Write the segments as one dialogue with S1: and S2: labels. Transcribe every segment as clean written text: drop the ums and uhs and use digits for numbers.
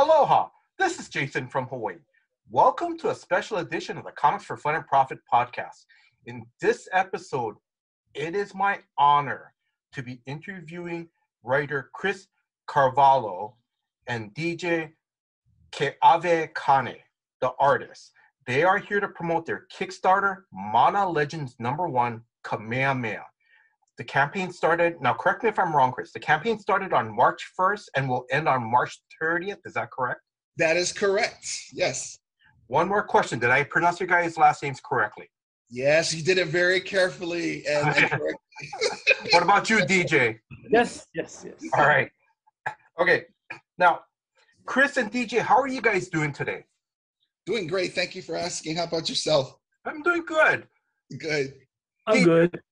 S1: Aloha, this is Jason from Hawaii. Welcome to a special edition of the Comics for Fun and Profit podcast. In this episode, it is my honor to be interviewing writer Chris Caravalho and DJ Keawekane, the artist. They are here to promote their Kickstarter, Mana Legends #1, Kamehameha. The campaign started, now correct me if I'm wrong, Chris, the campaign started on March 1st and will end on March 30th. Is that correct?
S2: That is correct. Yes.
S1: One more question. Did I pronounce your guys' last names correctly?
S2: Yes, you did it very carefully and correctly.
S1: What about you, DJ?
S3: Yes.
S1: All right. Okay. Now, Chris and DJ, how are you guys doing today?
S2: Doing great. Thank you for asking. How about yourself?
S1: I'm doing good.
S2: Good.
S3: I'm good.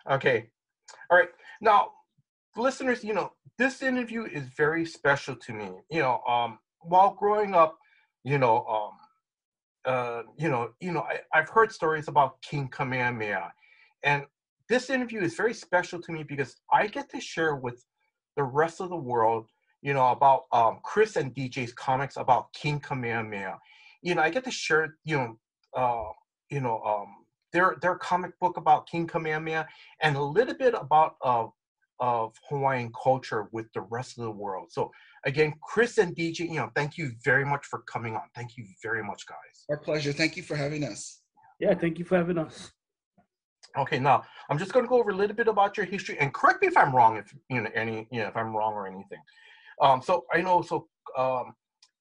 S1: Okay. All right. Now, listeners, this interview is very special to me. While growing up, I've heard stories about King Kamehameha, and this interview is very special to me because I get to share with the rest of the world, about Chris and DJ's comics about King Kamehameha. I get to share, their comic book about King Kamehameha and a little bit about of Hawaiian culture with the rest of the world. So again, Chris and DJ, thank you very much for coming on. Thank you very much, guys.
S2: Our pleasure. Thank you for having us.
S3: Yeah, thank you for having us.
S1: Okay, now I'm just going to go over a little bit about your history and correct me if I'm wrong, if I'm wrong or anything.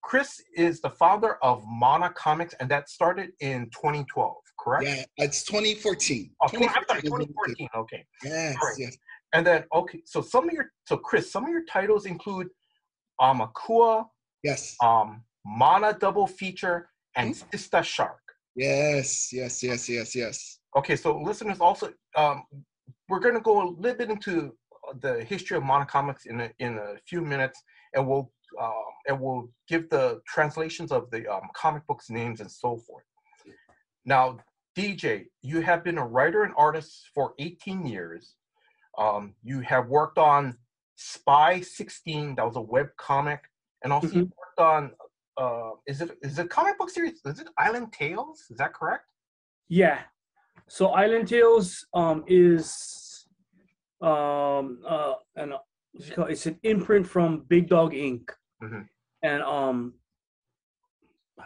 S1: Chris is the founder of Mana Comics, and that started in 2012, correct?
S2: Yeah, it's 2014.
S1: Oh, 2014. Okay.
S2: Yes,
S1: right.
S2: yes.
S1: And then, okay, so Chris, some of your titles include Akua,
S2: Yes.
S1: Mana Double Feature, and Sista Shark.
S2: Yes.
S1: Okay, so listeners, also, we're going to go a little bit into the history of Mana Comics in a few minutes, and we'll give the translations of the comic books names and so forth. Now, DJ, you have been a writer and artist for 18 years. You have worked on Spy 16, that was a web comic, and also you worked on is it a comic book series? Is it Island Tales? Is that correct?
S3: Yeah. So Island Tales is it's an imprint from Big Dog Inc.
S1: Mm-hmm.
S3: And I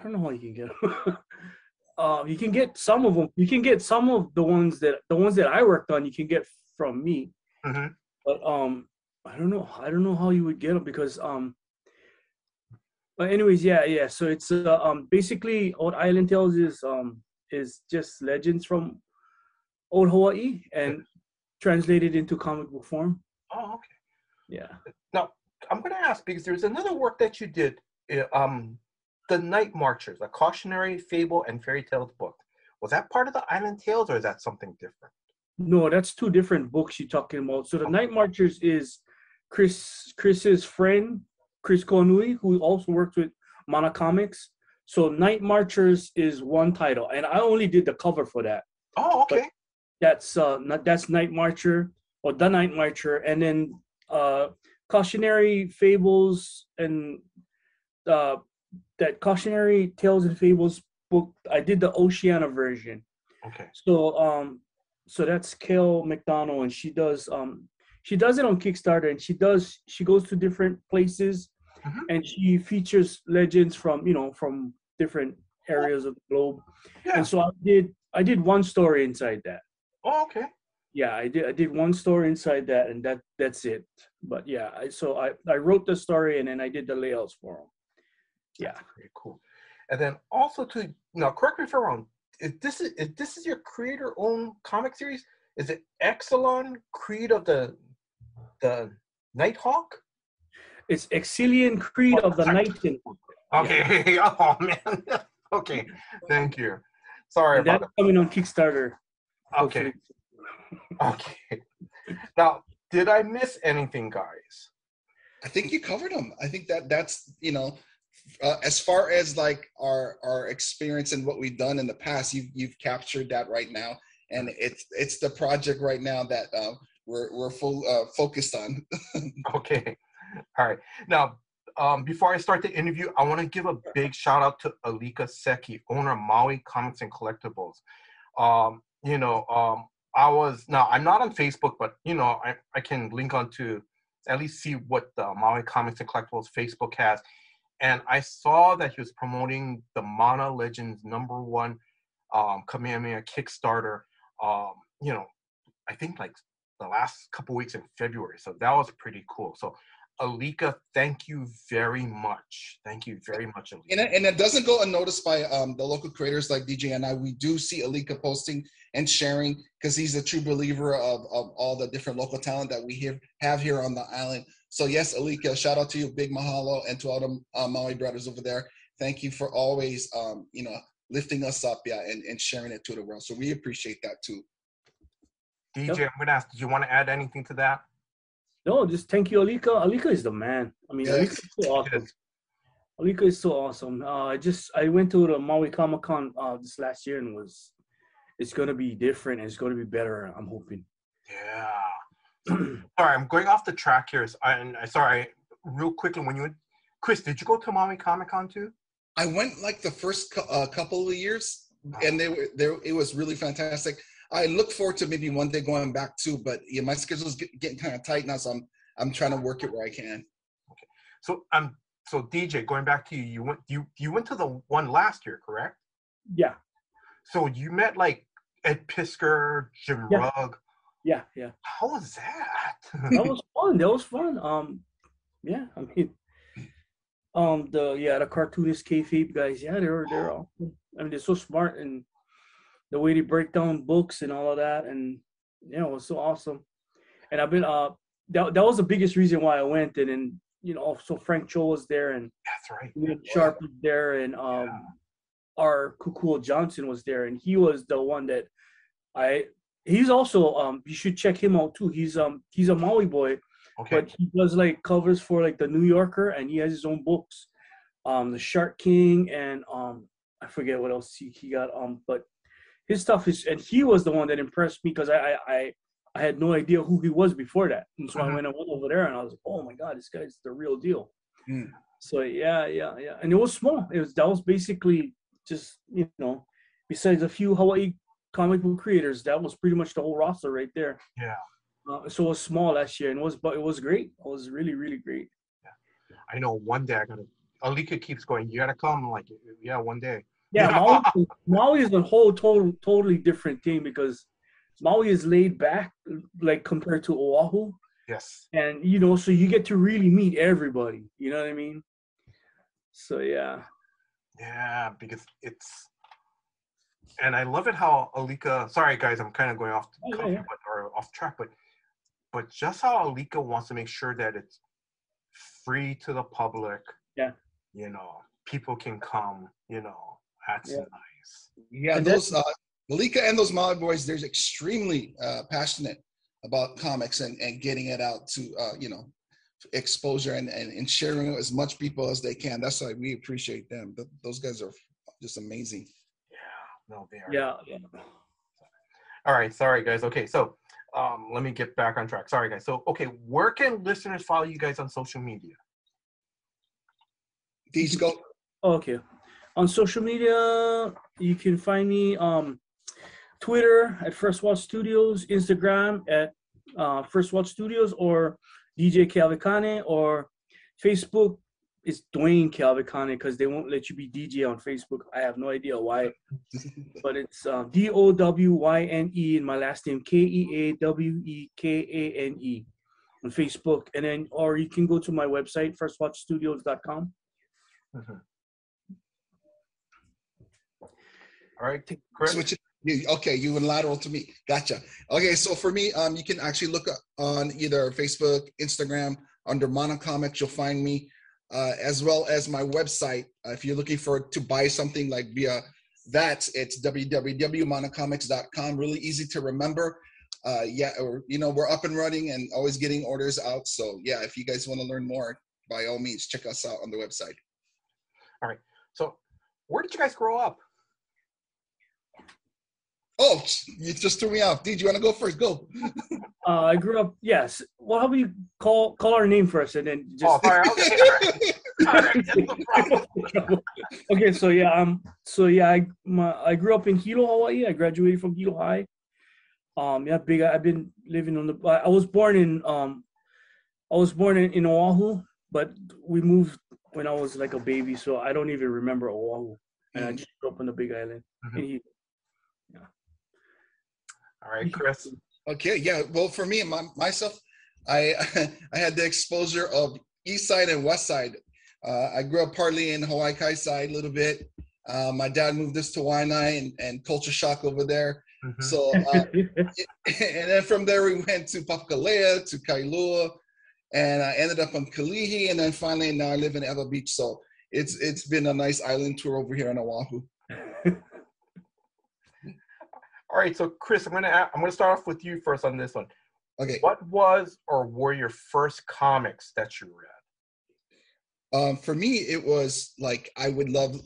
S3: don't know how you can get them. You can get some of them. You can get some of the ones that I worked on. You can get from me.
S1: Mm-hmm.
S3: But I don't know how you would get them because But anyways, yeah. So it's basically Old Island Tales is just legends from Old Hawaii and translated into comic book form.
S1: Oh, okay.
S3: Yeah.
S1: Now I'm going to ask because there's another work that you did, The Night Marchers, a cautionary fable and fairy tales book. Was that part of the Island Tales, or is that something different?
S3: No, that's two different books you're talking about. So the Night Marchers is Chris's friend, Chris Konui, who also worked with Mana Comics. So Night Marchers is one title, and I only did the cover for that.
S1: Oh, okay.
S3: But that's Night Marcher or The Night Marcher, and then Cautionary Fables and that Cautionary Tales and Fables book, I did the Oceania version.
S1: Okay.
S3: So that's Kale McDonald, and she does it on Kickstarter, and she goes to different places, and she features legends from different areas of the globe. Yeah. And so I did one story inside that.
S1: Oh, okay.
S3: Yeah, I did one story inside that, and that's it. But yeah, I wrote the story, and then I did the layouts for them. Yeah.
S1: That's pretty cool. And then also correct me if I'm wrong, if this is your creator-owned comic series, is it Exelon Creed of the Nighthawk?
S3: It's Exilian Creed of the Nighthawk.
S1: Okay. Yeah. Oh man. Okay. Thank you. Sorry
S3: and
S1: about
S3: that's coming on Kickstarter.
S1: Okay. Okay. Now, did I miss anything, guys?
S2: I think you covered them. I think that's as far as like our experience and what we've done in the past, you've captured that right now, and it's the project right now that we're full focused on.
S1: Okay, all right. Now before I start the interview, I want to give a big shout out to Alika Seki, owner of Maui Comics and Collectibles. I'm not on Facebook, but I can link on to at least see what the Maui Comics and Collectibles Facebook has. And I saw that he was promoting the Mana Legends #1 Kamehameha Kickstarter, I think like the last couple weeks in February. So that was pretty cool. So Alika, thank you very much. Thank you very much, Alika.
S2: And it doesn't go unnoticed by the local creators like DJ and I. We do see Alika posting and sharing because he's a true believer of all the different local talent that we have here on the island. So yes, Alika, shout out to you, big mahalo, and to all the Maui brothers over there. Thank you for always, lifting us up, and sharing it to the world. So we appreciate that too.
S1: DJ, I'm gonna ask, did you want to add anything to that?
S3: No, just thank you, Alika. Alika is the man. I mean, Alika is so awesome. Alika is so awesome. I went to the Maui Comic Con this last year and it's gonna be different. And it's gonna be better. I'm hoping.
S1: Yeah. Sorry, I'm going off the track here. Sorry, real quickly, Chris, did you go to Maui Comic Con too?
S2: I went like the first couple of years, and it was really fantastic. I look forward to maybe one day going back too, but my schedule's getting kind of tight now, so I'm trying to work it where I can.
S1: Okay, so DJ, going back to you, you went to the one last year, correct?
S3: Yeah.
S1: So you met like Ed Pisker, Jim Rugg.
S3: Yeah.
S1: How was that?
S3: That was fun. Yeah, I mean, the cartoonist kayfabe guys, they're awesome. I mean, they're so smart, and the way they break down books and all of that, and it was so awesome. And I've been that was the biggest reason why I went, and then so Frank Cho was there, and
S1: that's right.
S3: Sharp was there, and our Kukul Johnson was there, and he was the one that he's also you should check him out too. He's a Maui boy, but he does like covers for like the New Yorker, and he has his own books, the Shark King, and I forget what else he got, but his stuff is, and he was the one that impressed me because I had no idea who he was before that, and so I went over there and I was like, oh my god, this guy's the real deal. So yeah, and it was small. That was basically just besides a few Hawaii comic book creators, that was pretty much the whole roster right there.
S1: Yeah.
S3: So it was small last year, but it was great. It was really, really great.
S1: Yeah. I know one day Alika keeps going, you gotta come. I'm like, yeah, one day.
S3: Yeah, Maui is a whole totally different thing because Maui is laid back, like compared to Oahu.
S1: Yes.
S3: And so you get to really meet everybody. You know what I mean? So yeah.
S1: Yeah, because and I love it how Alika. Sorry, guys, I'm kind of going off or off track, but just how Alika wants to make sure that it's free to the public.
S3: Yeah.
S1: People can come. That's nice.
S2: Yeah, and those Alika and those Maui boys, they're extremely passionate about comics and getting it out to exposure and sharing it with as much people as they can. That's why we appreciate them. Those guys are just amazing.
S1: No, they are.
S3: Yeah.
S1: All right, sorry guys. Okay, so let me get back on track. Sorry guys. So where can listeners follow you guys on social media?
S2: These go.
S3: Okay, on social media you can find me Twitter at First Watch Studios, Instagram at First Watch Studios, or DJ Keawekane, or Facebook is Dwayne Keawekane because they won't let you be DJ on Facebook. I have no idea why, but it's DOWYNE and my last name KEAWEKANE on Facebook, and then or you can go to my website firstwatchstudios.com.
S1: All right, Chris.
S2: Okay, you went lateral to me. Gotcha. Okay, so for me, you can actually look on either Facebook, Instagram under Mana Comics. You'll find me, as well as my website. If you're looking to buy something like via that, it's www.manacomics.com. Really easy to remember. We're up and running and always getting orders out. So yeah, if you guys want to learn more, by all means, check us out on the website.
S1: All right. So where did you guys grow up?
S2: Oh, you just threw me off. Dude, you want to go first? Go.
S3: I grew up. Yes. Well, how about you call our name first, and then just.
S1: Oh, sorry. Okay. All right.
S3: Okay, so I grew up in Hilo, Hawaii. I graduated from Hilo High. Yeah, big. I've been living on the. I was born in Oahu, but we moved when I was like a baby, so I don't even remember Oahu, and I just grew up on the Big Island. In Hilo. Yeah.
S1: All right, Chris.
S2: Okay, yeah. Well, for me and myself, I I had the exposure of East Side and West Side. I grew up partly in Hawaii Kai side a little bit. My dad moved us to Waianae and culture shock over there. So, and then from there we went to Papakalea, to Kailua, and I ended up on Kalihi, and then finally now I live in Eva Beach. So it's been a nice island tour over here on Oahu.
S1: All right, so Chris, I'm gonna start off with you first on this one.
S2: Okay.
S1: What was or were your first comics that you read?
S2: For me, it was like I would love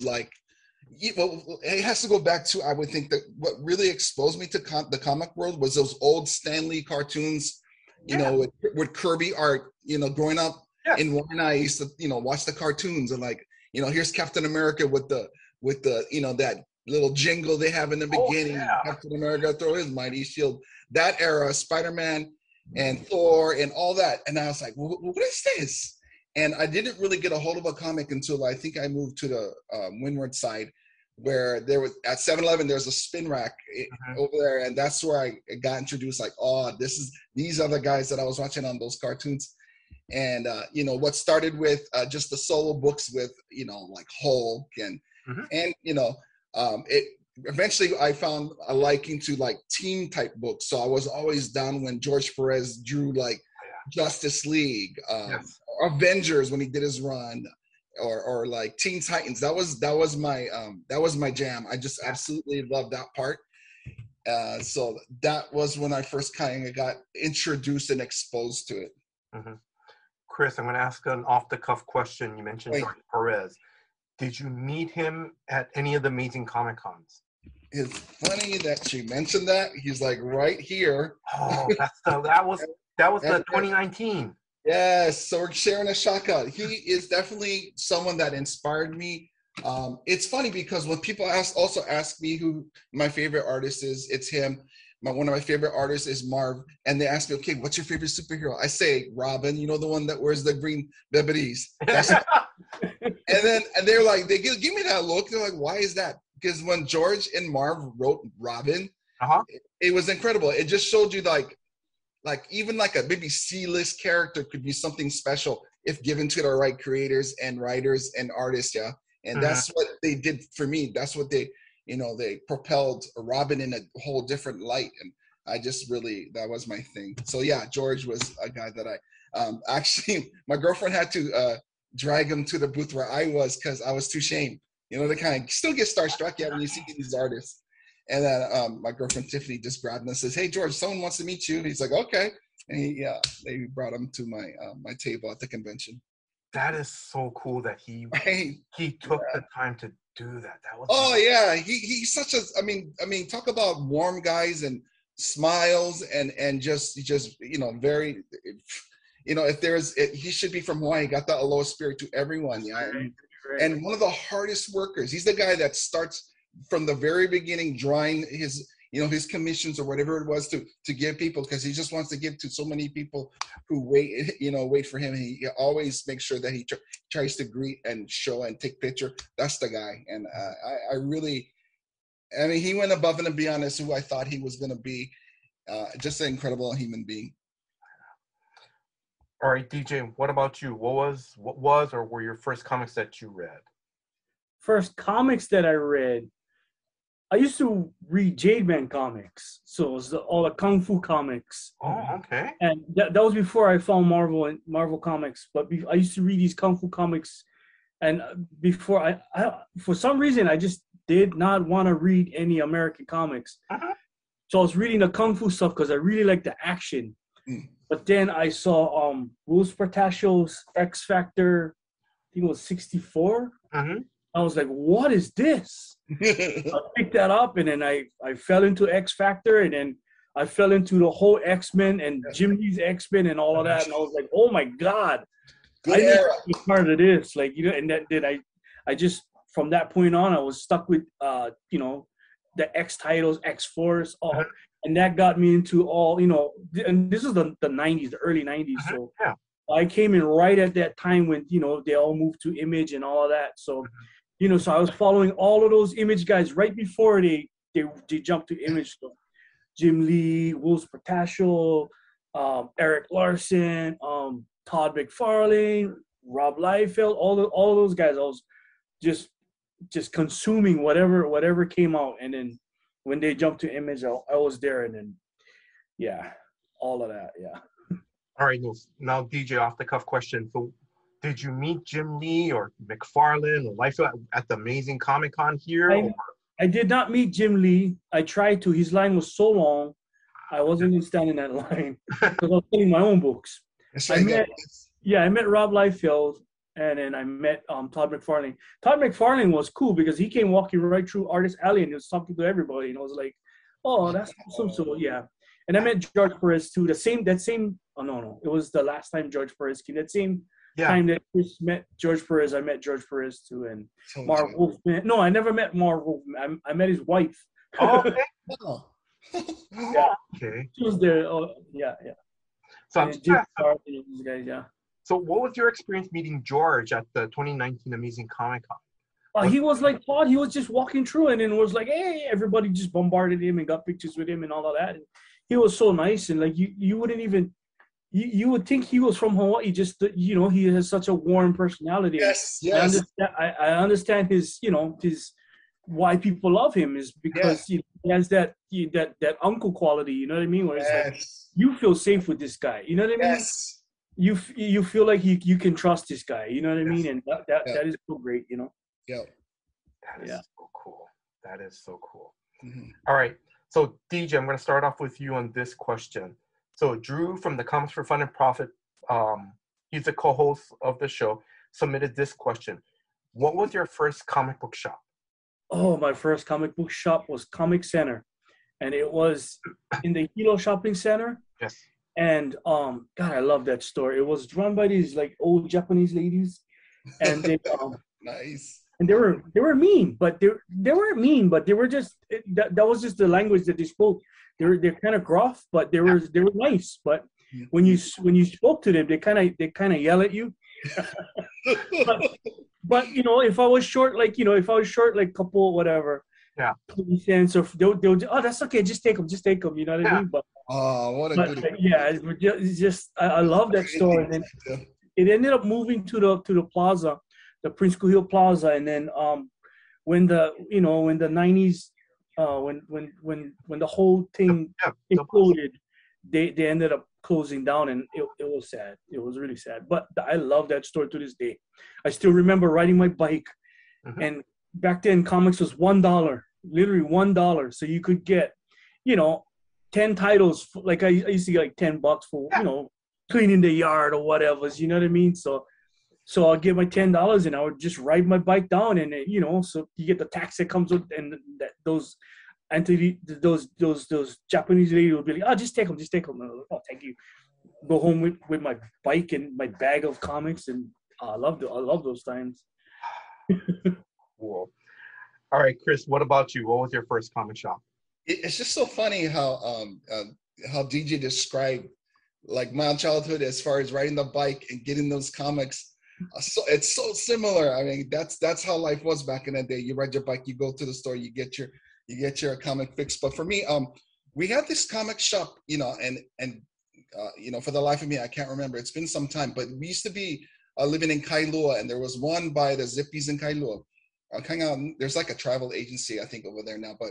S2: well, it has to go back to I would think that what really exposed me to the comic world was those old Stan Lee cartoons, you know, with Kirby art. You know, growing up in Waianae, I used to watch the cartoons and here's Captain America with the that little jingle they have in the beginning. Captain America throw his mighty shield. That era, Spider-Man and Thor and all that, and I was like, what is this? And I didn't really get a hold of a comic until I think I moved to the Windward side, where there was at 7-Eleven, there's a spin rack over there. And that's where I got introduced, like, oh, these are the guys that I was watching on those cartoons. And, what started with just the solo books with, like Hulk and eventually I found a liking to like team type books. So I was always down when George Perez drew like Justice League, Avengers when he did his run, or like Teen Titans. That was my jam. I just absolutely loved that part. So that was when I first kind of got introduced and exposed to it.
S1: Chris, I'm going to ask an off-the-cuff question. You mentioned George Perez. Did you meet him at any of the amazing Comic Cons?
S2: It's funny that you mentioned that. He's like right here.
S1: Oh, that was the 2019.
S2: Yes, so we're sharing a shaka. He is definitely someone that inspired me. It's funny because when people also ask me who my favorite artist is, it's him. One of my favorite artists is Marv, and they ask me, okay, what's your favorite superhero? I say Robin, the one that wears the green bebedis. And they're like, they give me that look. They're like, why is that? Because when George and Marv wrote Robin, it was incredible. It just showed you like even like a maybe C-list character could be something special if given to the right creators and writers and artists. Yeah. And that's what they did for me. That's what they propelled Robin in a whole different light. And I just really, that was my thing. So yeah, George was a guy that I, actually my girlfriend had to drag him to the booth where I was, cause I was too ashamed, to kind of still get starstruck when you see these artists. And then my girlfriend Tiffany just grabbed him and says, "Hey George, someone wants to meet you." And he's like, "Okay." And they brought him to my my table at the convention.
S1: That is so cool that he took the time to do that. That was
S2: he's such a I mean talk about warm guys and smiles and just very if there's he should be from Hawaii. He got that aloha spirit to everyone. And one of the hardest workers. He's the guy that starts from the very beginning drawing his his commissions or whatever it was to give people, because he just wants to give to so many people who wait for him. And he always makes sure that he tries to greet and show and take picture. That's the guy. And he went above and beyond as who I thought he was going to be. Just an incredible human being.
S1: All right, DJ, what about you? What was or were your first comics that you read?
S3: First comics that I read, I used to read Jade Man comics, so it was all the Kung Fu comics.
S1: Oh, okay.
S3: And that was before I found Marvel and Marvel comics. But I used to read these Kung Fu comics, and before I for some reason I just did not want to read any American comics. So I was reading the Kung Fu stuff because I really liked the action. But then I saw Will Spartacio's X Factor, I think it was 64. I was like, what is this? I picked that up, and then I fell into X Factor, and then I fell into the whole X-Men and Jim Lee's X-Men and all of that. And I was like, oh my God,
S2: Good
S3: I need
S2: era.
S3: to be part of this. Like, you know, and that did I just, from that point on, I was stuck with, you know, the X titles, X-Force, all, and that got me into all, you know, and this is the 90s, the early 90s. So I came in right at that time when, you know, they all moved to Image and all of that. So, you know, so I was following all of those Image guys right before they jumped to Image. So Jim Lee, Wolves Portacio, Eric Larson, Todd McFarlane, Rob Liefeld, all of those guys. I was just consuming whatever came out, and then when they jumped to Image, I was there, and then all of that.
S1: All right, now DJ, off the cuff question. So, did you meet Jim Lee or McFarlane or Liefeld at the Amazing Comic Con here?
S3: I did not meet Jim Lee. I tried to. His line was so long, I wasn't even standing in that line because I was selling my own books. I met Rob Liefeld, and then I met Todd McFarlane. Todd McFarlane was cool because he came walking right through Artist Alley and he was talking to everybody, and I was like, "Oh, that's awesome!" So yeah, and I met George Perez too. It was the last time George Perez came. That same time that Chris met George Perez, I met George Perez too, and Marv Wolfman. No, I never met Marv Wolfman. I met his wife.
S1: Oh, okay.
S3: Okay. She was there. Oh, yeah.
S1: So
S3: these guys,
S1: So what was your experience meeting George at the 2019 Amazing Comic Con?
S3: He was like Todd. He was just walking through and then was like, hey, everybody just bombarded him and got pictures with him and all of that. And he was so nice, and like you wouldn't even you would think he was from Hawaii. Just you know, he has such a warm personality.
S2: Yes.
S3: I understand his why people love him is because he has that uncle quality. You know what I mean? Where it's like you feel safe with this guy. You know what I mean?
S2: Yes.
S3: You feel like you can trust this guy. You know what I mean? And that is so great. You know.
S2: Yeah.
S1: That is so cool. That is so cool.
S2: Mm-hmm.
S1: All right. So DJ, I'm going to start off with you on this question. So Drew from the Comics for Fun and Profit, he's the co-host of the show, submitted this question. What was your first comic book shop?
S3: Oh, my first comic book shop was Comic Center, and it was in the Hilo Shopping Center.
S1: Yes.
S3: And God, I love that store. It was run by these like old Japanese ladies, and they
S2: nice.
S3: And they were mean, but they weren't mean, but they were just that was just the language that they spoke. They're kind of gruff, but they were nice. But when you spoke to them, they kind of yell at you. but you know, if I was short like couple whatever, 20 cents, or they'll that's okay, just take them, you know what I mean? But
S2: what a good
S3: it's just I love that store. And then it ended up moving to the plaza, the Prince Kuhil Plaza, and then when the 90s, when the whole thing imploded, they ended up closing down, and it was sad. It was really sad. But I love that store to this day. I still remember riding my bike, and back then comics was $1, literally $1. So you could get, 10 titles. Like I used to get like $10 for cleaning the yard or whatever. You know what I mean? So I'll get my $10 and I would just ride my bike down, and so you get the tax that comes with, and those Japanese ladies will be like, oh, just take them. Oh, thank you. Go home with my bike and my bag of comics, and I love those times.
S1: Cool. All right, Chris, what about you? What was your first comic shop?
S2: It's just so funny how DJ described like my childhood as far as riding the bike and getting those comics. So it's so similar. I mean, that's how life was back in the day. You ride your bike, you go to the store, you get your comic fix. But for me, we had this comic shop, and for the life of me, I can't remember. It's been some time, but we used to be living in Kailua, and there was one by the Zippies in Kailua. There's like a travel agency, I think, over there now, but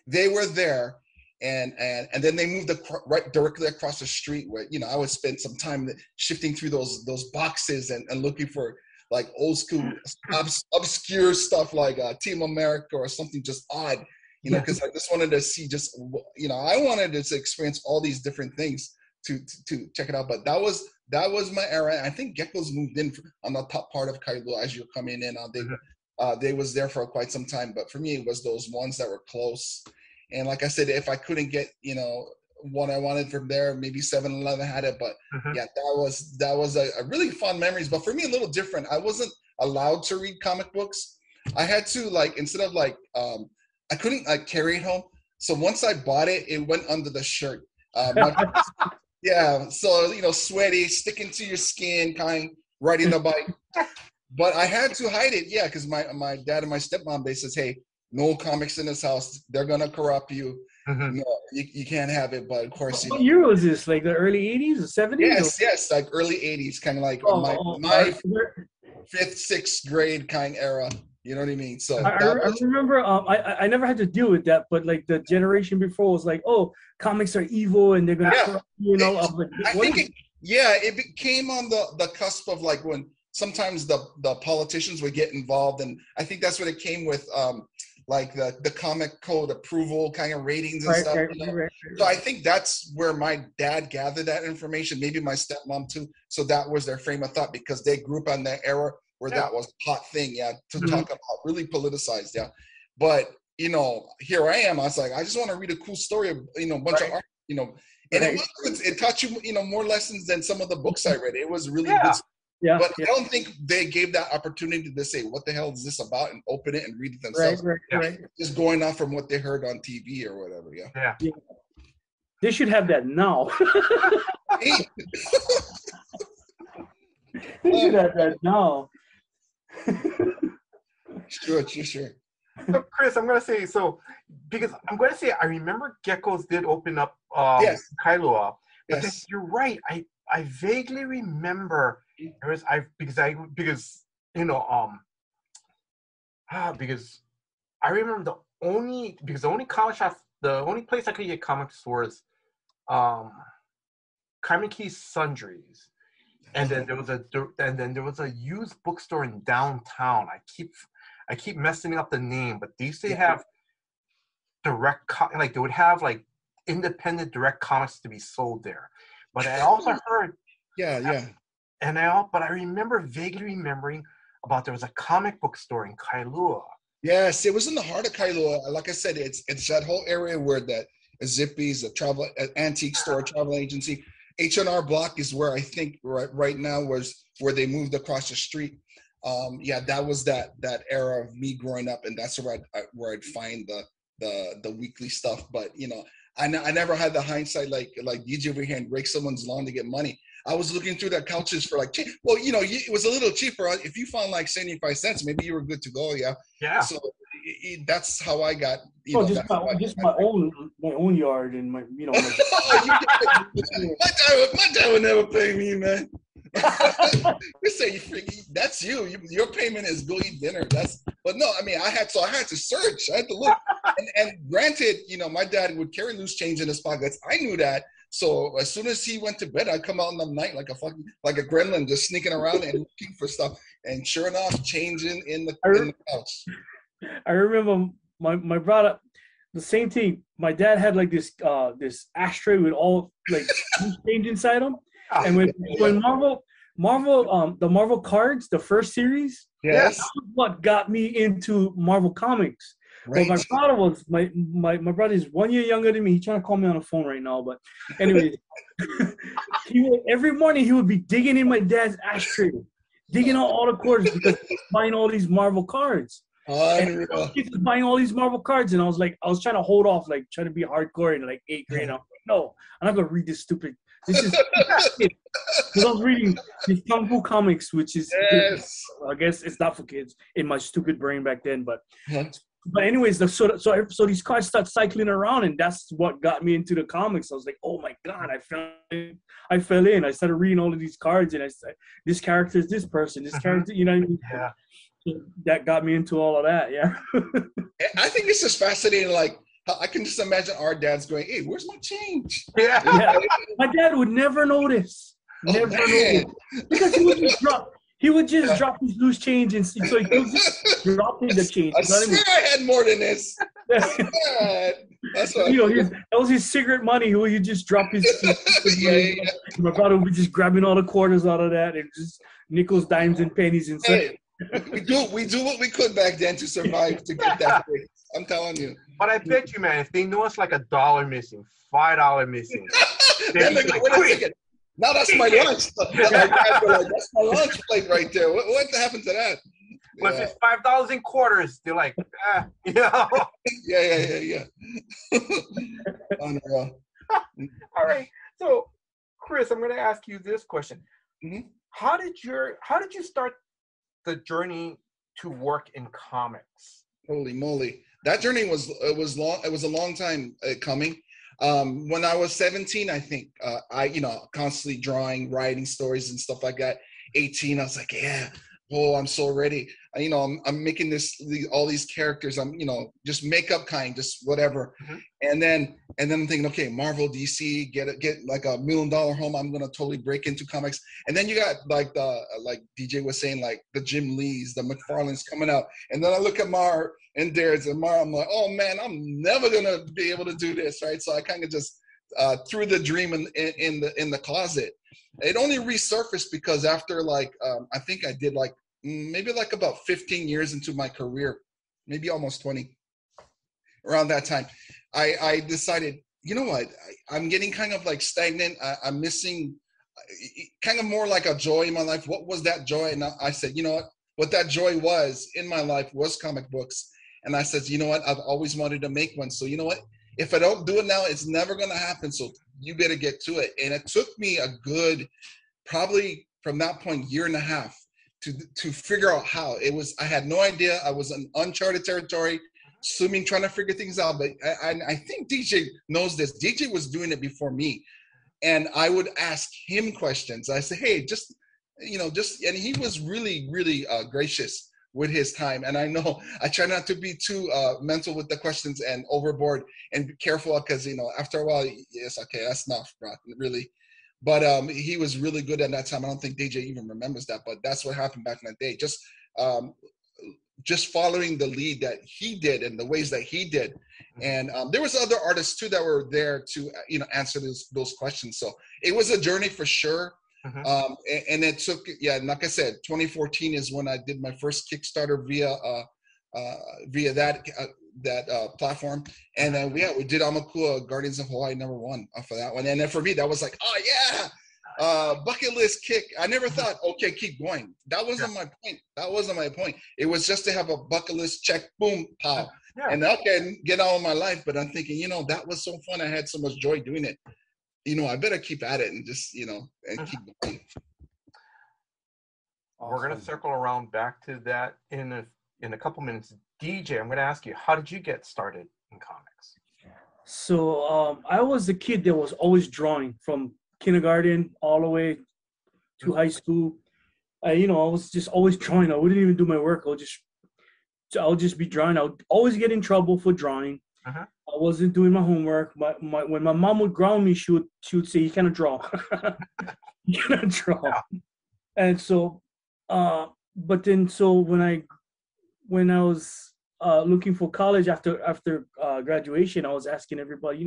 S2: they were there. And then they moved right directly across the street where, I would spend some time shifting through those boxes and looking for like old school obscure stuff like Team America or something just odd, because I just wanted to see I wanted to experience all these different things to check it out. But that was my era. I think Geckos moved in on the top part of Kailua as you're coming in. they was there for quite some time. But for me, it was those ones that were close. And like I said, if I couldn't get, what I wanted from there, maybe 7-Eleven had it. But yeah, that was a really fun memories. But for me, a little different. I wasn't allowed to read comic books. I had to instead of I couldn't carry it home. So once I bought it, it went under the shirt. Yeah, so sweaty, sticking to your skin, riding the bike. But I had to hide it, yeah, because my dad and my stepmom, they says, hey, no comics in this house. They're gonna corrupt you. No, you can't have it. But of course,
S3: what year was this? Like the early '80s or '70s?
S2: Yes, like early '80s, kind of like my 5th, 6th grade kind era. You know what I mean? So
S3: I remember. I never had to deal with that, but like the generation before was like, oh, comics are evil and they're gonna, corrupt you.
S2: I think it became on the cusp of like when sometimes the politicians would get involved, and I think that's when it came with like the comic code approval kind of ratings and stuff. Right. So I think that's where my dad gathered that information, maybe my stepmom too. So that was their frame of thought because they grew up on that era where that was a hot thing, to talk about, really politicized, But here I am. I was like, I just want to read a cool story of a bunch of art, and it taught you more lessons than some of the books I read. It was really good. Yeah, but I don't think they gave that opportunity to say, what the hell is this about, and open it and read it themselves. Right. Just going off from what they heard on TV or whatever,
S3: Yeah. They should have that now. They should have that now.
S2: Sure.
S1: So Chris, I'm gonna say I remember Geckos did open up Kailua, but then you're right. I vaguely remember because I remember the only comic shop, the only place I could get comics was Kamehameha Sundries. And then there was a used bookstore in downtown. I keep messing up the name, but they used to have direct they would have like independent direct comics to be sold there. But I also heard but I remember vaguely remembering about there was a comic book store in Kailua.
S2: Yes, it was in the heart of Kailua. Like I said, it's that whole area where that Zippy's, a travel antique store, travel agency. H&R Block is where I think right now was where they moved across the street. That was that era of me growing up, and that's where I'd find the weekly stuff. But I never had the hindsight like DJ over here and break someone's lawn to get money. I was looking through the couches for like, it was a little cheaper. If you found like 75 cents, maybe you were good to go. Yeah. So that's how I got.
S3: My own yard and my. My
S2: dad would never pay me, man. You say that's you. Your payment is go eat dinner. But no, I mean I had to search. I had to look. and granted, my dad would carry loose change in his pockets. I knew that. So as soon as he went to bed, I'd come out in the night like a gremlin, just sneaking around and looking for stuff. And sure enough, changing in the couch.
S3: I remember my brother, the same thing. My dad had like this ashtray with all like change inside them. And when the Marvel cards, the first series, that's what got me into Marvel Comics. Right. But my brother was my brother is 1 year younger than me. He's trying to call me on the phone right now, but anyway, every morning he would be digging in my dad's ashtray, digging out all the quarters because he's buying all these Marvel cards. And he's buying all these Marvel cards, and I was trying to hold off, like trying to be hardcore in like 8th grade. I'm like, no, I'm not gonna read this stupid. This is because I was reading these Kung Fu comics, which is I guess it's not for kids in my stupid brain back then, but. But anyways, so these cards start cycling around, and that's what got me into the comics. I was like, oh my god, I fell in. I started reading all of these cards, and I said, this character is this person, this character, you know what I mean?
S1: Yeah.
S3: So that got me into all of that. Yeah.
S2: I think it's just fascinating. Like I can just imagine our dads going, "Hey, where's my change?"
S3: Yeah. My dad would never notice. Notice because he would just drop his loose change, and so he would just drop in the change.
S2: I swear I had more than this. That's what
S3: that was his cigarette money. He would just drop his. My brother would be just grabbing all the quarters out of that, and just nickels, dimes, and pennies, and stuff.
S2: we do what we could back then to survive to get that fix. I'm telling you.
S1: But I bet you, man, if they know it's like $1 missing, $5 missing,
S2: Then they go,
S1: like,
S2: wait a second. Now that's my lunch. That's my lunch plate right there. What happened to that?
S1: Well, if it's $5 in quarters, they're like, you know.
S2: Yeah. Unreal.
S1: All right. So, Chris, I'm going to ask you this question.
S2: Mm-hmm.
S1: How did you start the journey to work in comics?
S2: Holy moly. That journey was long. It was a long time coming. When I was 17, I think I constantly drawing, writing stories and stuff like that. 18, I was like, I'm so ready. I'm making all these characters. I'm just makeup kind, just whatever.
S1: Mm-hmm.
S2: And then I'm thinking, okay, Marvel, DC, get like $1 million home. I'm gonna totally break into comics. And then you got like DJ was saying, like the Jim Lees, the McFarlanes coming out. And then I look at Mar and Darius and Mar. I'm like, oh man, I'm never gonna be able to do this, right? So I kind of just threw the dream in the closet. It only resurfaced because after I think I did maybe about 15 years into my career, maybe almost 20, around that time, I decided, you know what, I'm getting kind of like stagnant. I'm missing kind of more like a joy in my life. What was that joy? And I said, you know what that joy was in my life was comic books. And I said, you know what, I've always wanted to make one. So you know what, if I don't do it now, it's never going to happen. So you better get to it. And it took me a good, probably from that point, 1.5 years to figure out how. I had no idea. I was in uncharted territory, swimming, trying to figure things out. But I think DJ knows this. DJ was doing it before me. And I would ask him questions. I said, hey, and he was really, really gracious with his time. And I know I try not to be too mental with the questions and overboard and be careful because, after a while, yes, okay, that's enough, bro, really. But he was really good at that time. I don't think DJ even remembers that, but that's what happened back in the day. Just following the lead that he did and the ways that he did. And there was other artists too that were there to answer those questions. So it was a journey for sure. Mm-hmm. And it took, like I said, 2014 is when I did my first Kickstarter via that platform. And then we did Amakua Guardians of Hawaii #1 for that one. And then for me, that was like, oh yeah, bucket list kick. I never thought, okay, keep going. That wasn't my point. It was just to have a bucket list check, boom, pow. Yeah. And okay, get on with my life. But I'm thinking, that was so fun. I had so much joy doing it. I better keep at it and just, and keep going.
S1: Awesome. We're going to circle around back to that in a couple minutes. DJ, I'm going to ask you, how did you get started in comics?
S3: So I was a kid that was always drawing from kindergarten all the way to high school. I was just always drawing. I wouldn't even do my work. I'll just be drawing. I would always get in trouble for drawing. Uh-huh. I wasn't doing my homework. When my mom would ground me, she would say, "You cannot draw. You cannot draw." Yeah. And so, but then when I was looking for college after graduation, I was asking everybody,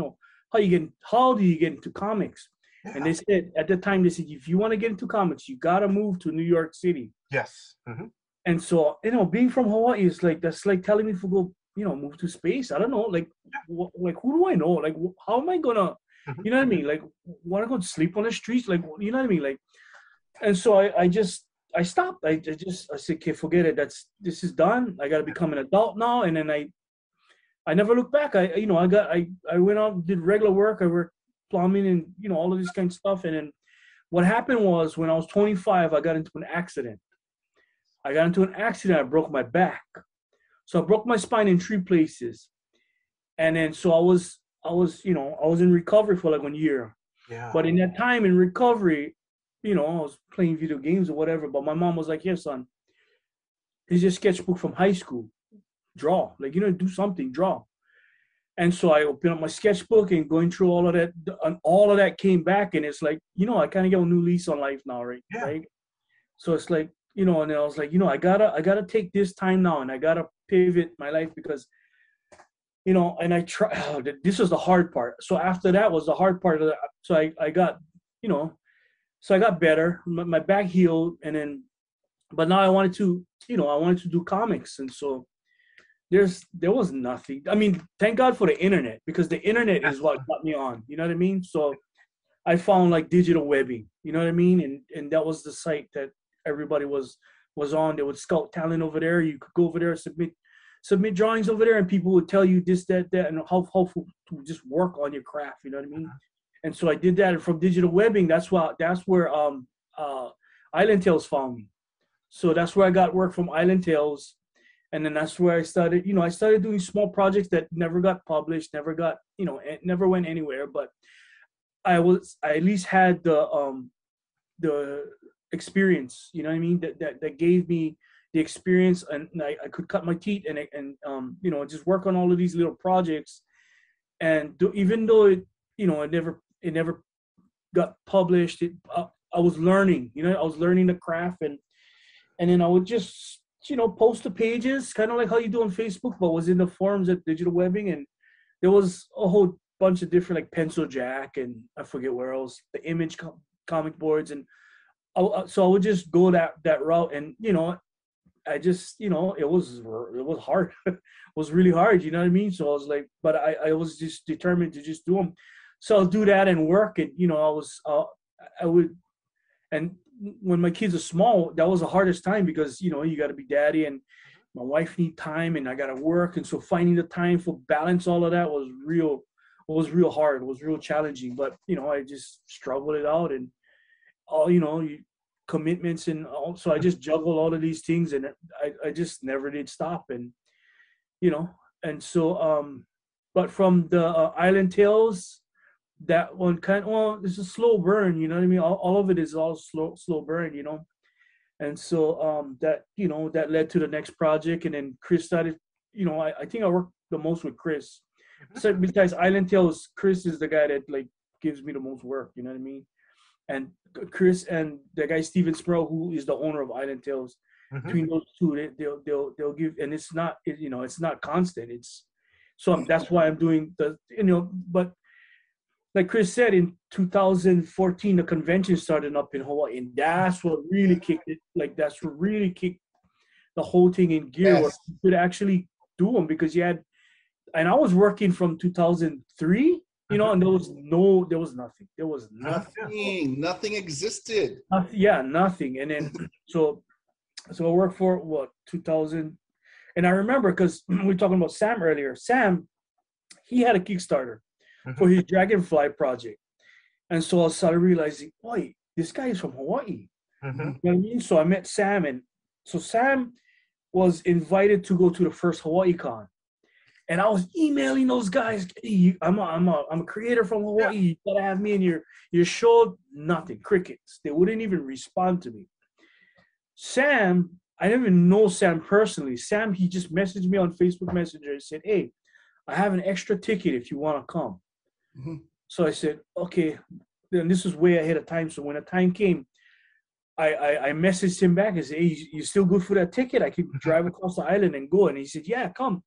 S3: how do you get into comics? Yeah. And they said at the time, if you want to get into comics, you gotta move to New York City.
S1: Yes. Mm-hmm.
S3: And so, being from Hawaii is that's like telling me to go, move to space. I don't know, who do I know? Like, how am I gonna, you know what I mean? Like, want to go sleep on the streets? Like, you know what I mean? Like, and so I stopped. I said, okay, forget it. This is done. I got to become an adult now. And then I never looked back. I went out and did regular work. I worked plumbing and, all of this kind of stuff. And then what happened was when I was 25, I got into an accident. I broke my back. So I broke my spine in 3 places. And then, so I was in recovery for like 1 year. Yeah. But in that time in recovery, I was playing video games or whatever, but my mom was like, here, son, here's your sketchbook from high school. Draw. Do something, draw. And so I opened up my sketchbook and going through all of that, and all of that came back. And it's like, I kind of get a new lease on life now, right? Yeah. Right? So it's like, and then I was like, I gotta take this time now and I gotta pivot my life because, and I try, this was the hard part. So after that was the hard part of that. So I got, so I got better, my back healed. And then but now I wanted to, I wanted to do comics, and so there was nothing. I mean, thank God for the internet, because the internet is what got me on. You know what I mean? So I found like digital webbing. You know what I mean? And that was the site that everybody was on. They would scout talent over there. You could go over there, submit drawings over there, and people would tell you this, that, and how to just work on your craft. You know what I mean? And so I did that. And from digital webbing, that's where Island Tales found me. So that's where I got work from Island Tales. And then that's where I started, I started doing small projects that never got published, never got, it never went anywhere. But I at least had the experience, you know what I mean? That gave me the experience, and I could cut my teeth and just work on all of these little projects. And even though it never got published, I was learning, I was learning the craft, and then I would just, post the pages, kind of like how you do on Facebook, but was in the forums at Digital Webbing. And there was a whole bunch of different, like Pencil Jack, and I forget where else, the Image comic boards. And so I would just go that route. And, I just, it was hard. It was really hard, you know what I mean? So I was like, but I was just determined to just do them. So I'll do that and work. And, I would, and when my kids are small, that was the hardest time, because, you got to be daddy, and my wife need time, and I got to work. And so finding the time for balance, all of that was real hard. It was real challenging, but, I just struggled it out, and all, commitments, and also I just juggled all of these things, and I just never did stop. And, and so, but from the Island Tales, that one it's a slow burn, you know what I mean? All of it is all slow burn, And so that led to the next project. And then Chris started, I think I worked the most with Chris. So besides Island Tales, Chris is the guy that like gives me the most work, you know what I mean? And Chris and the guy Steven Sproul, who is the owner of Island Tales, between those two, they'll give, and it's not, it's not constant. It's so that's why I'm doing the, but like Chris said, in 2014, the convention started up in Hawaii, and that's what really kicked it. Like that's what really kicked the whole thing in gear. Where you could actually do them, because you had, and I was working from 2003, and there was nothing. There was nothing.
S2: Nothing existed.
S3: Nothing. And then so I worked for 2000, and I remember, because we were talking about Sam earlier. Sam, he had a Kickstarter for his Dragonfly project. And so I started realizing, wait, this guy is from Hawaii. You know what I mean? So I met Sam, and so Sam was invited to go to the first Hawaii Con. And I was emailing those guys, hey, I'm a creator from Hawaii. You gotta have me in your show. Nothing, crickets. They wouldn't even respond to me. Sam, I didn't even know Sam personally. Sam, he just messaged me on Facebook Messenger and said, hey, I have an extra ticket if you want to come. So I said, okay. Then this was way ahead of time. So when the time came, I messaged him back and said, hey, you still good for that ticket? I could drive across the island and go. And he said, yeah, come.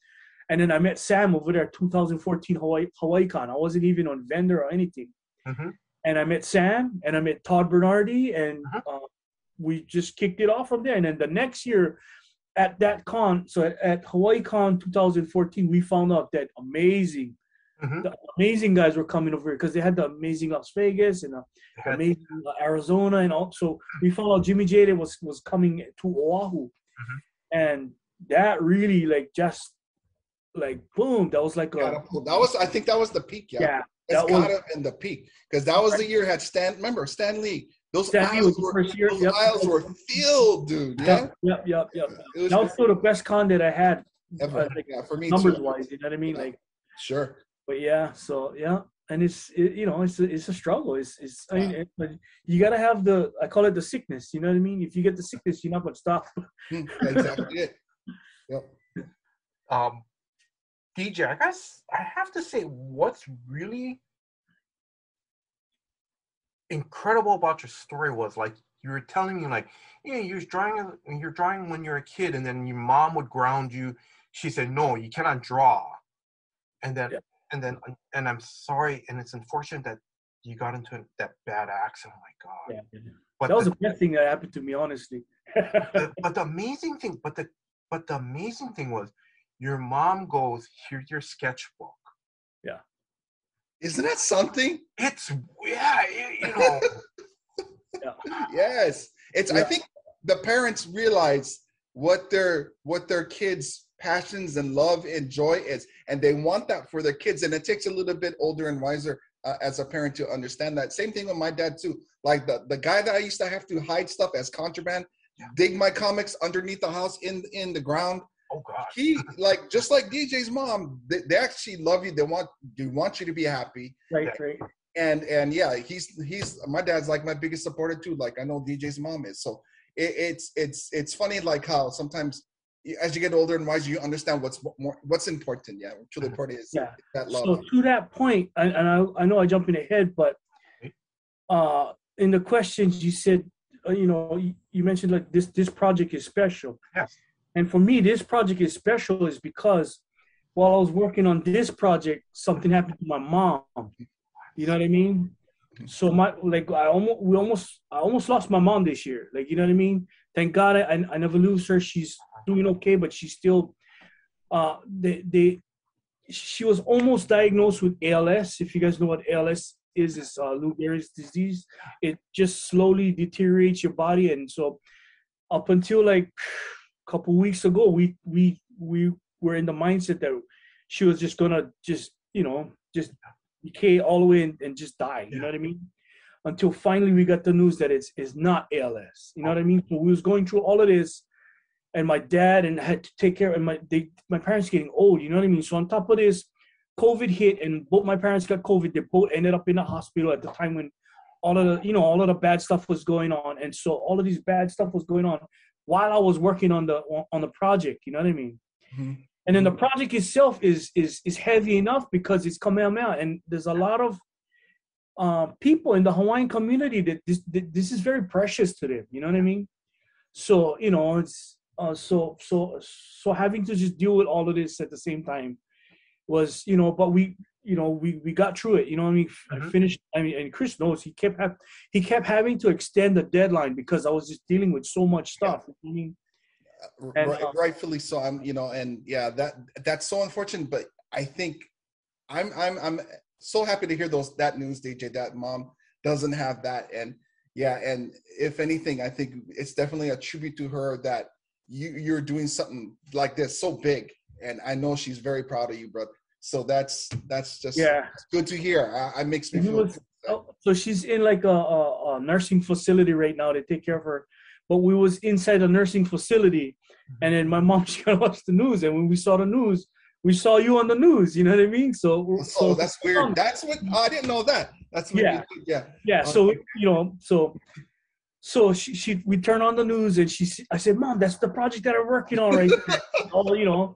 S3: And then I met Sam over there at 2014 Hawaii Con. I wasn't even on vendor or anything. And I met Sam, and I met Todd Bernardi, and we just kicked it off from there. And then the next year at that con, so at Hawaii Con 2014, we found out that the amazing guys were coming over here, because they had the amazing Las Vegas and amazing Arizona, and also we found out Jimmy Jada was coming to Oahu, and that really just boom, that was like
S2: I think that was the peak. Yeah, it's gotta have been the peak, because that was the year had Stan Lee. Those aisles were filled, dude. Yeah.
S3: Yep. That was still the best con that I had
S2: ever. For me,
S3: numbers wise, you know what I mean?
S2: Sure.
S3: But yeah, so yeah, and it's a struggle. I mean, but you gotta have I call it the sickness. You know what I mean? If you get the sickness, you're not gonna stop.
S2: Exactly it. Yep.
S1: DJ, I guess I have to say, what's really incredible about your story was, like, you were telling me, like, you're drawing when you're a kid, and then your mom would ground you. She said, no, you cannot draw. And then and I'm sorry, and it's unfortunate that you got into that bad accident. Oh my God.
S3: Yeah. But that was the best thing that happened to me, honestly.
S1: but the amazing thing, but the amazing thing was, your mom goes, "Here's your sketchbook."
S3: Yeah.
S2: Isn't that something?
S1: It's yeah, you know.
S3: Yeah.
S2: Yes. It's I think the parents realize what their kids' passions and love and joy is, and they want that for their kids. And it takes a little bit older and wiser as a parent to understand that. Same thing with my dad too. Like the guy that I used to have to hide stuff as contraband, dig my comics underneath the house in the ground.
S1: Oh God.
S2: He like just like DJ's mom, they actually love you. They want you to be happy.
S3: Right.
S2: And yeah, he's my dad's like my biggest supporter too. Like I know DJ's mom is. So it's funny like how sometimes as you get older and wiser, you understand what's important. Yeah, what's really important is that love.
S3: So to that point, and I know I jumped in ahead, but in the questions you said, you mentioned like this project is special.
S1: Yes.
S3: And for me, this project is special is because while I was working on this project, something happened to my mom. You know what I mean? So I almost lost my mom this year. Like, you know what I mean? Thank God I never lose her. She's doing okay, but she's still she was almost diagnosed with ALS. If you guys know what ALS is, it's Lou Gehrig's disease. It just slowly deteriorates your body, and so up until like a couple weeks ago, we were in the mindset that she was just gonna just decay all the way and just die. You know what I mean? Until finally we got the news that it's not ALS. You know what I mean? So we was going through all of this, and my dad and I had to take care of my parents getting old. You know what I mean? So on top of this, COVID hit, and both my parents got COVID. They both ended up in the hospital at the time when all of the bad stuff was going on, and so all of these bad stuff was going on while I was working on the project. You know what I mean? Mm-hmm. And then the project itself is heavy enough because it's Kamehameha, and there's a lot of people in the Hawaiian community that this is very precious to them. You know what I mean? So it's so having to just deal with all of this at the same time was but we got through it. You know what I mean? Mm-hmm. I finished. I mean, and Chris knows he kept having to extend the deadline because I was just dealing with so much stuff. I mean. And,
S2: rightfully so. And yeah, that's so unfortunate. But I think I'm so happy to hear that news, DJ. That mom doesn't have that, and if anything, I think it's definitely a tribute to her that you're doing something like this so big, and I know she's very proud of you, brother. So that's just good to hear. It makes me feel.
S3: So she's in like a nursing facility right now to take care of her. But we was inside a nursing facility, and then my mom, she gotta watch the news. And when we saw the news, we saw you on the news. You know what I mean? So
S2: that's weird. That's what I didn't know that. That's what
S3: yeah. So so we turn on the news, and I said, "Mom, that's the project that I'm working on right now."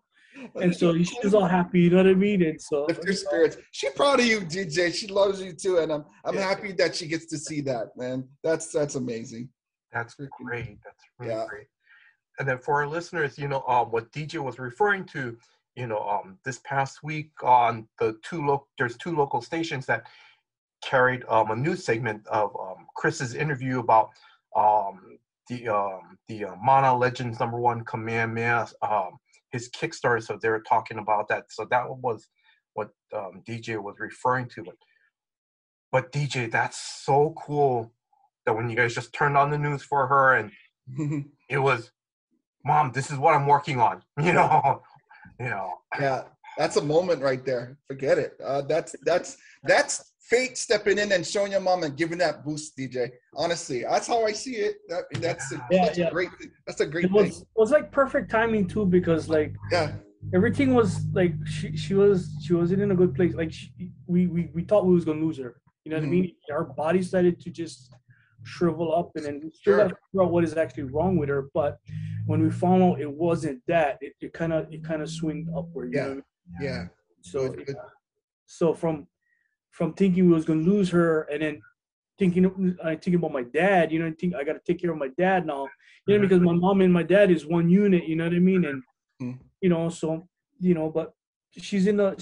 S3: And so she's all happy. You know what I mean? And so
S2: lift your spirits. She's proud of you, DJ. She loves you too, and I'm happy that she gets to see that. Man, that's amazing.
S1: That's great. That's really great. And then for our listeners, what DJ was referring to, this past week on there's two local stations that carried a news segment of Chris's interview about the Mana Legends #1 Kamehameha, his Kickstarter. So they were talking about that. So that was what DJ was referring to. But DJ, that's so cool. That when you guys just turned on the news for her and it was, Mom, this is what I'm working on,
S2: Yeah, that's a moment right there. Forget it. That's fate stepping in and showing your mom and giving that boost, DJ. Honestly, that's how I see it. That's a great thing. That's a great thing.
S3: It was like perfect timing too, because like everything was like she wasn't in a good place. Like we thought we was gonna lose her. You know what I mean? Our body started to just shrivel up, and then we still got to figure out what is actually wrong with her. But when we found out it wasn't that, it kind of swung upward. You know? So so from thinking we was gonna lose her, and then thinking about my dad, I got to take care of my dad now, because my mom and my dad is one unit. You know what I mean? And but she's in a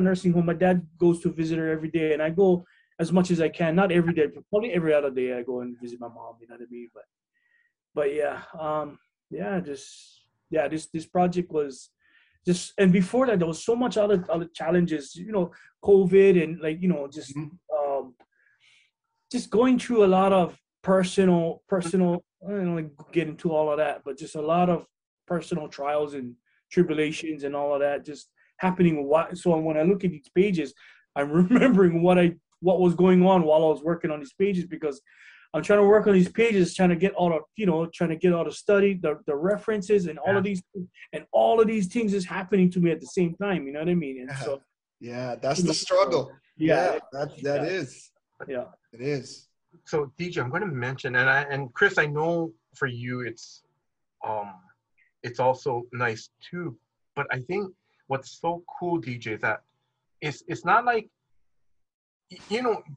S3: nursing home. My dad goes to visit her every day, and I go as much as I can. Not every day, but probably every other day I go and visit my mom. You know what I mean? but this project was just, and before that there was so much other challenges, COVID, and like, just going through a lot of personal, I don't want to get into all of that, but just a lot of personal trials and tribulations and all of that just happening. So when I look at these pages, I'm remembering what was going on while I was working on these pages, because I'm trying to work on these pages, trying to get all the study, the references, and all of these, and all of these things is happening to me at the same time. You know what I mean? And so,
S2: that's the struggle. That is.
S3: Yeah,
S2: it is.
S1: So DJ, I'm going to mention, and Chris, I know for you it's also nice too. But I think what's so cool, DJ, is that it's not like,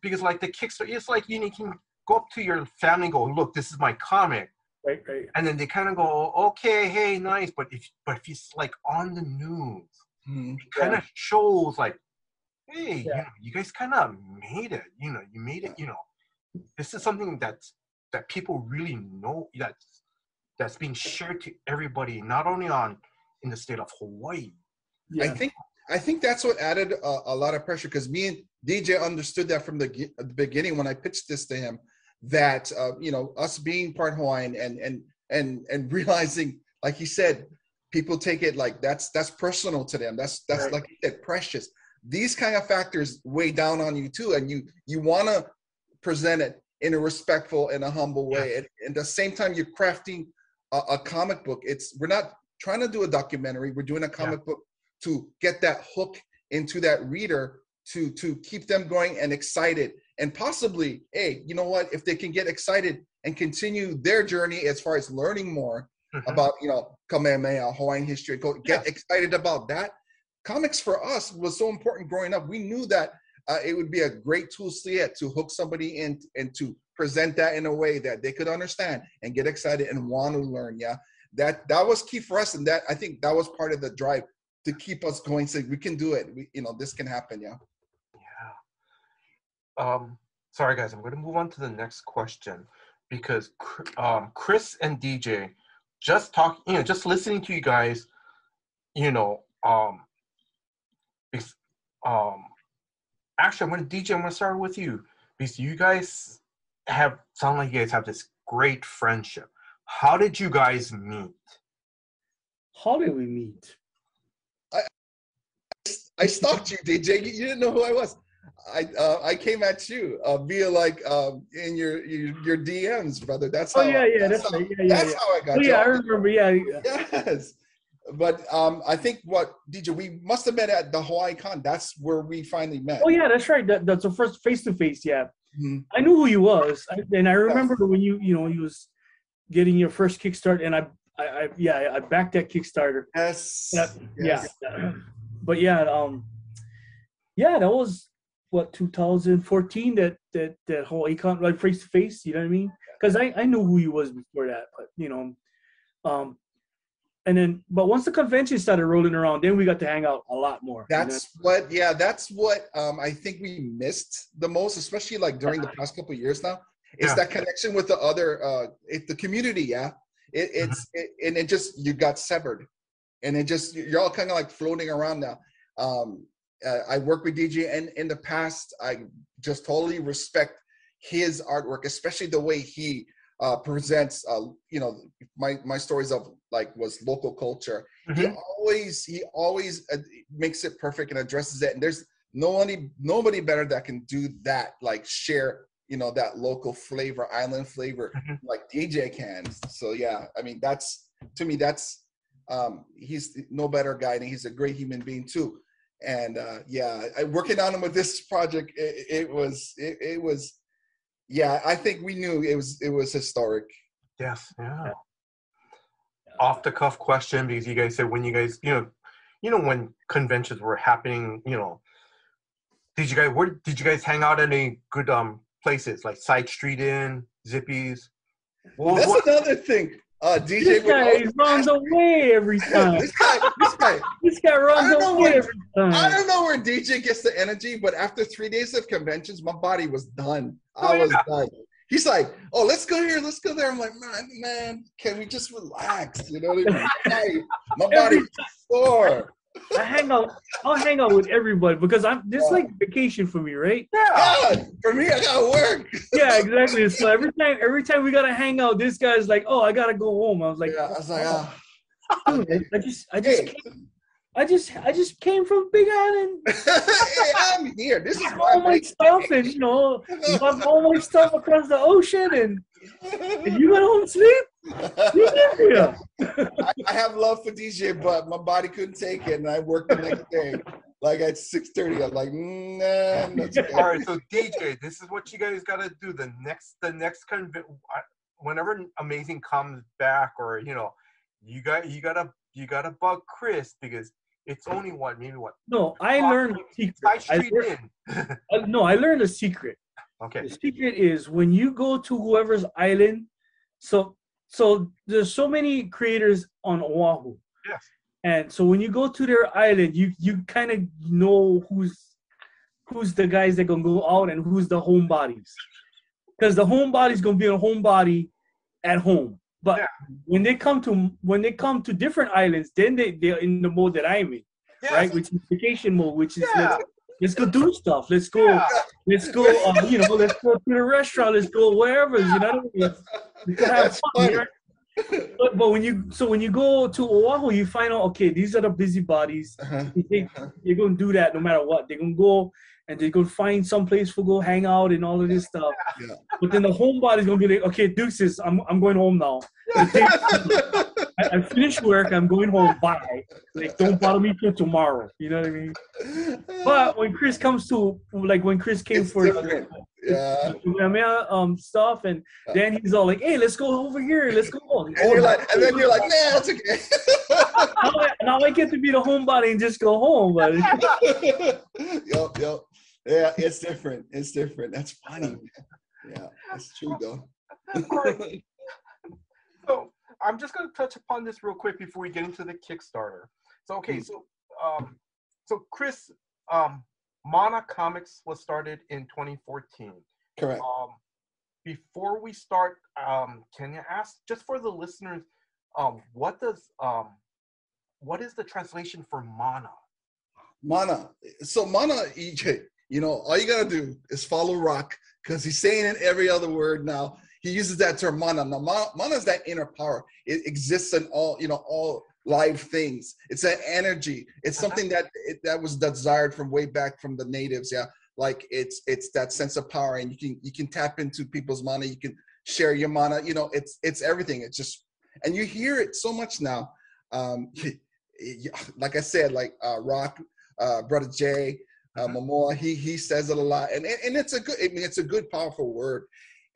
S1: because like the Kickstarter, it's like you can go up to your family and go, look, this is my comic.
S3: Right.
S1: And then they kind of go, okay, hey, nice. But if it's like on the news, it kind of shows like, hey, you guys kind of made it. You made it. This is something that people really know, that's being shared to everybody, not only in the state of Hawaii.
S2: Yeah. I think that's what added a lot of pressure, because me and DJ understood that from the beginning when I pitched this to him, that us being part Hawaiian and realizing, like he said, people take it like that's personal to them. That's right. Like you said, precious. These kind of factors weigh down on you too, and you want to present it in a respectful and a humble way. And at the same time, you're crafting a comic book. We're not trying to do a documentary. We're doing a comic book to get that hook into that reader, to keep them going and excited. And possibly, hey, you know what? If they can get excited and continue their journey as far as learning more about, Kamehameha, Hawaiian history, get excited about that. Comics for us was so important growing up. We knew that it would be a great tool to hook somebody in and to present that in a way that they could understand and get excited and want to learn. Yeah, that was key for us, and that I think that was part of the drive to keep us going. So we can do it. This can happen. Yeah.
S1: Sorry guys, I'm going to move on to the next question, because Chris and DJ, just listening to you guys, actually, I'm going to start with you, because you guys sound like you guys have this great friendship. How did you guys meet?
S3: How did we meet?
S2: I stalked you, DJ. You didn't know who I was. I came at you via in your DMs, brother. That's how.
S3: That's right.
S2: That's how I got you.
S3: Yeah, I remember. Yeah.
S2: Yes. But I think DJ, we must have met at the Hawaii Con. That's where we finally met.
S3: Oh yeah, that's right. That's the first face-to-face. Yeah.
S2: Mm-hmm.
S3: I knew who you was, and I remember when you was getting your first Kickstarter, and I backed that Kickstarter.
S2: Yes.
S3: Yeah. But that was what, 2014, that Hawaii Con, like face-to-face. You know what I mean? Because I knew who you was before that, but and then, but once the convention started rolling around, then we got to hang out a lot more.
S2: That's what I think we missed the most, especially like during the past couple of years now. It's that connection with the other, the community. Yeah, it just, you got severed, and it just, you're all kind of like floating around now. I work with DJ, and in the past, I just totally respect his artwork, especially the way he presents, my stories of was local culture. Mm-hmm. He always makes it perfect and addresses it. And there's nobody better that can do that, share, that local flavor, island flavor, like DJ can. So yeah, I mean, to me, he's no better guy, and he's a great human being too. And working on him with this project, it was. Yeah, I think we knew it was historic.
S1: Yes, yeah. Off the cuff question, because you guys said when you guys, when conventions were happening, did you guys hang out at any good places like Side Street Inn, Zippy's?
S2: That's another thing. DJ,
S3: this guy runs away every time. This guy runs away every time.
S2: I don't know where DJ gets the energy, but after 3 days of conventions, my body was done. I was done. He's like, oh, let's go here, let's go there. I'm like, man, can we just relax? You know what I mean? My body's sore.
S3: I'll hang out with everybody because this is like vacation for me, right?
S2: Yeah, for me, I gotta work.
S3: Yeah, exactly. So every time we gotta hang out, this guy's like, "Oh, I gotta go home." I was like,
S2: I was like,
S3: dude, I just came from Big Island.
S2: Hey, I'm here. This is
S3: all my stuff, and left all my stuff across the ocean, and you went home sleep. You live here.
S2: I have love for DJ, but my body couldn't take it, and I worked the next day, like at 6:30. I'm like, nah.
S1: All right, so DJ, this is what you guys gotta do. The next whenever Amazing comes back, or you gotta bug Chris because it's only maybe what.
S3: No, I learned a secret. I learned a secret.
S1: Okay.
S3: The secret is when you go to whoever's island. So there's so many creators on Oahu.
S1: Yes.
S3: And so when you go to their island, you kind of know who's the guys that gonna go out and who's the homebodies. Because the homebody's gonna be a homebody at home. But when they come to different islands, then they're in the mode that I'm in, right? Which is vacation mode, which is let's go do stuff. Let's go. Let's go. Let's go to the restaurant. Let's go wherever. We can have fun. Right? But when you go to Oahu, you find out, okay, these are the busybodies. They're gonna do that no matter what. They're gonna go and they're gonna find some place to go hang out and all of this stuff. Yeah. But then the homebody's gonna be like, okay, deuces, I'm going home now. I finished work. I'm going home. Bye. Like, don't bother me till tomorrow. You know what I mean? But when Chris comes to, like, when Chris came for Kamehameha stuff, and then he's all like, "Hey, let's go over here. Let's go."
S2: And then you're like, "Nah, it's okay."
S3: now I get to be the homebody and just go home, buddy.
S2: Yep. Yeah, it's different. That's funny. Yeah, it's true though.
S1: So I'm just going to touch upon this real quick before we get into the Kickstarter. So, okay, so Chris, Mana Comics was started in 2014.
S2: Correct.
S1: Before we start, can you ask, just for the listeners, what is the translation for mana?
S2: Mana. So mana, EJ, all you gotta do is follow Rock, because he's saying it every other word now. He uses that term mana. Now, mana is that inner power. It exists in all live things. It's that energy. It's something that was desired from way back from the natives. Yeah, like it's that sense of power, and you can tap into people's mana. You can share your mana. It's everything. It's just, and you hear it so much now. Like I said, like Rock, Brother Jay, Momoa, he says it a lot, and it's a good. I mean, it's a good, powerful word.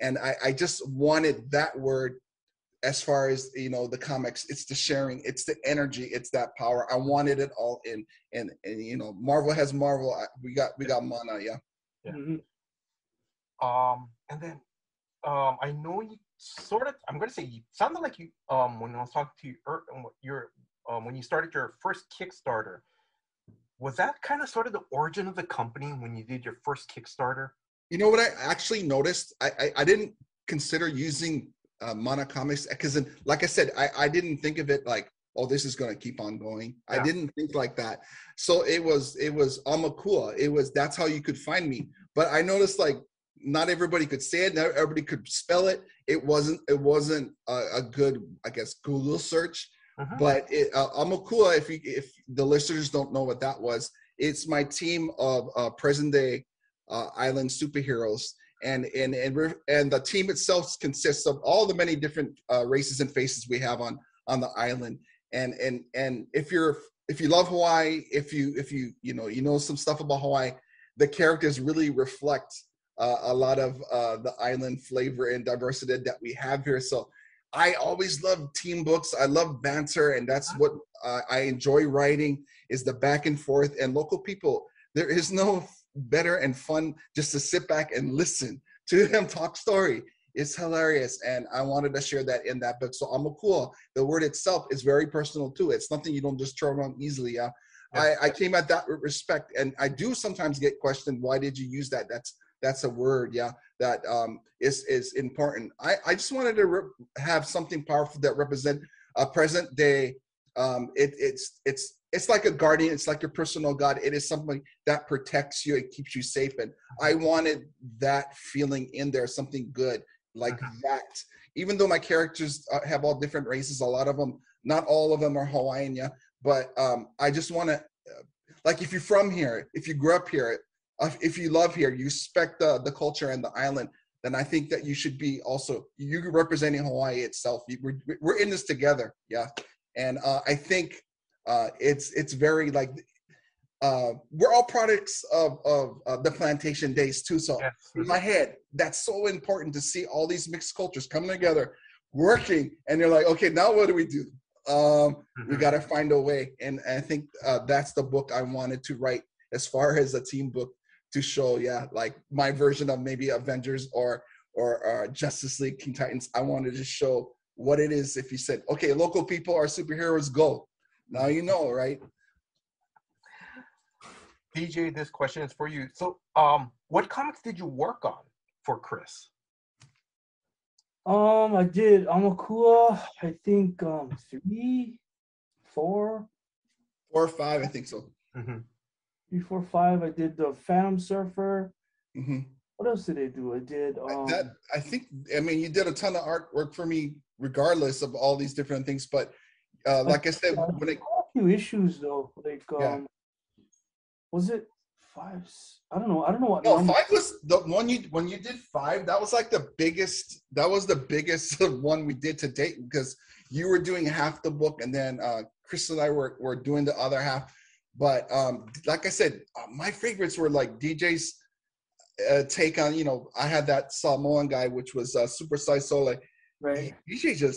S2: And I just wanted that word as far as, the comics. It's the sharing, it's the energy, it's that power. I wanted it all in. And Marvel has Marvel. We got mana, yeah.
S1: Mm-hmm. And then I know you sort of, I'm going to say, you sounded like you, when I was talking to you, when you started your first Kickstarter, was that kind of sort of the origin of the company when you did your first Kickstarter?
S2: You know what I actually noticed? I didn't consider using Mana Comics because, like I said, I didn't think of it like, oh, this is going to keep on going. Yeah. I didn't think like that. So it was Amakua. That's how you could find me. But I noticed like not everybody could say it. Not everybody could spell it. It wasn't a good, I guess, Google search. But Amakua, if the listeners don't know what that was, it's my team of present day island superheroes, and the team itself consists of all the many different races and faces we have on the island. And if you love Hawaii, if you know some stuff about Hawaii, the characters really reflect a lot of the island flavor and diversity that we have here. So I always love team books. I love banter, and that's what I enjoy writing, is the back and forth. And local people, there is no better and fun just to sit back and listen to them talk story. It's hilarious, and I wanted to share that in that book. So Amakua, the word itself is very personal too. It's something you don't just throw around easily. Yeah, I came at that with respect, and I do sometimes get questioned, why did you use that? that's a word, yeah, that is important. I just wanted to have something powerful that represent a present day. It's like a guardian. It's like your personal God. It is something that protects you. It keeps you safe. And I wanted that feeling in there, something good like that. Even though my characters have all different races, a lot of them, not all of them are Hawaiian, yeah. But I just want to, like, if you're from here, if you grew up here, if you love here, you respect the culture and the island, then I think that you should be also, you representing Hawaii itself. We're in this together, yeah. And I think it's very like, we're all products of the plantation days too. So in my head, that's so important to see all these mixed cultures coming together, working, and they're like, okay, now what do we do? We got to find a way. And I think that's the book I wanted to write as far as a team book to show, yeah, like my version of maybe Avengers or Justice League, Teen Titans. I wanted to show what it is if you said, okay, local people are superheroes, go. Now you know, right?
S1: DJ, this question is for you. So, what comics did you work on for Chris?
S3: I did Amakua, I think 3, 4.
S2: 4 or 5, I think so.
S3: 3, 4, 5. I did the Phantom Surfer. What else did I do? I did
S2: I think, I mean, you did a ton of artwork for me regardless of all these different things, but like I said, when it
S3: a few issues though, like was it 5? I don't know what.
S2: No, 5 was the one when you did 5, that was like the biggest one we did to date, because you were doing half the book and then Chris and I were doing the other half. But like I said, my favorites were like DJ's take on, I had that Samoan guy, which was Super Sai Sole.
S3: Right.
S2: DJ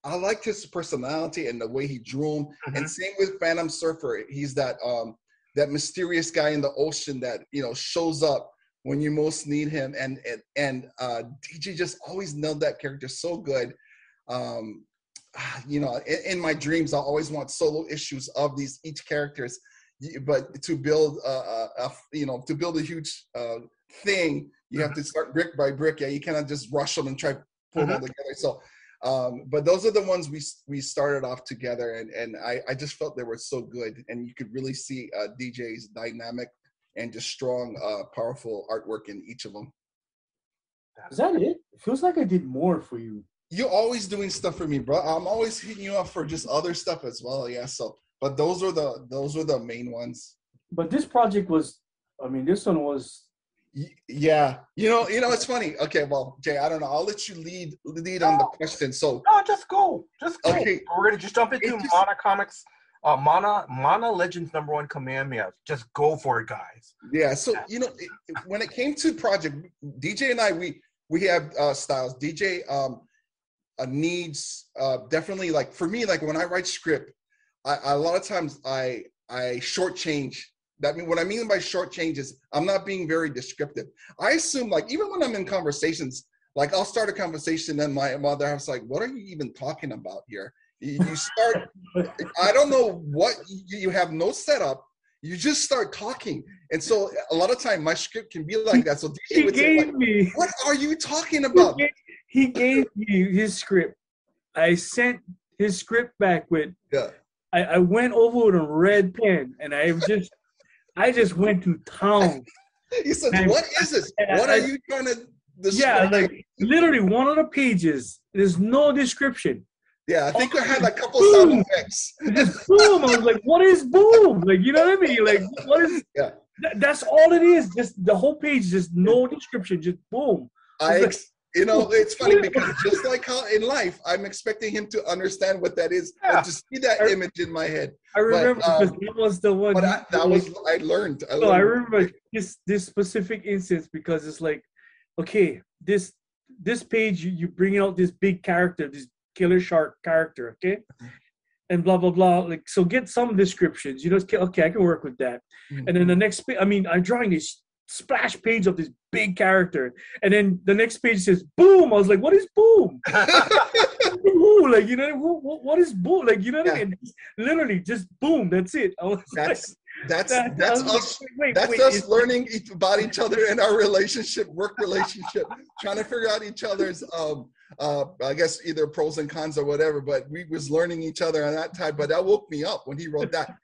S2: I liked his personality and the way he drew him. And same with Phantom Surfer. He's that mysterious guy in the ocean that shows up when you most need him. And DJ just always nailed that character so good. In my dreams, I always want solo issues of each characters, but to build a huge thing, you have to start brick by brick. Yeah, you cannot just rush them and try to pull them all together. So, but those are the ones we started off together, and I just felt they were so good, and you could really see DJ's dynamic and just strong, powerful artwork in each of them.
S3: Is that it? It feels like I did more for you.
S2: You're always doing stuff for me, bro. I'm always hitting you up for just other stuff as well. Yeah. So, but those were the main ones.
S3: But this project was, this one was.
S2: Yeah. It's funny. Okay. Well, Jay, I don't know. I'll let you lead on the question. So.
S1: No, just go.
S2: Okay.
S1: We're gonna just jump into Mana Comics. Mana Legends #1 Kamehameha. Just go for it, guys.
S2: Yeah. So when it came to project, DJ and I, we have styles. DJ needs definitely, like, for me, like when I write script, I a lot of times I shortchange. What I mean by shortchange is I'm not being very descriptive. I assume, like, even when I'm in conversations, like I'll start a conversation and my mother was like, "What are you even talking about here?" You start, I don't know what, you have no setup. You just start talking. And so a lot of time my script can be like that. So DJ would say, like, "What are you talking about?"
S3: He gave me his script. I sent his script back with, I went over with a red pen, and I just went to town.
S2: He said, "What is this? What are you trying to describe?"
S3: Yeah, like literally one of the pages, there's no description.
S2: Yeah, I think I had a couple sound effects.
S3: Just boom. I was like, what is boom? Like, you know what I mean? Like, what is, that's all it is. Just the whole page, just no description, just boom.
S2: It's funny because just like how in life, I'm expecting him to understand what that is, but to see that image in my head.
S3: I remember because that was the one.
S2: But I learned.
S3: I remember this specific instance because it's like, okay, this page you bring out this big character, this killer shark character, okay, and blah blah blah. Like, so get some descriptions. Okay, I can work with that. And then the next page, I'm drawing this splash page of this big character, and then the next page says boom. I was like, what is boom? Like, what is boom? Like, what I mean? Literally just boom, that's it. I was
S2: that's
S3: I was like,
S2: us.
S3: wait,
S2: That's us learning about each other in our relationship, work relationship, trying to figure out each other's, I guess either pros and cons or whatever. But we was learning each other on that time. But that woke me up when he wrote that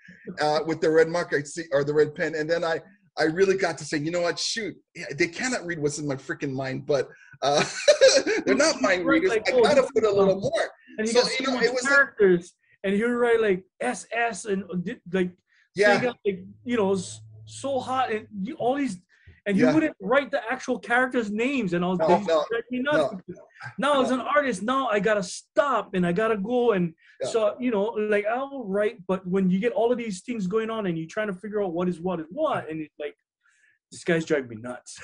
S2: with the red marker or the red pen, and then I really got to say, you know what? Shoot, they cannot read what's in my freaking mind, but they're not mind readers. Like, I gotta put a little more.
S3: And so it was characters, and you write like SS and like. Yeah, so you got like so hot and all these, and you wouldn't write the actual characters' names, and all. Now as an artist, now I gotta stop and I gotta go and so like I'll write, but when you get all of these things going on and you're trying to figure out what is what, and it's like this guy's driving me nuts.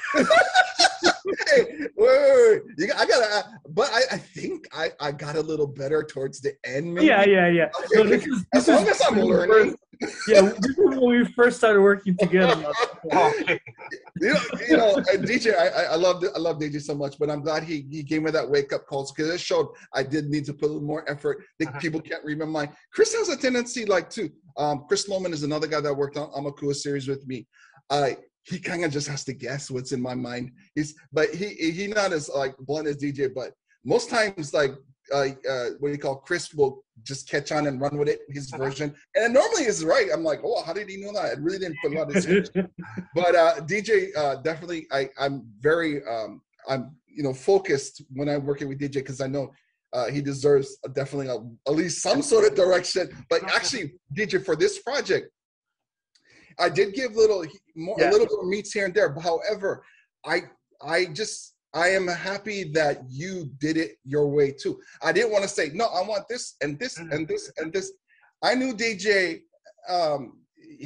S2: Hey, wait. I gotta, but I think I got a little better towards the end. Maybe.
S3: Yeah. Okay. So this
S2: as long as I'm learning.
S3: Yeah, this is when we first started working together.
S2: DJ, I love DJ so much, but I'm glad he gave me that wake up call because it showed I did need to put a little more effort. People can't read my mind. Chris has a tendency too. Chris Loman is another guy that worked on Amakua series with me. He kind of just has to guess what's in my mind. He not as blunt as DJ, but most times what do you call, Chris will just catch on and run with it, his version, and normally is right. I'm like, oh, how did he know that? I really didn't put a lot of this. But DJ, definitely, I'm very I'm focused when I'm working with DJ because I know he deserves definitely at least some sort of direction. But actually, DJ, for this project, I did give a little bit of meats here and there. But however, I am happy that you did it your way too. I didn't want to say, no, I want this and this and this and this. I knew DJ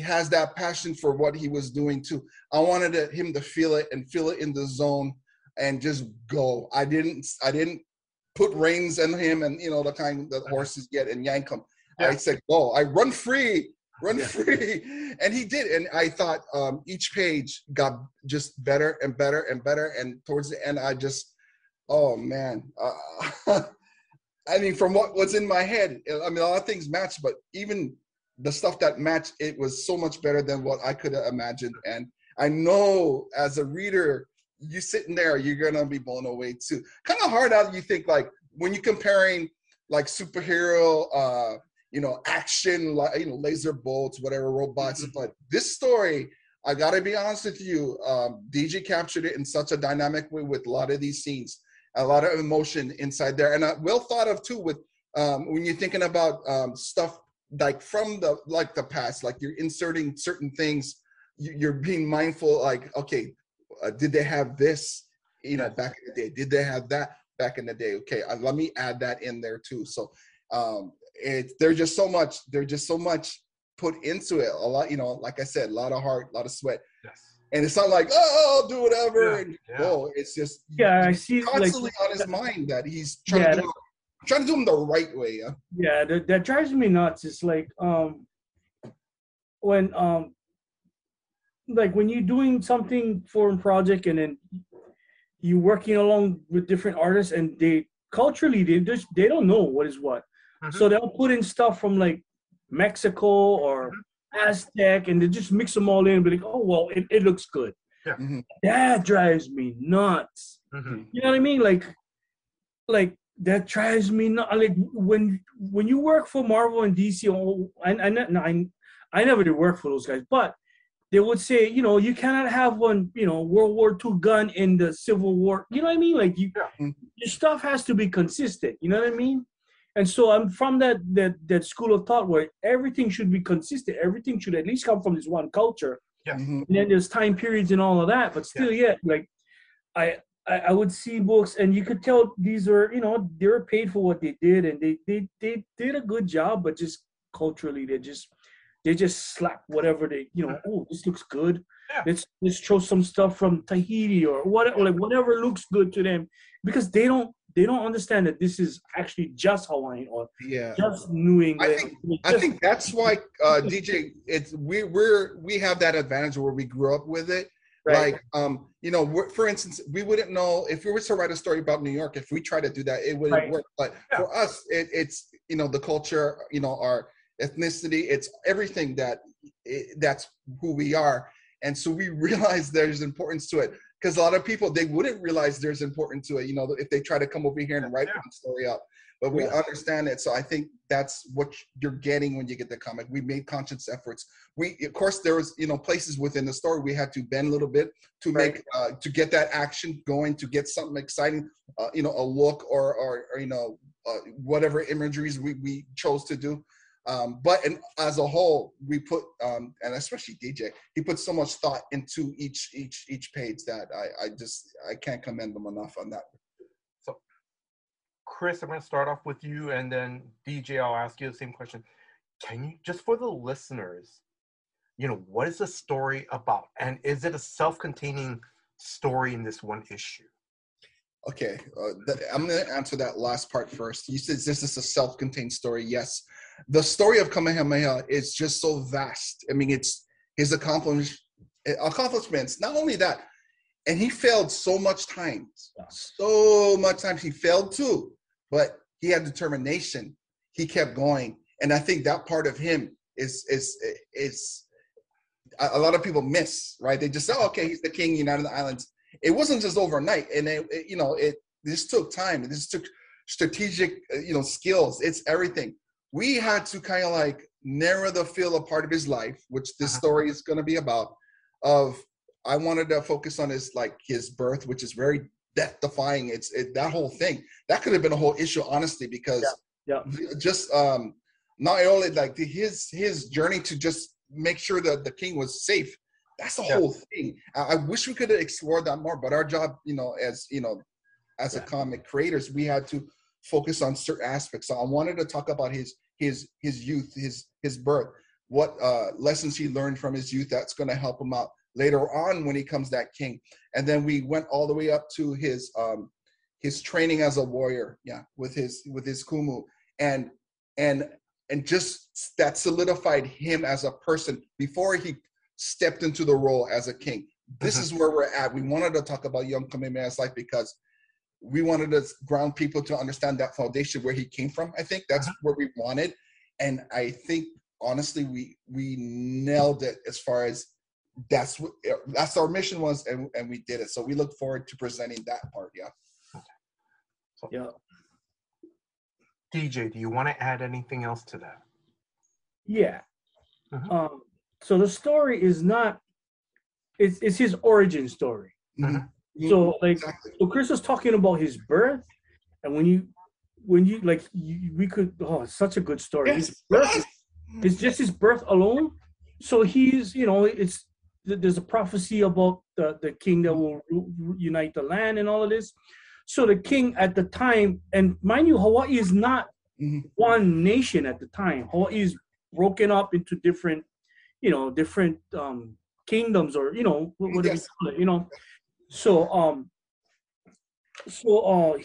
S2: has that passion for what he was doing too. I wanted him to feel it and feel it in the zone and just go. I didn't put reins in him and the kind that horses get and yank them. Yeah. I said, go. I run free. And he did. And I thought each page got just better and better and better. And towards the end, I just, oh man. I mean, from what's in my head, I mean, a lot of things match, but even the stuff that matched, it was so much better than what I could have imagined. And I know as a reader, you sitting there, you're going to be blown away too. Kind of hard out, you think, when you're comparing superhero, action, laser bolts, whatever, robots. But this story, I gotta be honest with you, DJ captured it in such a dynamic way with a lot of these scenes, a lot of emotion inside there, and well thought of too. With when you're thinking about stuff from the past, you're inserting certain things, you're being mindful. Okay, did they have this? Back in the day, did they have that back in the day? Okay, let me add that in there too. So. There's just so much put into it. A lot, like I said, a lot of heart, a lot of sweat. Yes. And it's not like, oh, I'll do whatever. It's just
S3: I see
S2: constantly on his mind that he's trying to do them the right way.
S3: Yeah, that drives me nuts. It's when you're doing something for a project and then you're working along with different artists and they culturally they don't know what is what. So they'll put in stuff from Mexico or Aztec, and they just mix them all in and be like, oh, well, it looks good. Yeah. That drives me nuts. You know what I mean? That drives me nuts. When you work for Marvel and DC, I never did work for those guys, but they would say, you cannot have one, World War II gun in the Civil War. You know what I mean? Your stuff has to be consistent. You know what I mean? And so I'm from that school of thought where everything should be consistent. Everything should at least come from this one culture. Yeah. And then there's time periods and all of that. But still, I would see books and you could tell these are, they were paid for what they did and they did a good job, but just culturally they just slap whatever they, oh, this looks good. Yeah. Let's show some stuff from Tahiti or whatever looks good to them, because they don't understand that this is actually just Hawaiian or just New England.
S2: I think that's why DJ, we have that advantage where we grew up with it. Right. For instance, we wouldn't know if we were to write a story about New York. If we try to do that, it wouldn't work. But for us, it's the culture, our ethnicity, it's everything that that's who we are. And so we realize there's importance to it, because a lot of people, they wouldn't realize there's importance to it, you know, if they try to come over here and write one story up. But we understand it. So I think that's what you're getting when you get the comic. We made conscious efforts. Of course, there was, you know, places within the story we had to bend a little bit to make, to get that action going, to get something exciting, you know, a look or you know, whatever imageries we chose to do. But as a whole, we put, and especially DJ, he put so much thought into each page that I can't commend them enough on that.
S1: So, Chris, I'm going to start off with you, and then DJ, I'll ask you the same question. Can you, just for the listeners, you know, what is the story about? And is it a self-containing story in this one issue?
S2: Okay, I'm going to answer that last part first. You said this is a self-contained story. Yes. The story of Kamehameha is just so vast. I mean, it's his accomplishments. Not only that, and he failed so much times. He failed too, but he had determination. He kept going, and I think that part of him is a lot of people miss, right? They just say, oh, okay, he's the king, United Islands. It wasn't just overnight, and this took time. This took strategic, you know, skills. It's everything. We had to kind of like narrow the field of part of his life, which this story is going to be about. I wanted to focus on his birth, which is very death-defying. That whole thing that could have been a whole issue, honestly, because just not only like his journey to just make sure that the king was safe. That's the whole thing. I wish we could have explored that more, but our job, you know, as a comic creators, we had to focus on certain aspects. So I wanted to talk about his youth, his birth, what lessons he learned from his youth that's going to help him out later on when he comes that king. And then we went all the way up to his training as a warrior, with his kumu, and just that solidified him as a person before he stepped into the role as a king. This is where we're at. We wanted to talk about young Kamehameha's life because we wanted to ground people to understand that foundation where he came from. I think that's where we wanted. And I think, honestly, we nailed it as far as that's our mission was, and we did it. So we look forward to presenting that part.
S1: DJ, do you want to add anything else to that?
S3: Yeah. So the story is not, it's his origin story. So so Chris was talking about his birth, and when you we could, it's such a good story.
S2: Yes.
S3: His birth is just his birth alone. So he's, you know, there's a prophecy about the king that will unite the land and all of this. So the king at the time, and mind you, Hawaii is not one nation at the time. Hawaii is broken up into different kingdoms, or, you know, what do we call it, you know. So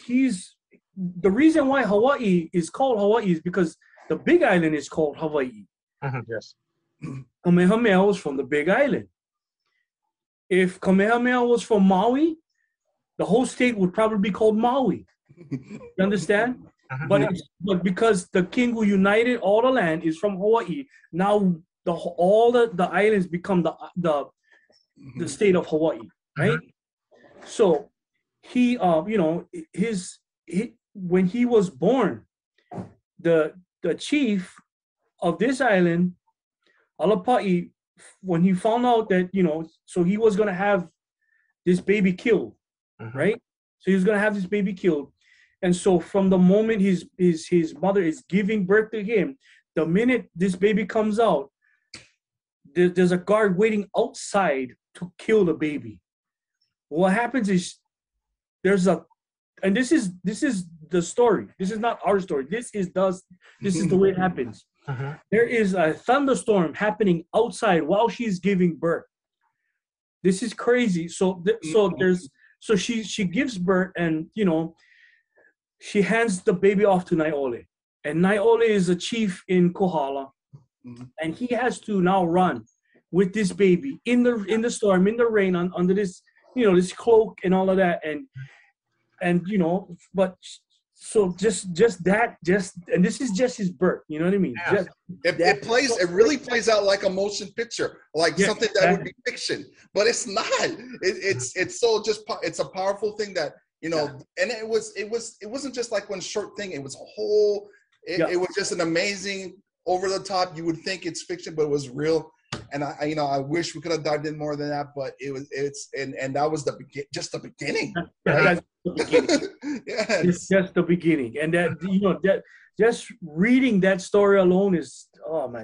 S3: he's, the reason why Hawaii is called Hawaii is because the Big Island is called Hawaii.
S1: Yes.
S3: Kamehameha was from the Big Island. If Kamehameha was from Maui, the whole state would probably be called Maui. You understand? But because the king who united all the land is from Hawaii, now all the islands become the state of Hawaii, right? So he, you know, when he was born, the chief of this island, Alapa'i, when he found out that, you know, so he was gonna have this baby killed, right? So he was gonna have this baby killed, and so from the moment his mother is giving birth to him, the minute this baby comes out, there's a guard waiting outside to kill the baby. What happens is and this is the story. This is not our story. This is the way it happens. There is a thunderstorm happening outside while she's giving birth. This is crazy. So she gives birth, and, you know, she hands the baby off to Naiole, and Naiole is a chief in Kohala, and he has to now run with this baby in the storm, in the rain, under this, you know, this cloak and all of that, and you know, but So and this is just his birth. You know what I mean?
S1: Yeah.
S2: It really plays out like a motion picture, like something that would be fiction, but it's not. It's so just it's a powerful thing that and it wasn't just like one short thing. It was a whole. It was just an amazing, over the top. You would think it's fiction, but it was real. And I wish we could have dived in more than that, but and that was just the beginning.
S3: That's the beginning. It's just the beginning, and that just reading that story alone is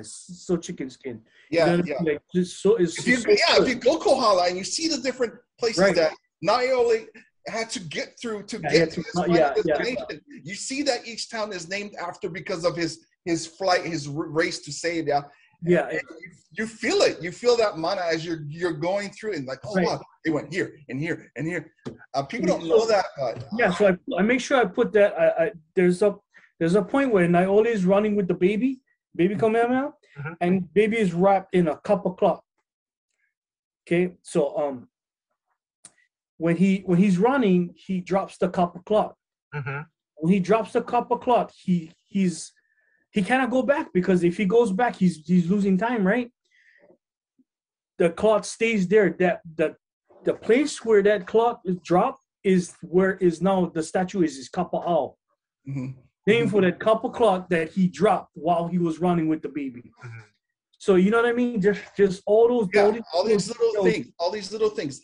S3: so chicken skin. Like just so it's
S2: if you go Kohala and you see the different places that Naiole had to get through to get to his destination. You see that each town is named after because of his flight, his race to save. You feel it. You feel that mana as you're going through it, and like, wow, they went here and here and here. People don't know that.
S3: So I make sure I put that. There's a point where Naiole is running with the baby Kamehameha, and baby is wrapped in a copper cloth. Okay, so when he's running, he drops the copper cloth. When he drops the copper cloth, he cannot go back, because if he goes back, he's losing time, right? The cloth stays there. The place where that cloth is dropped is now the statue is Caravalho. Named for that copper cloth that he dropped while he was running with the baby. So you know what I mean? Just all these
S2: little things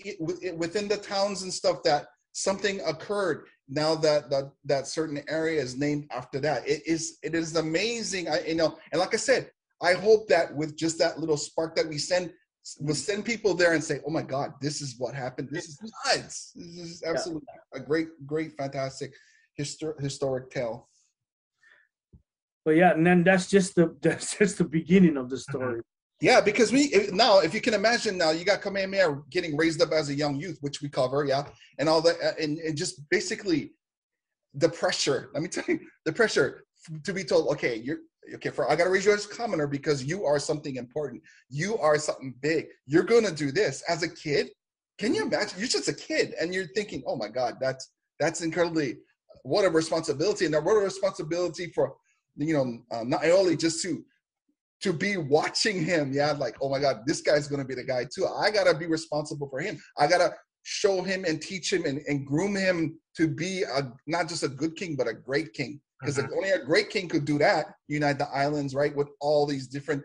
S2: within the towns and stuff, that something occurred. Now that certain area is named after that. It is amazing. And like I said, I hope that with just that little spark that we send, we'll send people there and say, oh my God, this is what happened. This is nuts. This is absolutely a great, fantastic historic tale.
S3: But and then that's just the beginning of the story.
S2: Yeah, because if you can imagine, now you got Kamehameha getting raised up as a young youth, which we cover, and all that, and just basically the pressure. Let me tell you, the pressure to be told, okay, I got to raise you as a commoner because you are something important. You are something big. You're going to do this as a kid. Can you imagine? You're just a kid, and you're thinking, oh my God, that's incredibly, what a responsibility, and what a responsibility for Naiole just to be watching him, like, oh my God, this guy's gonna be the guy too. I gotta be responsible for him. I gotta show him and teach him and groom him to be not just a good king, but a great king. Because only a great king could do that, unite the islands, right? With all these different,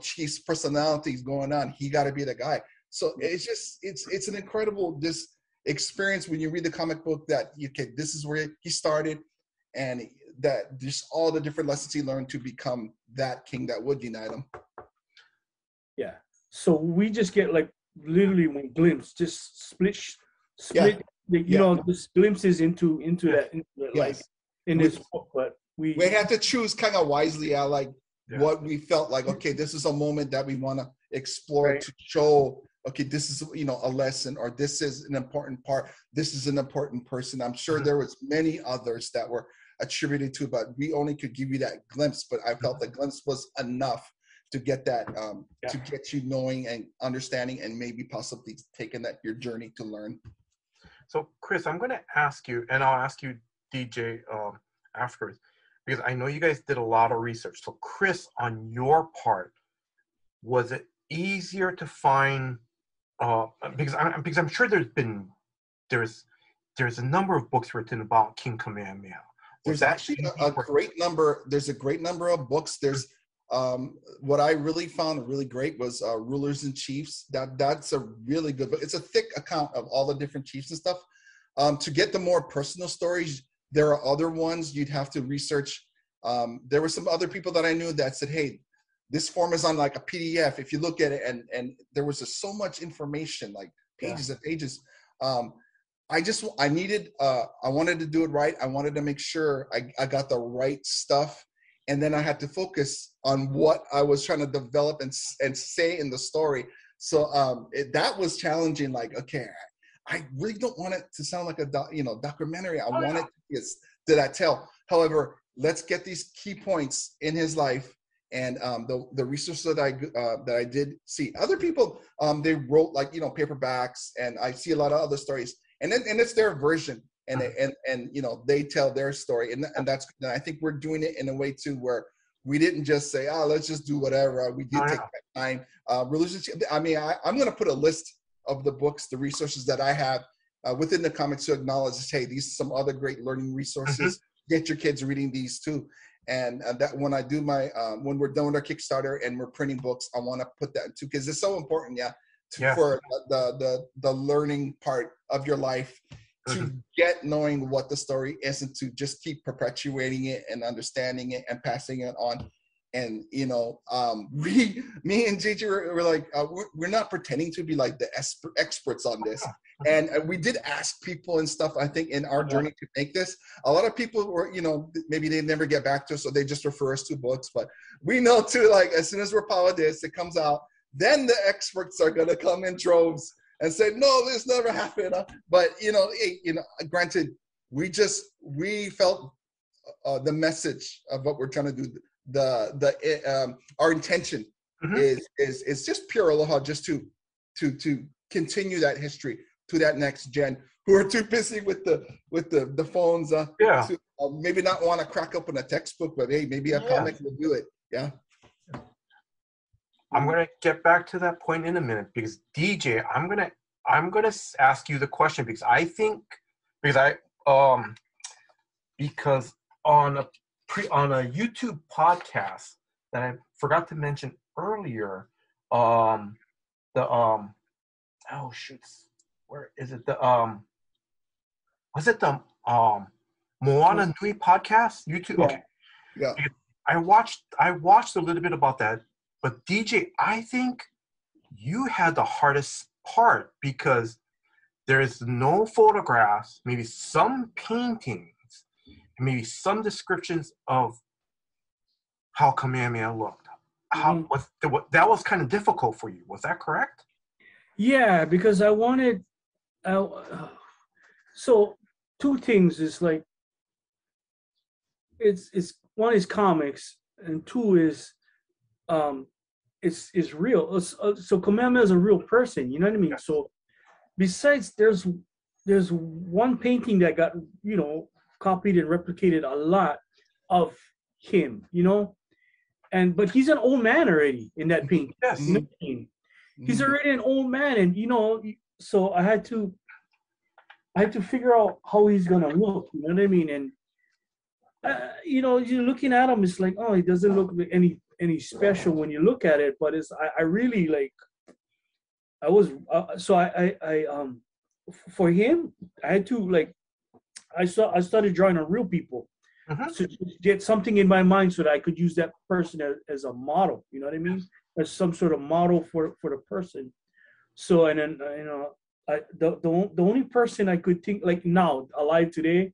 S2: chiefs, personalities going on. He gotta be the guy. So it's an incredible experience when you read the comic book that, this is where he started, and that just all the different lessons he learned to become that king that would unite them.
S3: Yeah. So we just get like literally one glimpse, just split, just glimpses into that like in this book. But we
S2: had to choose kind of wisely, what we felt like. Okay, this is a moment that we want to explore to show. Okay, this is a lesson, or this is an important part. This is an important person. I'm sure there was many others that were attributed to, but we only could give you that glimpse. But I felt the glimpse was enough to get that, to get you knowing and understanding, and maybe possibly taking that your journey to learn.
S1: So, Chris, I'm going to ask you, and I'll ask you, DJ, afterwards, because I know you guys did a lot of research. So, Chris, on your part, was it easier to find? Because I'm sure there's a number of books written about King Kamehameha.
S2: There's actually a great number. There's a great number of books. There's what I really found really great was Rulers and Chiefs. That's a really good book. It's a thick account of all the different chiefs and stuff. To get the more personal stories, there are other ones you'd have to research. There were some other people that I knew that said, hey, this form is on like a PDF. If you look at it, and there was just so much information, like pages and pages. I wanted to do it right. I wanted to make sure I got the right stuff. And then I had to focus on what I was trying to develop and say in the story. So that was challenging. Like, okay, I really don't want it to sound like a documentary. I want it to that tale. However, let's get these key points in his life. And the research that I did see, other people they wrote like paperbacks, and I see a lot of other stories, and it's their version. and they tell their story, and I think we're doing it in a way too where we didn't just say, let's just do whatever. We did take that time. Relationship. I mean, I'm going to put a list of the books, the resources that I have within the comics to acknowledge, hey, these are some other great learning resources. Get your kids reading these too. And that when I do when we're done with our Kickstarter and we're printing books, I want to put that too, because it's so important, for the learning part of your life, to get knowing what the story is, and to just keep perpetuating it and understanding it and passing it on. And me and JJ were like, we're not pretending to be like the experts on this. And we did ask people and stuff, I think, in our journey to make this. A lot of people were, maybe they never get back to us, so they just refer us to books. But we know too, like, as soon as we're this, it comes out, then the experts are gonna come in droves and say, no, this never happened. But granted, we felt the message of what we're trying to do. Our intention is just pure aloha, just to continue that history to that next gen who are too busy with the phones to maybe not want to crack open a textbook, but hey, maybe a comic will do it.
S1: I'm gonna get back to that point in a minute, because DJ, I'm gonna ask you the question, because I think because on a YouTube podcast that I forgot to mention earlier, where is it? Was it the Moana Nui podcast? YouTube.
S2: Yeah.
S1: Okay.
S2: Yeah.
S1: I watched a little bit about that, but DJ, I think you had the hardest part, because there is no photographs, maybe some paintings, maybe some descriptions of how Kamehameha looked. That was kind of difficult for you. Was that correct?
S3: Yeah, because I wanted. So two things is like, it's one is comics, and two is it's real. So Kamehameha is a real person. You know what I mean? Yes. So besides, there's one painting that got copied and replicated a lot of him, but he's an old man already in that painting.
S1: Yes.
S3: You know what I mean? He's already an old man, and so I had to figure out how he's gonna look. You know what I mean? And you're looking at him, it's like, oh, he doesn't look any special when you look at it. But I really like. I was for him, I had to I started drawing on real people to get something in my mind so that I could use that person as a model. You know what I mean? As some sort of model for the person. So, and then the only person I could think now alive today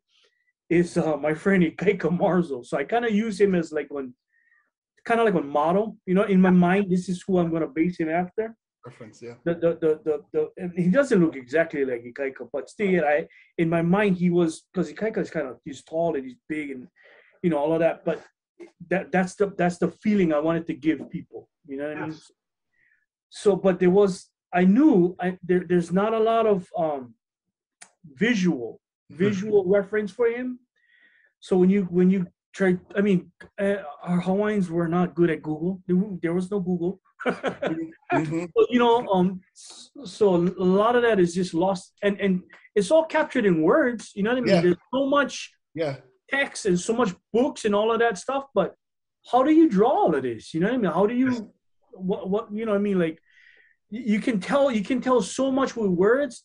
S3: is my friend Ikaika Marzo. So I kind of use him as one model. In my mind, this is who I'm gonna base him after.
S2: Reference, yeah.
S3: And he doesn't look exactly like Ikaika, but still, in my mind he was, because Ikaika is he's tall and he's big and all of that. But that's the feeling I wanted to give people. You know what I mean? So, but I knew there's not a lot of visual reference for him. So when you try, our Hawaiians were not good at Google. There was no Google. So a lot of that is just lost, and it's all captured in words. You know what I mean?
S2: Yeah.
S3: There's so much text and so much books and all of that stuff, but how do you draw all of this? You know what I mean? How do you what you know what I mean? Like, you can tell so much with words,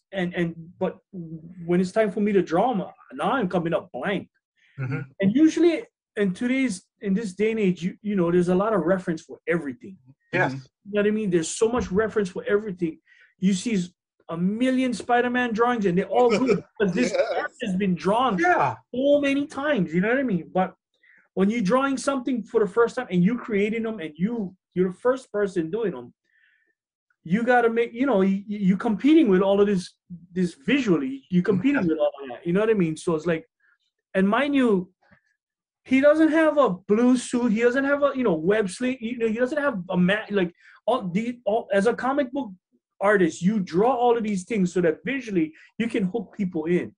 S3: but when it's time for me to draw them, now I'm coming up blank. And usually in this day and age, there's a lot of reference for everything.
S1: Yes.
S3: You know what I mean? There's so much reference for everything. You see a million Spider-Man drawings, and they're all good because this art has been drawn so many times. You know what I mean? But when you're drawing something for the first time and you creating them, and you're the first person doing them, you got to make, you competing with all of this visually. You competing with all of that. You know what I mean? So it's like, and mind you, he doesn't have a blue suit. He doesn't have a web sleeve. He doesn't have a mat. Like as a comic book artist, you draw all of these things so that visually you can hook people in.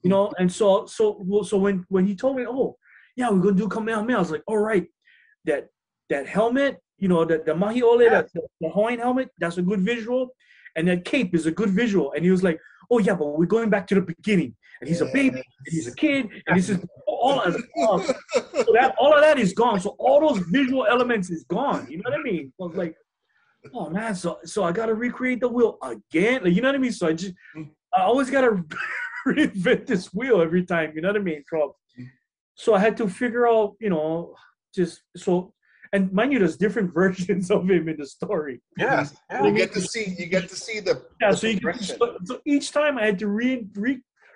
S3: you know. And so when he told me, oh yeah, we're gonna do Kamehameha, I was like, all right, that helmet, you know, the Mahi Ole, the Hawaiian helmet, that's a good visual, and that cape is a good visual. And he was like, oh yeah, but we're going back to the beginning, and he's a baby, and he's a kid, and this is all so that all of that is gone. So all those visual elements is gone. You know what I mean? I was like, oh man, so I got to recreate the wheel again. Like, you know what I mean? So I always got to reinvent this wheel every time. You know what I mean? So I had to figure out, you know, and mind you, there's different versions of him in the story.
S1: Yes,
S2: you get to see the
S3: so each time I had to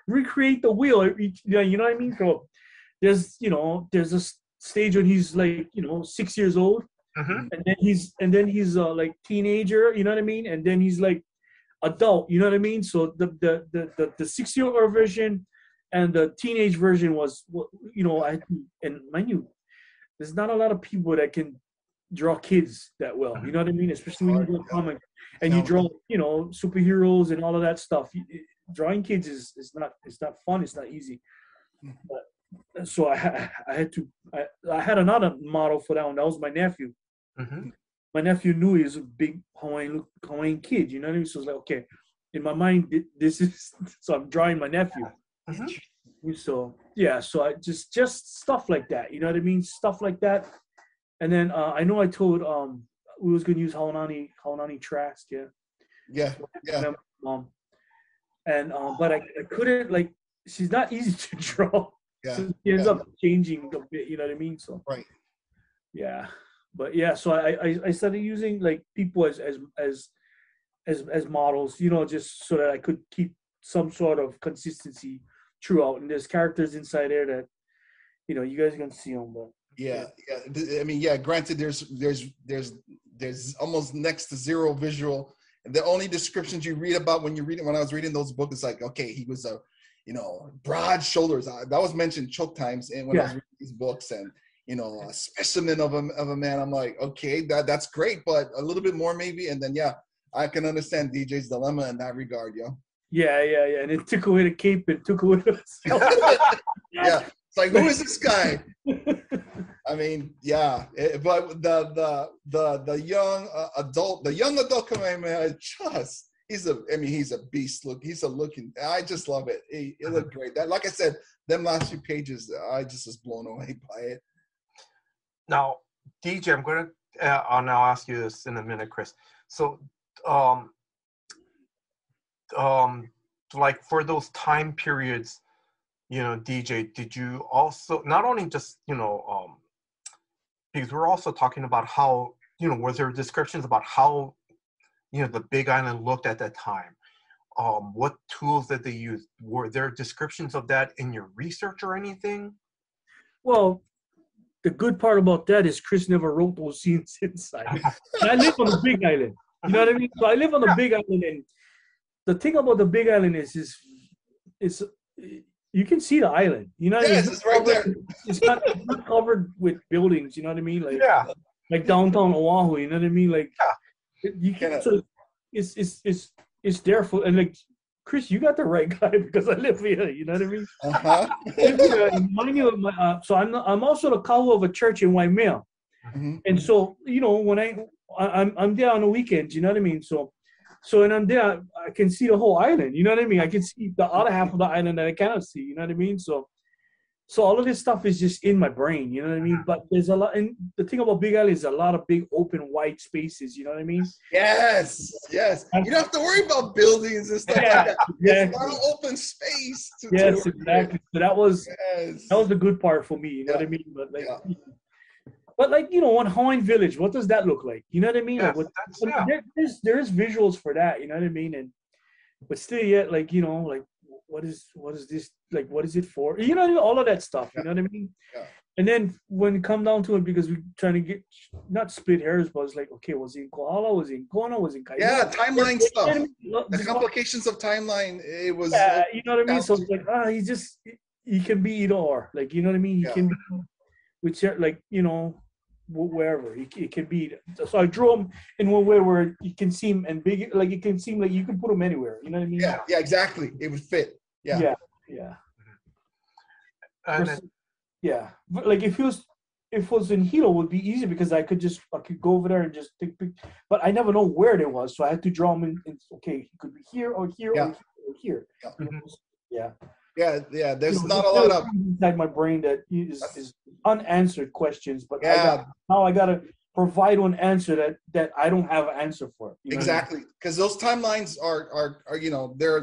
S3: recreate the wheel. You know what I mean? So there's a stage when he's like 6 years old, and then he's like teenager. You know what I mean? And then he's like adult. You know what I mean? So the 6-year-old version and the teenage version was, and mind you, there's not a lot of people that can draw kids that well. You know what I mean? Especially when you do a comic and you draw, superheroes and all of that stuff. Drawing kids is not fun. It's not easy. But, so I had another model for that one. That was my nephew.
S1: Mm-hmm.
S3: My nephew knew he was a big Hawaiian kid. You know what I mean? So I was like, okay, in my mind, this is. So I'm drawing my nephew. Mm-hmm. So yeah, so I just stuff like that. You know what I mean? Stuff like that. And then I know I told we was gonna use Haunani Trask.
S2: Yeah.
S3: And but I couldn't, like, she's not easy to draw.
S2: Yeah.
S3: So she ends up changing a bit. You know what I mean? So
S2: right.
S3: Yeah, but yeah, so I started using like people as models, just so that I could keep some sort of consistency throughout. And there's characters inside there that you guys are gonna see them. But
S2: yeah. I mean, granted, there's almost next to zero visual. And the only descriptions you read about when I was reading those books, it's like, okay, he was broad shoulders. That was mentioned choke times, and when I was reading these books, and a specimen of a man. I'm like, okay, that's great, but a little bit more maybe. And then I can understand DJ's dilemma in that regard, yo.
S3: Yeah. And it took away the cape and took away the
S2: yeah. It's like, who is this guy? I mean, but the young adult Kamehameha, he's a beast. I just love it. It looked great. That, like I said, them last few pages, I just was blown away by it.
S1: Now, DJ, I'm going to, I'll ask you this in a minute, Chris. So, like for those time periods, DJ, did you also, not only just, because we're also talking about how, was there descriptions about how, the Big Island looked at that time? What tools that they used? Were there descriptions of that in your research or anything?
S3: Well, the good part about that is Chris never wrote those scenes inside. And I live on the Big Island. You know what I mean? So I live on the Big Island, and the thing about the Big Island is you can see the island. You know what I mean?
S2: It's right there.
S3: It's not covered with buildings. You know what I mean? Like downtown Oahu. You know what I mean? Like you can. So it's there for, and like Chris, you got the right guy because I live here. You know what I mean? Mind you, so I'm also the kahu of a church in Waimea, and so when I'm there on the weekends. You know what I mean? So when I'm there, I can see the whole island. You know what I mean? I can see the other half of the island that I cannot see. You know what I mean? So all of this stuff is just in my brain. You know what I mean? But there's a lot, and the thing about Big Island is a lot of big open white spaces. You know what I mean?
S2: Yes. You don't have to worry about buildings and stuff like that. It's a lot of open space.
S3: Yes, exactly. So that was the good part for me. You know what I mean? But on Hawaiian Village, what does that look like? You know what I mean? There's visuals for that. You know what I mean? But still, what is this? Like, what is it for? You know, all of that stuff. You know what I mean?
S2: Yeah.
S3: And then when it come down to it, because we're trying to get not split hairs, but it's like, okay, was it in Kohala? Was it in Kona? Was it in Kaia?
S2: Yeah, timeline stuff. The complications of timeline. It was.
S3: You know what I mean? So it's like, he can be either or. Like, you know what I mean? He can be, which wherever it can be. So I drew him in one way where you can see him and big, like it can seem like you can put him anywhere. You know what I mean?
S2: Yeah, exactly. It would fit. Yeah.
S1: And then,
S3: Yeah, but like if it was in Hilo, it would be easy because I could go over there and just take pictures. But I never know where it was, so I had to draw them in. Okay, he could be here or here or
S2: Yeah.
S3: here or here.
S2: Yeah.
S3: Yeah.
S2: Yeah. There's not a
S3: there's
S2: lot of
S3: inside my brain that is unanswered questions, but
S2: yeah.
S3: I gotta provide one answer that I don't have an answer for. You know what I mean?
S2: Exactly, because those timelines are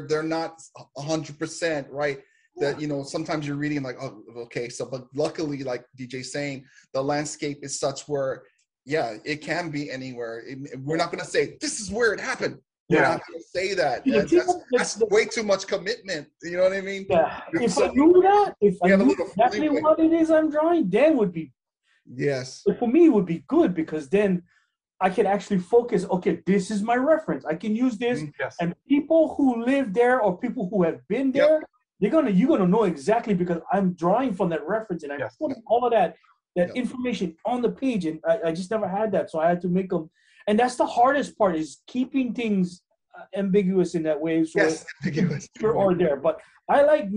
S2: they're not 100% right. That sometimes you're reading like, oh, okay, so but luckily, like DJ's saying, the landscape is such where it can be anywhere. We're not going to say this is where it happened. We're not going to say that. That's way too much commitment. You know what I mean?
S3: Yeah. If I knew exactly what it is I'm drawing, then would be for me it would be good, because then I can actually focus. Okay, this is my reference. I can use this, and people who live there or people who have been there, you're gonna know exactly, because I'm drawing from that reference and I'm putting all of that information on the page, and I just never had that, so I had to make them. And that's the hardest part, is keeping things ambiguous in that way. So
S2: ambiguous.
S3: Or there, but I like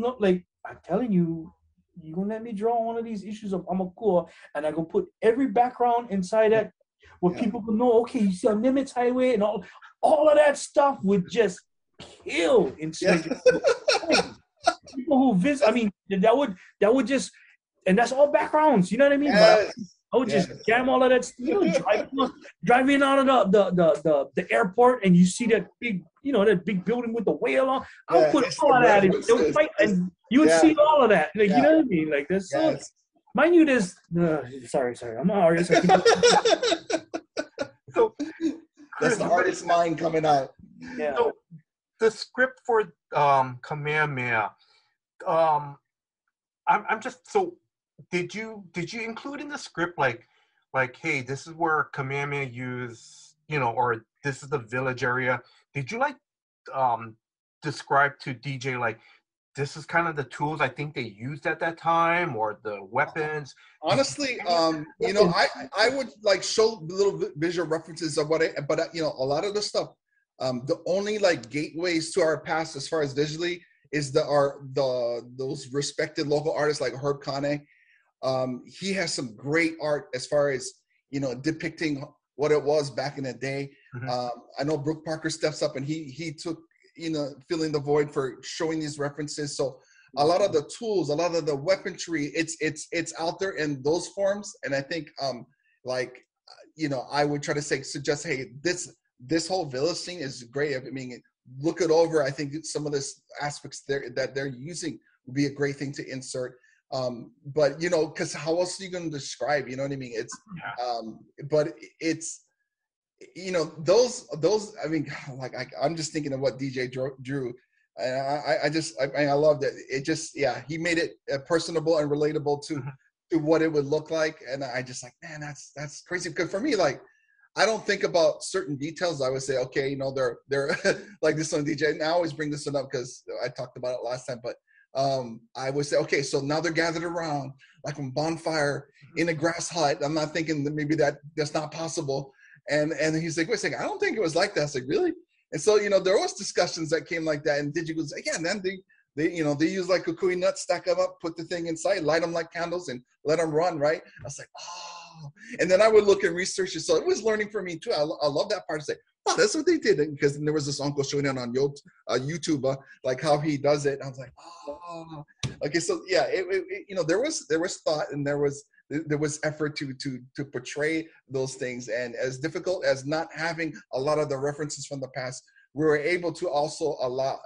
S3: I'm telling you. You gonna let me draw one of these issues of Amakua, and I'm gonna put every background inside that, where people can know. Okay, you see on Nimitz Highway and all of that stuff would just kill in people who visit. I mean, that would just, and that's all backgrounds. You know what I mean? But I would just jam all of that. Driving out of the airport, and you see that big, that big building with the whale on. I'll put all of that in. And you would see all of that. Like, you know what I mean? Like, that's so. Mind you, this. Sorry. I'm not artist.
S1: So
S2: that's the artist's mind coming out.
S3: Yeah.
S1: So the script for Kamehameha. I'm just so. Did you include in the script like, hey, this is where Kamehameha used, or this is the village area? Did you describe to DJ like, this is kind of the tools I think they used at that time, or the weapons?
S2: Honestly, I would like show little visual references of but a lot of the stuff, the only like gateways to our past as far as visually is those respected local artists like Herb Kane. He has some great art as far as depicting what it was back in the day. I know Brooke Parker steps up and he took filling the void for showing these references. So a lot of the tools, a lot of the weaponry, it's out there in those forms. And I think I would try to suggest, hey, this whole village scene is great. I mean, look it over. I think some of this aspects that they're using would be a great thing to insert. But because how else are you going to describe? You know what I mean? It's but it's those. I mean, like I'm just thinking of what DJ drew, and I love that. It just he made it personable and relatable to what it would look like, and I just like, man, that's crazy. Because for me, like, I don't think about certain details. I would say, okay, they're like this on DJ, and I always bring this one up because I talked about it last time, but. I would say, okay, so now they're gathered around like a bonfire in a grass hut. I'm not thinking that maybe that's not possible. And he's like, wait a second, I don't think it was like that. I was like, really? And so, there was discussions that came like that. And Digi was like, yeah, and then they use like kukui nuts, stack them up, put the thing inside, light them like candles and let them run, right? I was like, oh. And then I would look and research it. So it was learning for me too. I love that part. I say, oh, that's what they did. Because there was this uncle showing it on YouTube, like how he does it. I was like, oh, okay. So yeah, there was thought and there was effort to portray those things. And as difficult as not having a lot of the references from the past, we were able to also allow,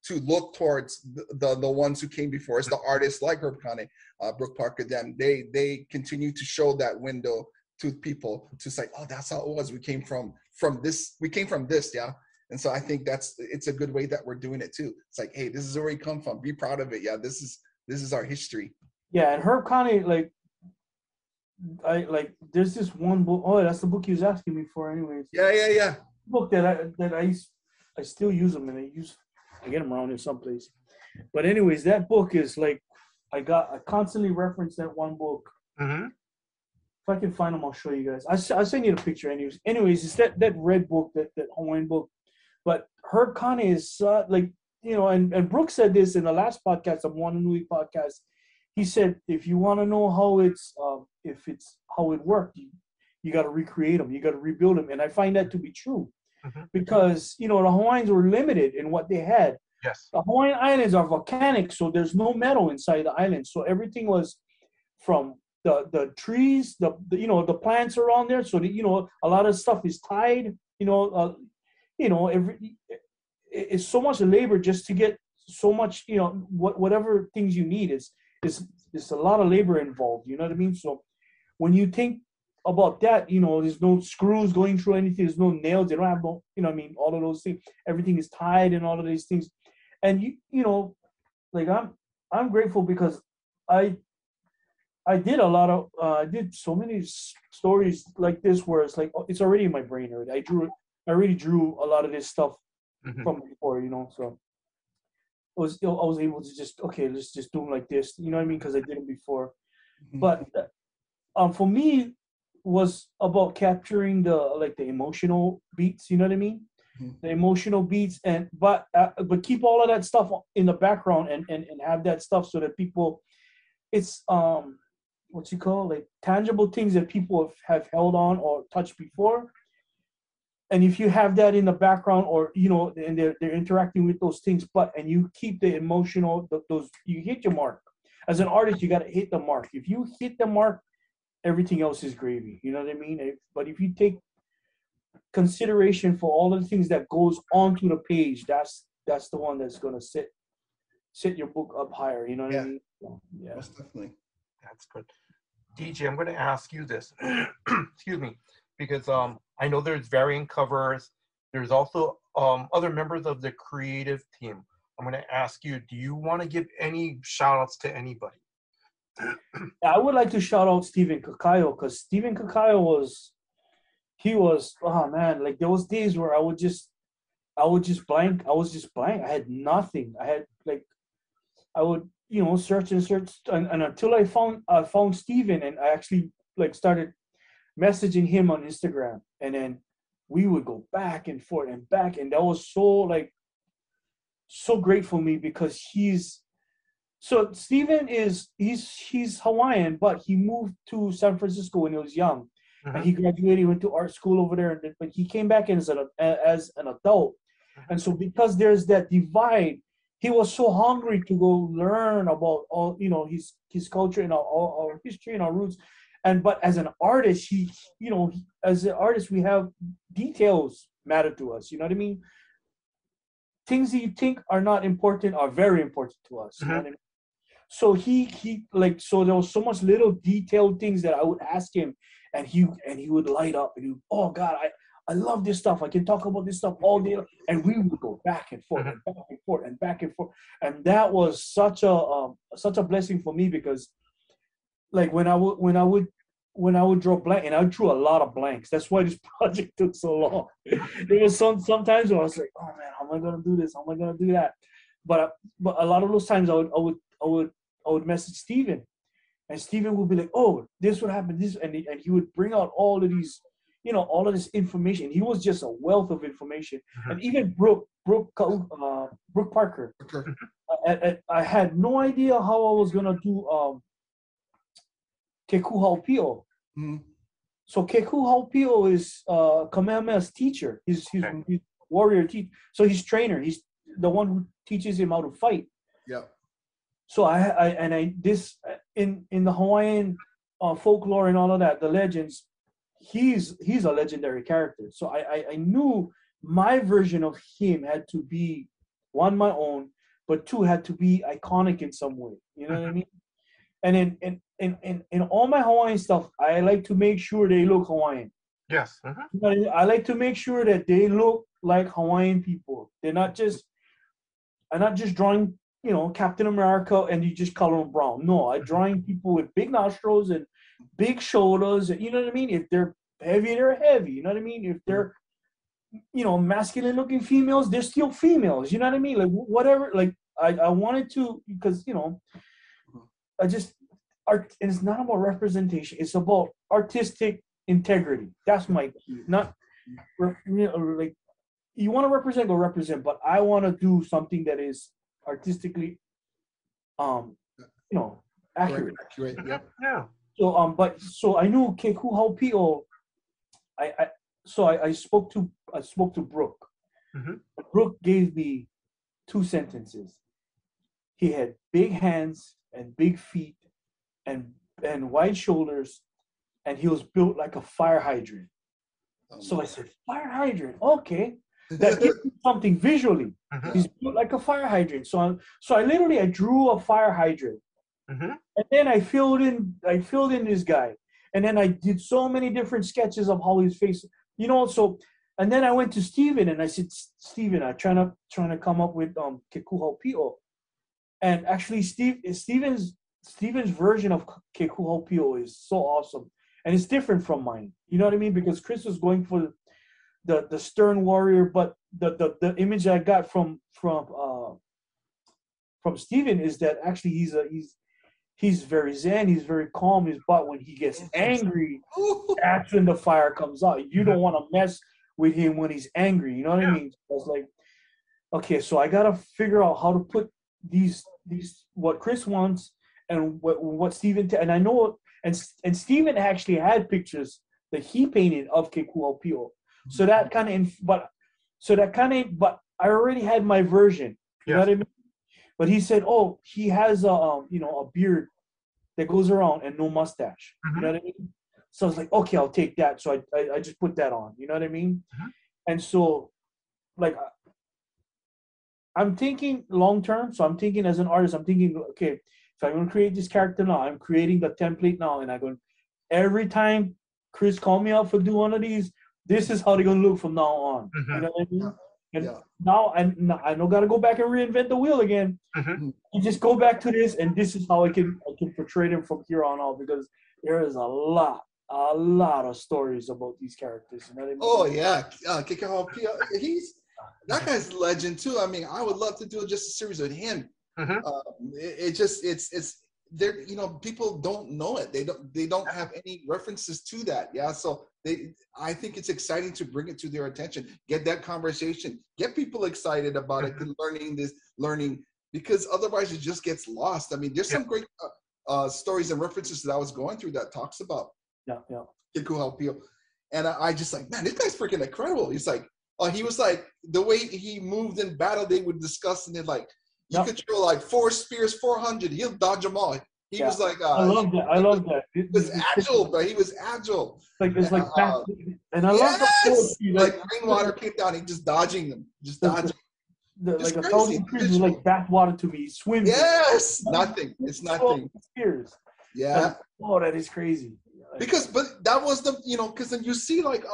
S2: to look towards the ones who came before us, the artists like Herb Kane, Brooke Parker, them. They continue to show that window to people to say, oh, that's how it was. We came from this. We came from this, yeah. And so I think it's a good way that we're doing it too. It's like, hey, this is where we come from. Be proud of it. Yeah, this is our history.
S3: Yeah, and Herb Kane, there's this one book. Oh, that's the book he was asking me for, anyways.
S2: Yeah.
S3: Book that I still use them, and I get them around here someplace. But anyways, that book is like I constantly reference that one book. If I can find them, I'll show you guys. I'll send you the picture anyways. It's that red book, that Hawaiian book. But Herb Kane is and Brooke said this in the last podcast, the One Nui podcast. he said, if you want to know how how it worked, you got to recreate them, you got to rebuild them, and I find that to be true because the Hawaiians were limited in what they had.
S1: Yes.
S3: The Hawaiian Islands are volcanic, so there's no metal inside the island, so everything was from the trees, the plants around there. So a lot of stuff is tied. It's so much labor just to get so much. Whatever things you need is a lot of labor involved. You know what I mean? So when you think about that, there's no screws going through anything. There's no nails. They don't have no. All of those things. Everything is tied and all of these things. And like I'm grateful because I did a lot of I did so many stories like this where it's like it's already in my brain already. I already drew a lot of this stuff from before, so I was able to just let's just do them like this, you know what I mean, because I did them before. But for me was about capturing the emotional beats, you know what I mean, the emotional beats, but keep all of that stuff in the background and have that stuff so that people, it's like tangible things that people have held on or touched before. And if you have that in the background or, and they're interacting with those things, and you keep the emotional, you hit your mark. As an artist, you got to hit the mark. If you hit the mark, everything else is gravy. You know what I mean? But if you take consideration for all of the things that goes onto the page, that's the one that's going to sit your book up higher. You know what I mean? So, yeah.
S2: Most definitely.
S1: That's good. DJ, I'm going to ask you this. Excuse me. Because I know there's variant covers. There's also other members of the creative team. I'm going to ask you, do you want to give any shout outs to anybody?
S3: I would like to shout out Stephen Kakayo, because Stephen Kakayo was, oh man, like there was days where I would just blank. I was just blank. I had nothing. I would, search and search and until I found Stephen, and I actually started messaging him on Instagram, and then we would go back and forth and back, and that was so great for me because Stephen he's Hawaiian, but he moved to San Francisco when he was young, and he graduated. He went to art school over there, but he came back as an adult, and so because there's that divide, he was so hungry to go learn about all his culture and our history and our roots. But as an artist, as an artist, we have details matter to us. You know what I mean? Things that you think are not important are very important to us. You know what I mean? So so there was so much little detailed things that I would ask him, and he would light up, and he would, oh God, I love this stuff. I can talk about this stuff all day, and we would go back and forth and back and forth and back and forth, and that was such a blessing for me because. Like when I would draw blank, and I drew a lot of blanks. That's why this project took so long. There was sometimes where I was like, oh man, how am I gonna do this? How am I gonna do that? But a lot of those times I would message Steven, and Steven would be like, oh, this would happen, this, and he would bring out all of these, all of this information. He was just a wealth of information. And even Brooke Parker. I had no idea how I was gonna do Keku Haupio. So Keku Haupio is Kamehameha's teacher. He's warrior teacher. So he's trainer. He's the one who teaches him how to fight.
S2: Yeah.
S3: So this in the Hawaiian folklore and all of that, the legends, he's a legendary character. So I knew my version of him had to be one, my own, but two, had to be iconic in some way. You know what I mean? And in all my Hawaiian stuff, I like to make sure they look Hawaiian.
S1: Yes.
S3: I like to make sure that they look like Hawaiian people. I'm not just drawing, Captain America and you just color them brown. No, I'm drawing people with big nostrils and big shoulders. You know what I mean? If they're heavy, they're heavy. You know what I mean? If they're, masculine looking females, they're still females. You know what I mean? Like whatever. Like I wanted to, because art, and it's not about representation. It's about artistic integrity. That's my key. Not, like you want to represent, go represent. But I want to do something that is artistically, accurate.
S2: Accurate. Yep.
S1: Yeah.
S3: So so I knew Kekuhaupio. I spoke to Brooke.
S1: Mm-hmm.
S3: Brooke gave me 2 sentences. He had big hands and big feet and wide shoulders, and he was built like a fire hydrant. So I said, fire hydrant, okay. That gives me something visually.
S1: Mm-hmm.
S3: He's built like a fire hydrant. So I literally drew a fire hydrant.
S1: Mm-hmm.
S3: And then I filled in this guy. And then I did so many different sketches of how his face, and then I went to Steven and I said, Steven, I'm trying to come up with Kekuhaupio. And actually Steven's version of Kekuhaupio is so awesome. And it's different from mine. You know what I mean? Because Chris was going for the stern warrior, but the image I got from Steven is that actually he's very zen, he's very calm, but when he gets angry, that's when the fire comes out. You don't want to mess with him when he's angry. You know what I mean? I was like, okay, so I gotta figure out how to put these what Chris wants and what Steven and I know and Steven actually had pictures that he painted of Kekuhaupio. So that kind of but I already had my version. You know what I mean? But he said, oh, he has a beard that goes around and no mustache.
S1: Mm-hmm.
S3: You know what I mean? So I was like, okay, I'll take that. So I just put that on. You know what I mean?
S1: Mm-hmm.
S3: And so, like, I'm thinking long term. So I'm thinking as an artist, I'm thinking, okay, if I'm going to create this character now, I'm creating the template now. And I'm going, every time Chris called me up for do one of these, this is how they're going to look from now on.
S1: Mm-hmm.
S3: You know what I mean? And now I don't got to go back and reinvent the wheel again.
S1: Mm-hmm.
S3: You just go back to this, and this is how I can portray them from here on out, because there is a lot of stories about these characters. You know what I mean?
S2: Oh yeah, Kekuhaupio, that guy's a legend too. I mean, I would love to do just a series with him.
S1: Mm-hmm.
S2: It's there. People don't know it. They don't have any references to that. Yeah, so I think it's exciting to bring it to their attention, get that conversation, get people excited about it, and learning, because otherwise it just gets lost. I mean, there's some great stories and references that I was going through that talks about Kekuhaupio, and I just like, man, this guy's freaking incredible. He's like, he was like, the way he moved in battle, they would discuss, and they're like, you could throw like 4 spears, 400, he'll dodge them all. He was like,
S3: I love that.
S2: He was agile, but he was agile.
S3: It's like back, and I love the
S2: like rainwater came down, he just dodging them, dodging.
S3: Like 1,000 spears is like bathwater to me. Swim.
S2: Yes, nothing. It's nothing.
S3: Spears.
S2: Yeah.
S3: That is crazy.
S2: But that was because then you see like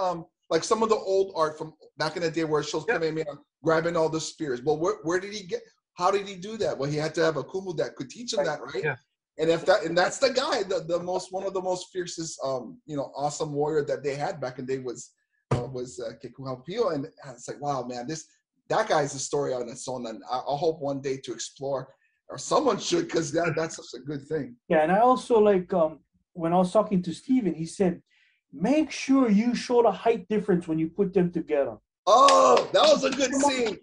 S2: some of the old art from back in the day where it shows Kamehameha grabbing all the spears. Well, where did he get? How did he do that? Well, he had to have a kumu that could teach him that, right? Yeah. And that's the guy, one of the most fiercest, awesome warrior that they had back in the day was Kekuhaupio, and it's like, wow, man, that guy's a story on its own, and I hope one day to explore, or someone should, because that's such a good thing.
S3: Yeah, and I also like when I was talking to Steven, he said, make sure you show the height difference when you put them together.
S2: Oh, that was a good scene.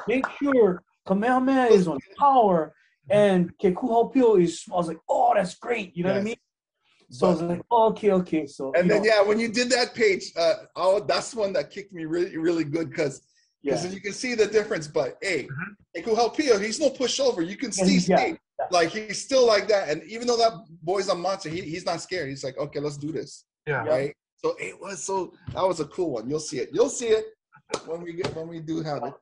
S3: Make sure Kamehameha is on power. And Kekuhaupio is, I was like, oh, that's great. You know what I mean? So I was like, okay. So
S2: and then when you did that page, that's one that kicked me really, really good because you can see the difference. But hey, Kekuhaupio, he's no pushover. You can see like he's still like that. And even though that boy's a monster, he's not scared. He's like, okay, let's do this.
S1: Yeah.
S2: Right. So that was a cool one. You'll see it when we do have it.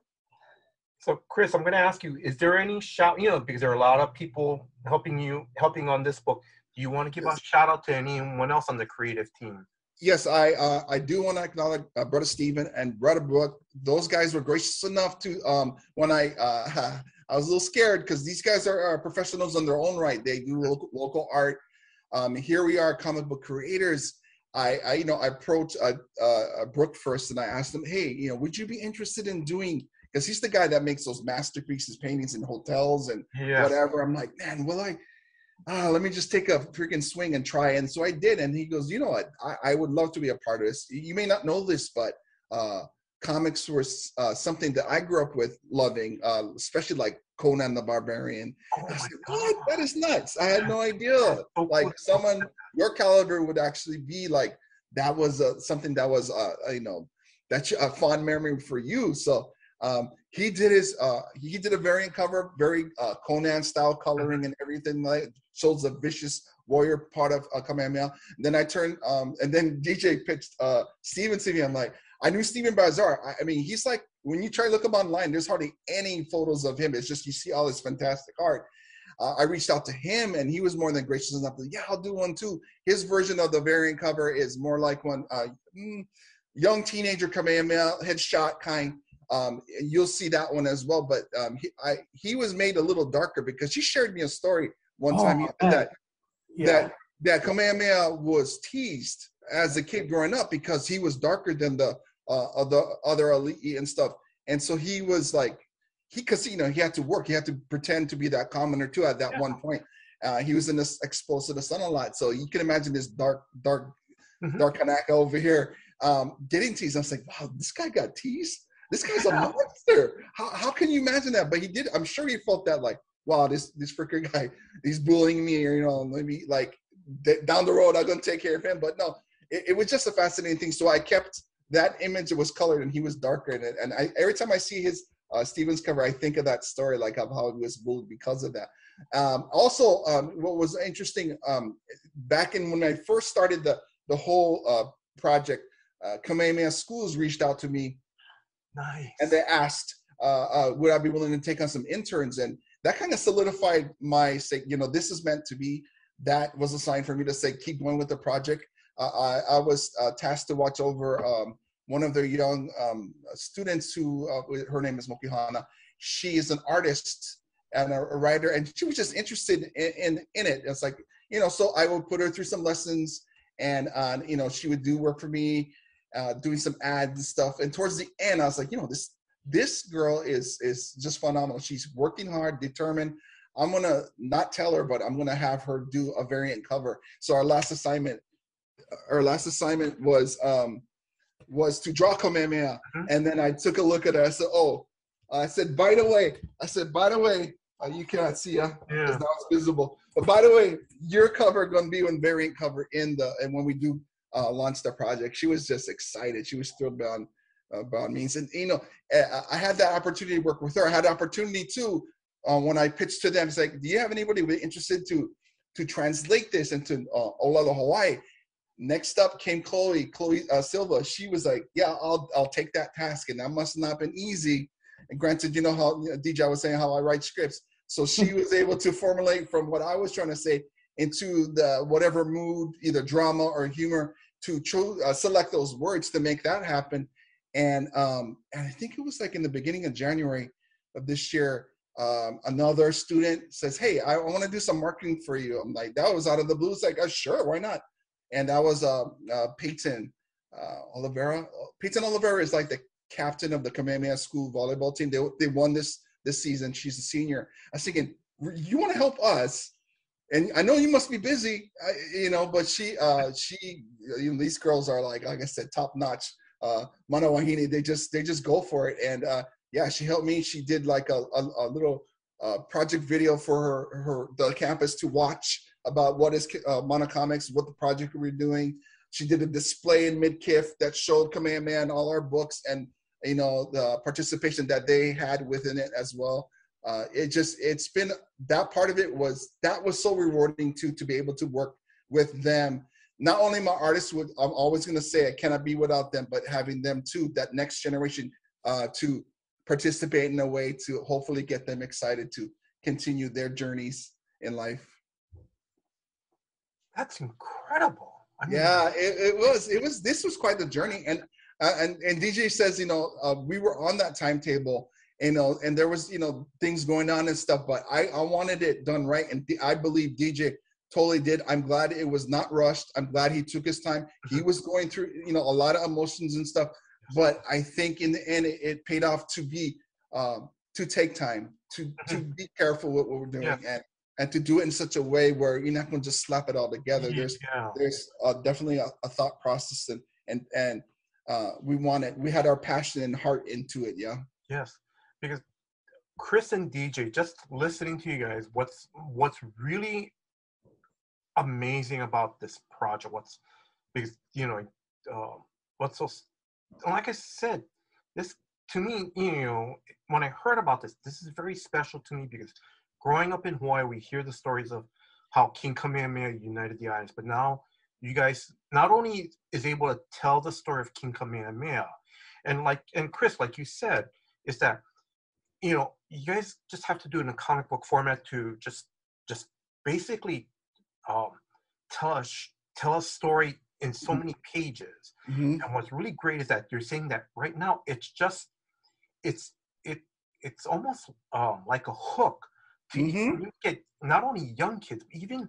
S1: So, Chris, I'm going to ask you, is there any shout, because there are a lot of people helping on this book. Do you want to give a shout out to anyone else on the creative team?
S2: Yes, I do want to acknowledge Brother Steven and Brother Brooke. Those guys were gracious enough to, when I was a little scared because these guys are professionals in their own right. They do local art. Here we are, comic book creators. I approached Brooke first and I asked him, hey, would you be interested in doing, because he's the guy that makes those masterpieces, paintings in hotels and whatever. I'm like, man, let me just take a freaking swing and try. And so I did. And he goes, you know what? I would love to be a part of this. You may not know this, but comics were something that I grew up with loving, especially like Conan the Barbarian.
S1: Oh
S2: I
S1: my
S2: said,
S1: God.
S2: what? That is nuts. I had no idea. Like someone your caliber would actually be like, that was something that was, that's a fond memory for you. So he did a variant cover, very Conan style coloring and everything, like shows the vicious warrior part of Kamehameha. And then I turned, and then DJ pitched Steven to me. I'm like, I knew Steven Bazar. I mean, he's like, when you try to look him online, there's hardly any photos of him. It's just, you see all this fantastic art. I reached out to him, and he was more than gracious enough to, yeah, I'll do one too. His version of the variant cover is more like one young teenager Kamehameha headshot kind. You'll see that one as well. But he was made a little darker because he shared me a story one time that Kamehameha was teased as a kid growing up because he was darker than the other elite and stuff. And so he was like, because he had to work, he had to pretend to be that commoner too at that one point. He was exposed to the sun a lot, so you can imagine this dark Kanaka over here getting teased. I was like, wow, this guy got teased. This guy's a monster. How can you imagine that? But he did. I'm sure he felt that, like, wow, this freaking guy, he's bullying me, or maybe like down the road I'm gonna take care of him. But no, it was just a fascinating thing. So I kept that image. It was colored, and he was darker in it. And every time I see his Steven's cover, I think of that story, like of how he was bullied because of that. Also, what was interesting, back in when I first started the whole project, Kamehameha Schools reached out to me.
S1: Nice.
S2: And they asked, would I be willing to take on some interns? And that kind of solidified my, this is meant to be. That was a sign for me to say, keep going with the project. I was tasked to watch over one of their young students who, her name is Mokihana. She is an artist and a writer, and she was just interested in it. It's like, so I would put her through some lessons, and she would do work for me, doing some ads and stuff. And towards the end, I was like, this girl is just phenomenal. She's working hard, determined. I'm gonna not tell her, but I'm gonna have her do a variant cover. So our last assignment was to draw Kamehameha. And then I took a look at her. I said, by the way, you cannot see her because now it's visible. But by the way, your cover gonna be one variant cover and when we do launch the project. She was just excited. She was thrilled beyond means. And I had that opportunity to work with her. I had the opportunity too when I pitched to them. It's like, do you have anybody interested to translate this into Olelo, Hawaii? Next up came Chloe Silva. She was like, yeah, I'll take that task. And that must not have been easy. And granted, how DJ was saying how I write scripts. So she was able to formulate from what I was trying to say into the whatever mood, either drama or humor, to select those words to make that happen. And I think it was like in the beginning of January of this year, another student says, hey, I want to do some marketing for you. I'm like, that was out of the blue. It's like, sure, why not? And that was Peyton Oliveira. Peyton Oliveira is like the captain of the Kamehameha School volleyball team. They won this season. She's a senior. I was thinking, you want to help us? And I know you must be busy, but she these girls are like I said, top notch. Mana Wahine, they just go for it. And she helped me. She did like a little project video for the campus to watch about what is Mana Comics, what the project we're doing. She did a display in Midkiff that showed Kamehameha and all our books, and the participation that they had within it as well. It's been, that part of it was so rewarding to be able to work with them. Not only my artists, I'm always going to say I cannot be without them, but having them too, that next generation to participate in a way to hopefully get them excited to continue their journeys in life.
S1: That's incredible.
S2: This was quite the journey. And DJ says, we were on that timetable, and there was, things going on and stuff, but I wanted it done right. And I believe DJ totally did. I'm glad it was not rushed. I'm glad he took his time. He was going through, a lot of emotions and stuff, but I think in the end, it paid off to be, to take time, to be careful with what we're doing, and to do it in such a way where you're not going to just slap it all together. There's definitely a thought process and we had our passion and heart into it. Yeah.
S1: Yes, because Chris and DJ, just listening to you guys, what's really amazing about this project? Because what's so, like I said, this to me, when I heard about this is very special to me because growing up in Hawaii, we hear the stories of how King Kamehameha united the islands, but now you guys not only is able to tell the story of King Kamehameha, and Chris, like you said, is that you guys just have to do it in a comic book format to just basically tell a story in so many pages.
S2: Mm-hmm.
S1: And what's really great is that you're saying that right now it's almost like a hook to even get not only young kids, but even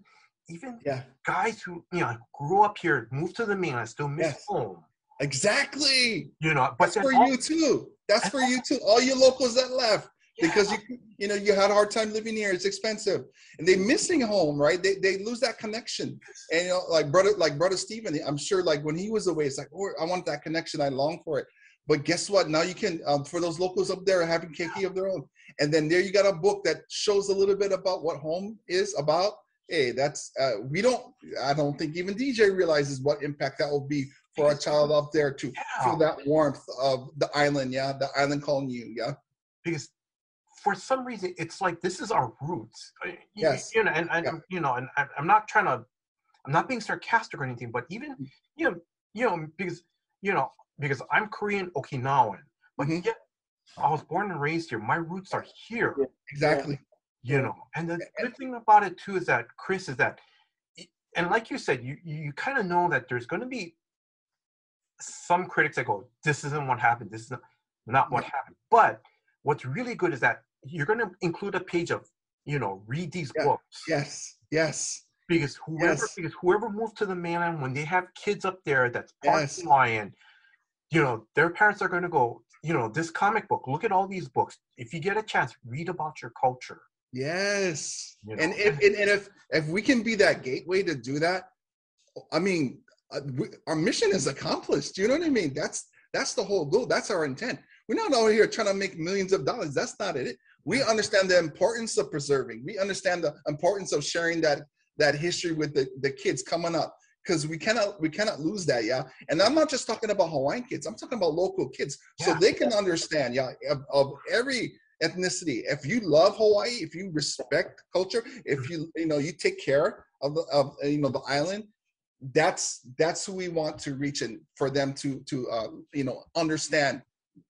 S1: guys who grew up here, moved to the mainland, still miss home.
S2: Exactly.
S1: But
S2: that's for you too. That's for you too. All you locals that left because you had a hard time living here. It's expensive, and they're missing home, right? They lose that connection. And like brother Stephen, I'm sure like when he was away, it's like, oh, I want that connection. I long for it. But guess what? Now you can for those locals up there having keiki of their own, and then there you got a book that shows a little bit about what home is about. Hey, that's I don't think even DJ realizes what impact that will be for a child up there to feel that warmth of the island, the island calling you,
S1: because for some reason it's like this is our roots.
S2: Yes.
S1: And I'm not being sarcastic or anything, but even because I'm Korean Okinawan, but yet I was born and raised here. My roots are here.
S2: Exactly.
S1: And the good thing about it too is that Chris is that, and like you said, you kind of know that there's going to be some critics that go, this isn't what happened, this is not what happened. But what's really good is that you're going to include a page of read these books.
S2: Yes.
S1: Because whoever moved to the mainland, when they have kids up there that's part Hawaiian, their parents are going to go, this comic book, look at all these books. If you get a chance, read about your culture.
S2: Yes. And if we can be that gateway to do that, I mean, our mission is accomplished. You know what I mean? That's the whole goal. That's our intent. We're not out here trying to make millions of dollars. That's not it. We understand the importance of preserving. We understand the importance of sharing that history with the kids coming up, because we cannot lose that. And I'm not just talking about Hawaiian kids. I'm talking about local kids, so they can understand of every ethnicity. If you love Hawaii, if you respect culture, if you take care of the island, that's who we want to reach, and for them to understand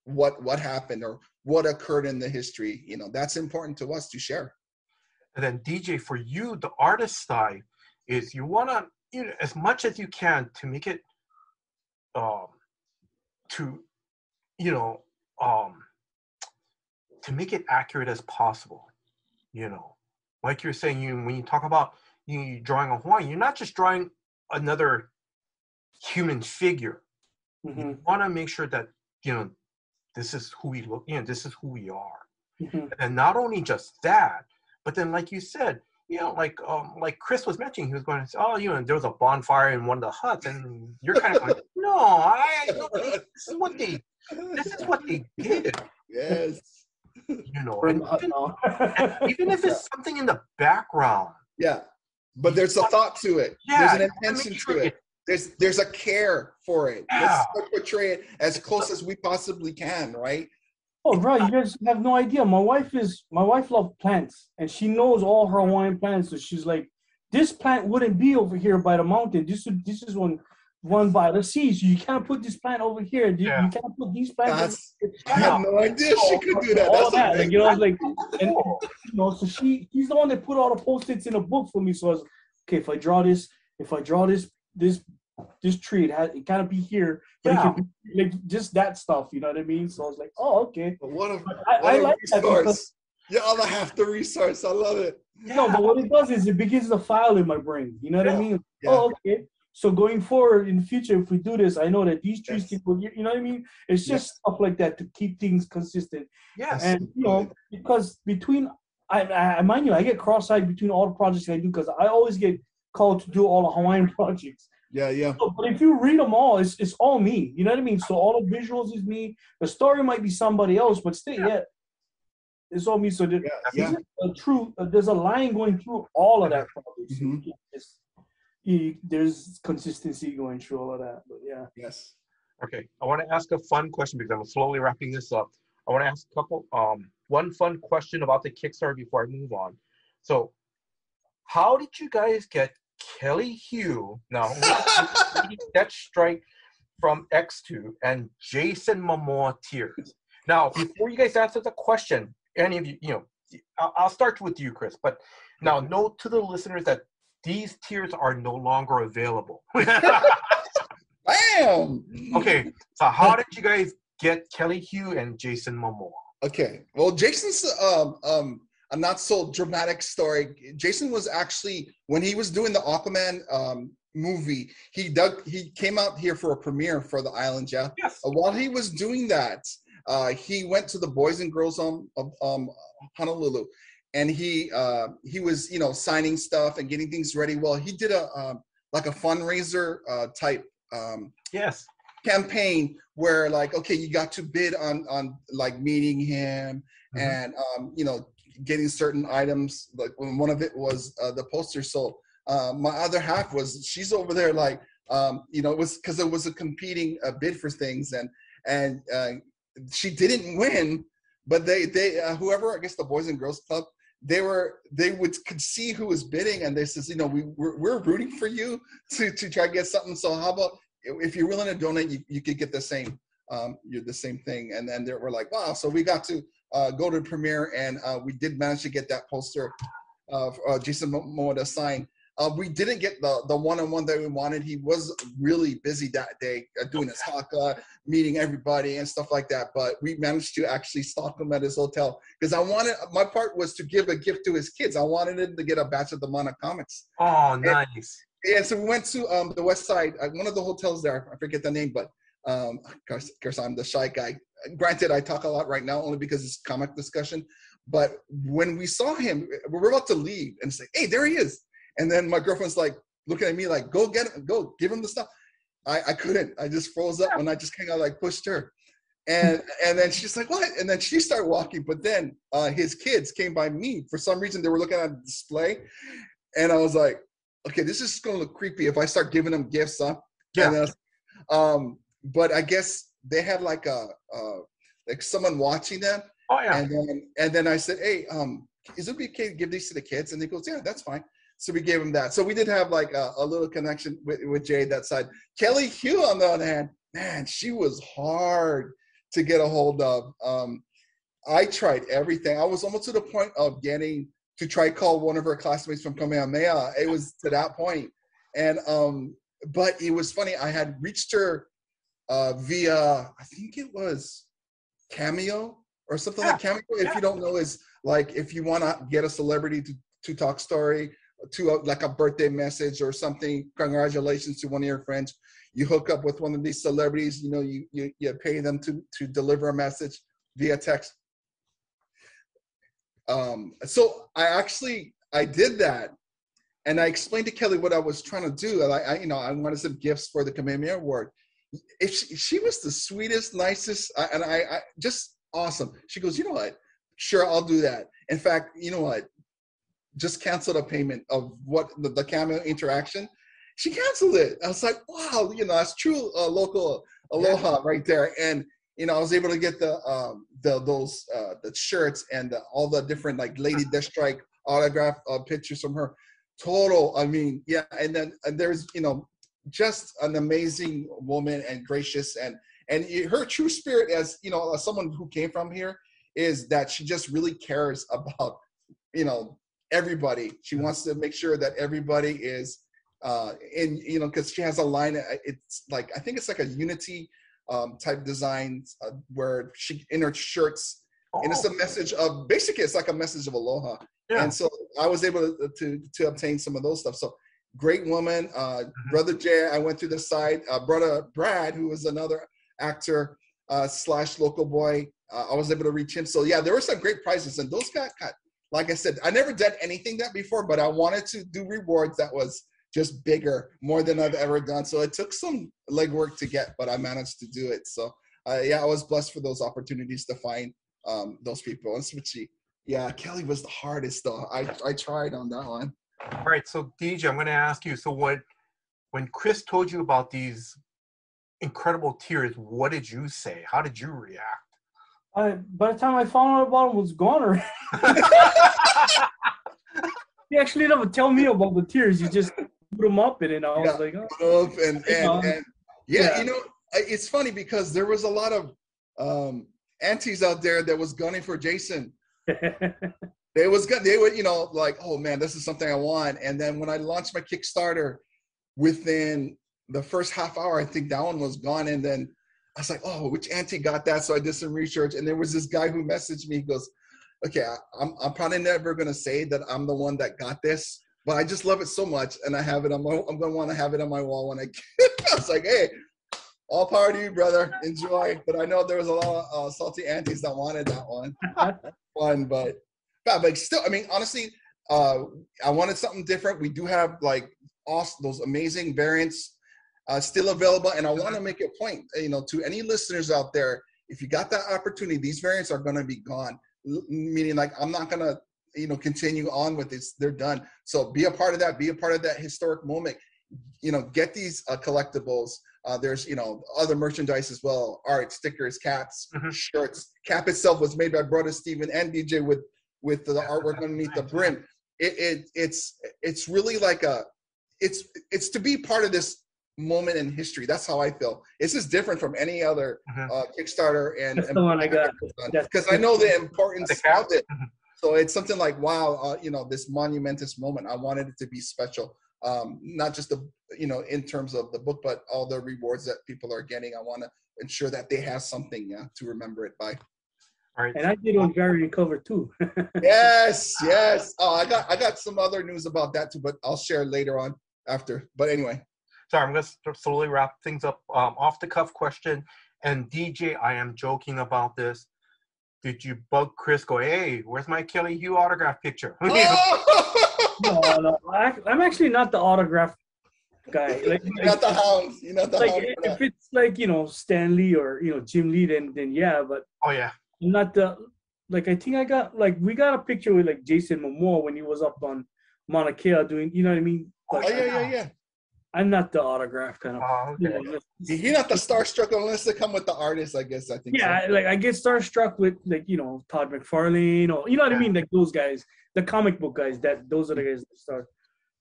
S2: what happened or what occurred in the history. That's important to us to share.
S1: And then DJ, for you, the artist side is you want to, as much as you can to make it to make it accurate as possible. Like you're saying, when you talk about you drawing a Hawaiian, you're not just drawing another human figure. You want to make sure that this is who we look, this is who we are. And not only just that, but then like you said, like Chris was mentioning, he was going to say, there was a bonfire in one of the huts, and you're kind of like, this is what they did.
S2: Yes.
S1: And even if it's something in the background.
S2: Yeah. But there's a thought to it. There's an intention to it. There's a care for it. Let's portray it as close as we possibly can, right?
S3: Oh, right. You guys have no idea. My wife loves plants, and she knows all her Hawaiian plants. So she's like, this plant wouldn't be over here by the mountain. This is one by the sea. So you can't put this plant over here. You can't put these plants.
S2: I had no idea she could do that.
S3: All that. Like, I was like, and so she's the one that put all the Post-its in a book for me. So I was okay. If I draw this tree, it gotta be here, but it can be like just that stuff. You know what I mean? So I was like, oh, okay.
S2: But what
S3: I
S2: a
S3: like
S2: resource! Y'all have the resource. I love it.
S3: No, but what it does is it begins to file in my brain. You know what I mean?
S2: Yeah.
S3: Oh, okay. So going forward in the future, if we do this, I know that these trees can go. You know what I mean? It's just stuff like that to keep things consistent.
S1: Yes.
S3: And because I mind you, I get cross-eyed between all the projects I do because I always get called to do all the Hawaiian projects.
S2: Yeah.
S3: So, but if you read them all, it's all me. You know what I mean? So all the visuals is me. The story might be somebody else, but still, it's all me. So
S2: Yeah.
S3: there's a line going through all of that probably. So
S2: Mm-hmm.
S3: there's consistency going through all of that. But yeah.
S2: Yes.
S1: Okay, I want to ask a fun question because I'm slowly wrapping this up. I want to ask a couple, one fun question about the Kickstarter before I move on. So, how did you guys get Kelly Hugh, now that strike from X2, and Jason Momoa tears? Now, before you guys answer the question, any of you, I'll start with you, Chris. But now, note to the listeners that these tiers are no longer available.
S2: Bam!
S1: Okay, so how did you guys get Kelly Hugh and Jason Momoa?
S2: Okay, well, Jason's a not so dramatic story. Jason was actually, when he was doing the Aquaman movie, he came out here for a premiere for the island, yeah.
S1: Yes.
S2: While he was doing that, he went to the Boys and Girls Home of Honolulu, and he was signing stuff and getting things ready. Well, he did a fundraiser type
S1: Yes.
S2: campaign where okay, you got to bid on like meeting him and getting certain items. Like when one of it was the poster. So my other half was, she's over there it was because it was a competing bid for things, and she didn't win, but they whoever, I guess the Boys and Girls Club, could see who was bidding, and they says, we're rooting for you to try to get something. So how about if you're willing to donate, you could get the same thing. And then they were like, wow. So we got to go to the premiere, and we did manage to get that poster of Jason Momoa to sign. We didn't get the one-on-one that we wanted. He was really busy that day doing his haka, meeting everybody and stuff like that. But we managed to actually stalk him at his hotel, because my part was to give a gift to his kids. I wanted him to get a batch of the Mana comics.
S1: Oh, nice.
S2: And so we went to the West Side, one of the hotels there. I forget the name, but of course I'm the shy guy. Granted, I talk a lot right now only because it's comic discussion. But when we saw him, we were about to leave and say, hey, there he is. And then my girlfriend's like looking at me like, go get him, go give him the stuff. I couldn't. I just froze up, and I just kind of pushed her. And then she's like, what? And then she started walking. But then his kids came by me. For some reason, they were looking at the display. And I was like, okay, this is going to look creepy if I start giving them gifts, huh?
S1: Yeah.
S2: And, but I guess they had like someone watching them.
S1: Oh, yeah.
S2: And then I said, hey, is it okay to give these to the kids? And they goes, yeah, that's fine. So we gave him that. So we did have a little connection with Jade that side. Kelly Hugh, on the other hand, man, she was hard to get a hold of. I tried everything. I was almost to the point of getting to try call one of her classmates from Kamehameha. It was to that point. And but it was funny. I had reached her via, I think it was Cameo or something like Cameo. If you don't know, is if you want to get a celebrity to talk story, to a birthday message or something, congratulations to one of your friends, you hook up with one of these celebrities, you pay them to deliver a message via text. So I did that, and I explained to Kelly what I was trying to do. I wanted some gifts for the Kamehameha Award. If she was the sweetest, nicest, and I just awesome. She goes, you know what? Sure, I'll do that. In fact, you know what? Just cancel the payment of what the cameo interaction. She canceled it. I was like, wow, that's true local aloha right there. And I was able to get the shirts and all the different Lady Deathstrike autograph pictures from her. Total, I mean, yeah. And then there's just an amazing woman and gracious, and her true spirit, as as someone who came from here, is that she just really cares about everybody. She wants to make sure that everybody is because she has a line. It's I think it's a unity type design where she in her shirts, and it's a message of basically it's like a message of aloha. Yeah. And so I was able to obtain some of those stuff. So great woman. Brother Jay, I went through the side. Brother Brad, who was another actor / local boy, I was able to reach him. So yeah, there were some great prizes, and those got cut. Like I said, I never did anything that before, but I wanted to do rewards that was just bigger, more than I've ever done. So it took some legwork to get, but I managed to do it. So yeah, I was blessed for those opportunities to find those people. And especially, yeah, Kelly was the hardest though. I tried on that one.
S1: All right, so DJ, I'm going to ask you. So when Chris told you about these incredible tears, what did you say? How did you react?
S3: By the time I found out about him, was gone already. He actually never tell me about the tears. He just put them up, and I was like,
S2: oh. And yeah, you know, it's funny because there was a lot of aunties out there that was gunning for Jason. They were, you know, like, oh man, this is something I want. And then when I launched my Kickstarter, within the first half hour, I think that one was gone. And then I was like, oh, which auntie got that? So I did some research, and there was this guy who messaged me. He goes, okay, I'm probably never gonna say that I'm the one that got this, but I just love it so much, and I have it on my. I'm gonna want to have it on my wall when I. I was like, hey, all power to you, brother. Enjoy. But I know there was a lot of salty aunties that wanted that one. Fun, but still, I mean, honestly, I wanted something different. We do have like awesome, those amazing variants still available, and I want to make a point, you know, to any listeners out there. If you got that opportunity, these variants are going to be gone. Meaning, like, I'm not going to, you know, continue on with this. They're done. So be a part of that. Be a part of that historic moment. You know, get these collectibles. There's, you know, other merchandise as well, art, stickers, caps, shirts. Cap itself was made by brother Steven and DJ with the artwork underneath the brim. It's really like it's to be part of this moment in history. That's how I feel. This is different from any other Kickstarter, and
S3: that's the one I got,
S2: because I know the importance of it. So it's something like, wow, you know, this monumentous moment. I wanted it to be special, not just the, you know, in terms of the book, but all the rewards that people are getting. I want to ensure that they have something to remember it by.
S1: All right.
S3: And I did on variant cover too.
S2: Yes. Oh, I got some other news about that too, but I'll share later on after. But anyway.
S1: Sorry, I'm going to slowly wrap things up. Off the cuff question. And DJ, I am joking about this. Did you bug Chris? Go, hey, where's my Kelly Hugh autograph picture?
S3: No, I'm actually not the autograph guy. Like,
S2: you're not the hound. You're not the
S3: like,
S2: hound.
S3: if it's like, you know, Stan Lee or, you know, Jim Lee, then yeah. But
S1: oh yeah,
S3: I'm not the, like, I think I got, like, we got a picture with like Jason Momoa when he was up on Mauna Kea doing, you know what I mean? But,
S2: yeah.
S3: I'm not the autograph kind of.
S1: okay.
S3: You know,
S2: You're not the starstruck unless they come with the artist, I guess. I think.
S3: Yeah, so. Like I get starstruck with, like, you know, Todd McFarlane, or, you know what I mean, like those guys, the comic book guys. Those are the guys that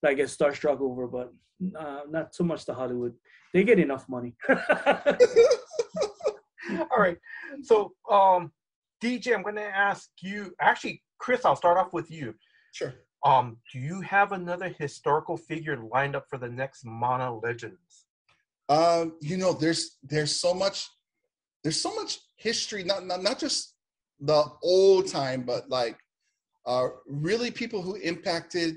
S3: I get starstruck over, but not so much the Hollywood. They get enough money.
S1: All right, so DJ, I'm going to ask you. Actually, Chris, I'll start off with you.
S2: Sure.
S1: Do you have another historical figure lined up for the next Mana Legends?
S2: You know, there's so much history, not just the old time, but like really people who impacted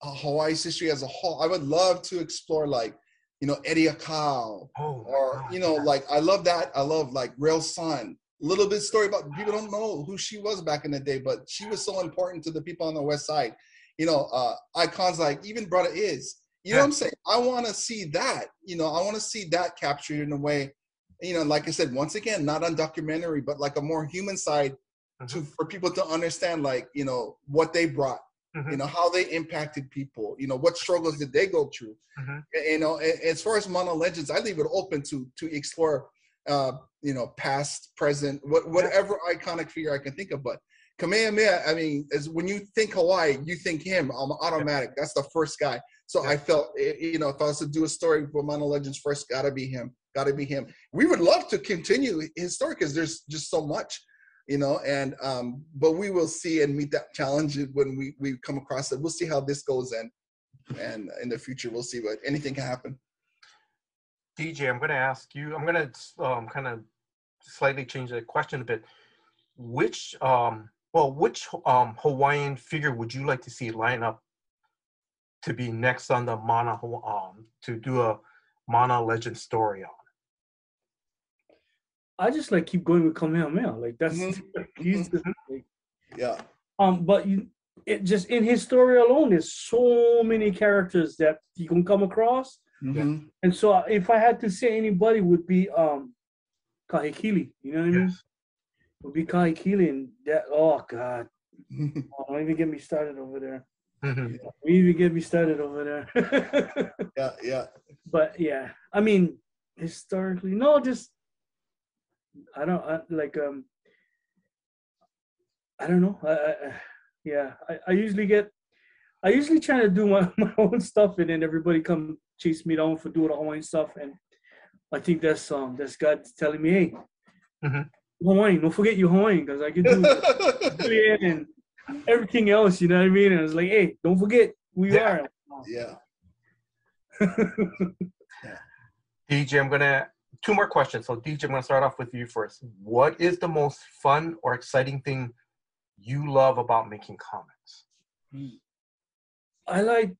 S2: Hawaii's history as a whole. I would love to explore, like, you know, Eddie Akau, or you know, like I love that. I love like Rail Sun. A little bit story about, people don't know who she was back in the day, but she was so important to the people on the West Side. You know, icons like even Brother Is. You know what I'm saying? I want to see that. You know, I want to see that captured in a way, you know, like I said, once again, not on documentary, but like a more human side for people to understand, like, you know, what they brought, you know, how they impacted people, you know, what struggles did they go through. You know, as far as Mana Legends, I leave it open to explore, you know, past, present, whatever iconic figure I can think of. But Kamehameha, I mean, is when you think Hawaii, you think him. I'm automatic. That's the first guy. So I felt, you know, if I was to do a story for Mana Legends first, gotta be him. We would love to continue his story because there's just so much, you know, and but we will see and meet that challenge when we come across it. We'll see how this goes, and in the future we'll see what anything can happen.
S1: DJ, I'm going to ask you. I'm going to kind of slightly change the question a bit. Which Hawaiian figure would you like to see line up to be next on the Mana to do a Mana Legend story on?
S3: I just like keep going with Kamehameha. Like that's he's just, like,
S2: yeah.
S3: but it just in his story alone, there's so many characters that you can come across.
S2: Mm-hmm.
S3: And so if I had to say anybody would be Kahekili, you know what I mean?
S1: Yes.
S3: Would be Kahekili, and that, oh God. Oh, don't even get me started over there.
S1: Mhm.
S3: Don't even get me started over there.
S2: Yeah.
S3: But yeah, I mean, historically, no, just I don't know. Yeah, I usually try to do my own stuff, and then everybody come chase me down for doing the Hawaiian stuff, and I think that's God telling me, hey,
S1: Mhm.
S3: Hawaiian, don't forget you Hawaiian, because I can do it and everything else, you know what I mean? And I was like, hey, don't forget who you are.
S2: Yeah.
S1: DJ, I'm gonna two more questions. So DJ, I'm gonna start off with you first. What is the most fun or exciting thing you love about making comics?
S3: I like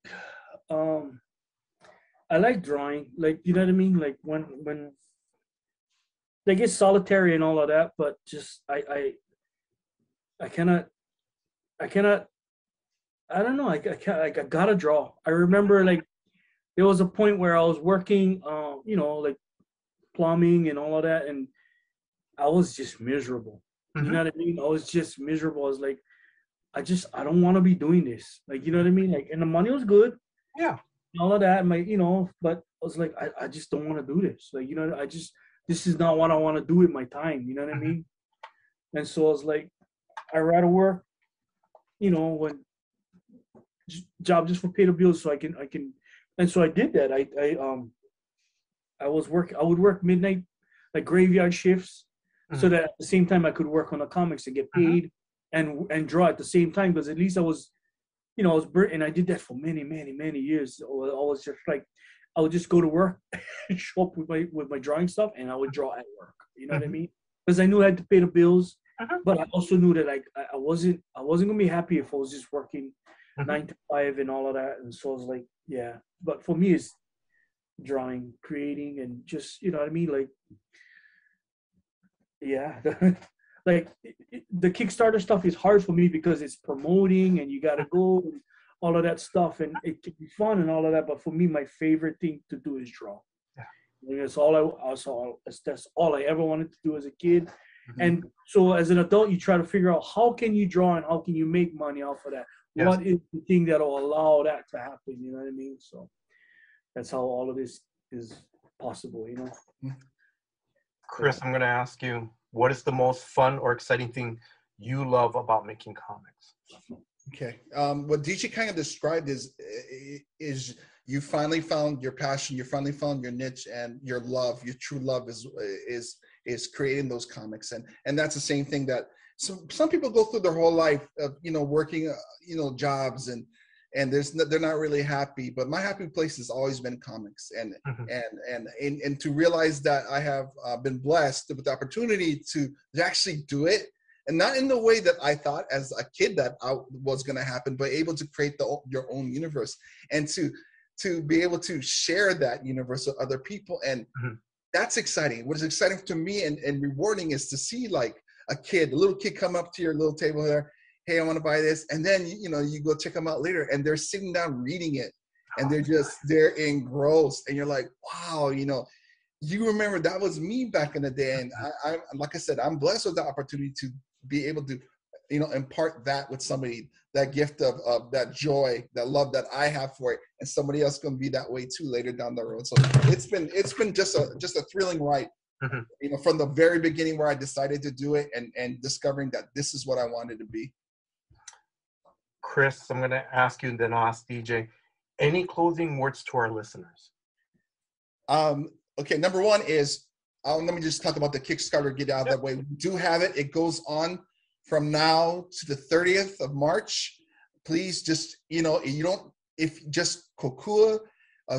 S3: drawing, like, you know what I mean? Like when like it's solitary and all of that, but just I cannot I cannot I don't know, I can't, like, I gotta draw. I remember, like, there was a point where I was working like plumbing and all of that, and I was just miserable. You
S1: Mhm.
S3: know what I mean? I was just miserable. I was like, I don't want to be doing this. Like, you know what I mean? Like, and the money was good,
S1: Yeah.
S3: all of that, but I was like, I just don't want to do this. Like, this is not what I want to do with my time. You know what I
S1: Mhm.
S3: mean? And so I was like, I rather work, when job just for pay the bills, so I can, and so I did that. I would work midnight, like graveyard shifts, so
S1: Mhm.
S3: that at the same time I could work on the comics and get
S1: Mhm.
S3: paid and draw at the same time, because at least I was burnt, and I did that for many, many, many years. I was just like, I would just go to work, show up with my drawing stuff, and I would draw at work. You know what I
S1: Mhm.
S3: mean? Because I knew I had to pay the bills,
S1: Mhm.
S3: but I also knew that, like, I wasn't gonna be happy if I was just working
S1: Mhm.
S3: 9 to 5 and all of that. And so I was like, yeah. But for me, it's drawing, creating, and just, you know what I mean? Like, yeah. Like, the Kickstarter stuff is hard for me because it's promoting and you got to go and all of that stuff, and it can be fun and all of that. But for me, my favorite thing to do is draw.
S1: Yeah.
S3: And that's all I ever wanted to do as a kid.
S2: Mhm.
S3: And so as an adult, you try to figure out how can you draw and how can you make money off of that.
S1: Yes.
S3: What is the thing that will allow that to happen? You know what I mean? So that's how all of this is possible.
S1: Chris, I'm gonna ask you, what is the most fun or exciting thing you love about making comics?
S2: Okay. What DJ kind of described is you finally found your passion, you finally found your niche, and your love, your true love is creating those comics, and that's the same thing that some people go through their whole life of working jobs, and they're not really happy. But my happy place has always been comics, and
S1: Mhm.
S2: and to realize that I have been blessed with the opportunity to actually do it, and not in the way that I thought as a kid that was going to happen, but able to create your own universe, and to be able to share that universe with other people. And
S1: Mhm.
S2: that's exciting. What is exciting to me and rewarding is to see, like, a little kid come up to your little table there, hey, I want to buy this, and then you go check them out later, and they're sitting down reading it, and they're engrossed, and you're like, wow, you remember that was me back in the day. And I like I said, I'm blessed with the opportunity to be able to impart that with somebody, that gift of that joy, that love that I have for it, and somebody else gonna be that way too later down the road. So it's been just a thrilling ride,
S1: Mhm.
S2: from the very beginning where I decided to do it, and discovering that this is what I wanted to be.
S1: Chris, I'm gonna ask you, and then I'll ask DJ. Any closing words to our listeners?
S2: Okay, number one is, let me just talk about the Kickstarter, get out of
S1: Yep.
S2: that way. We do have it. It goes on from now to the 30th of March. Please just, if just Kokua,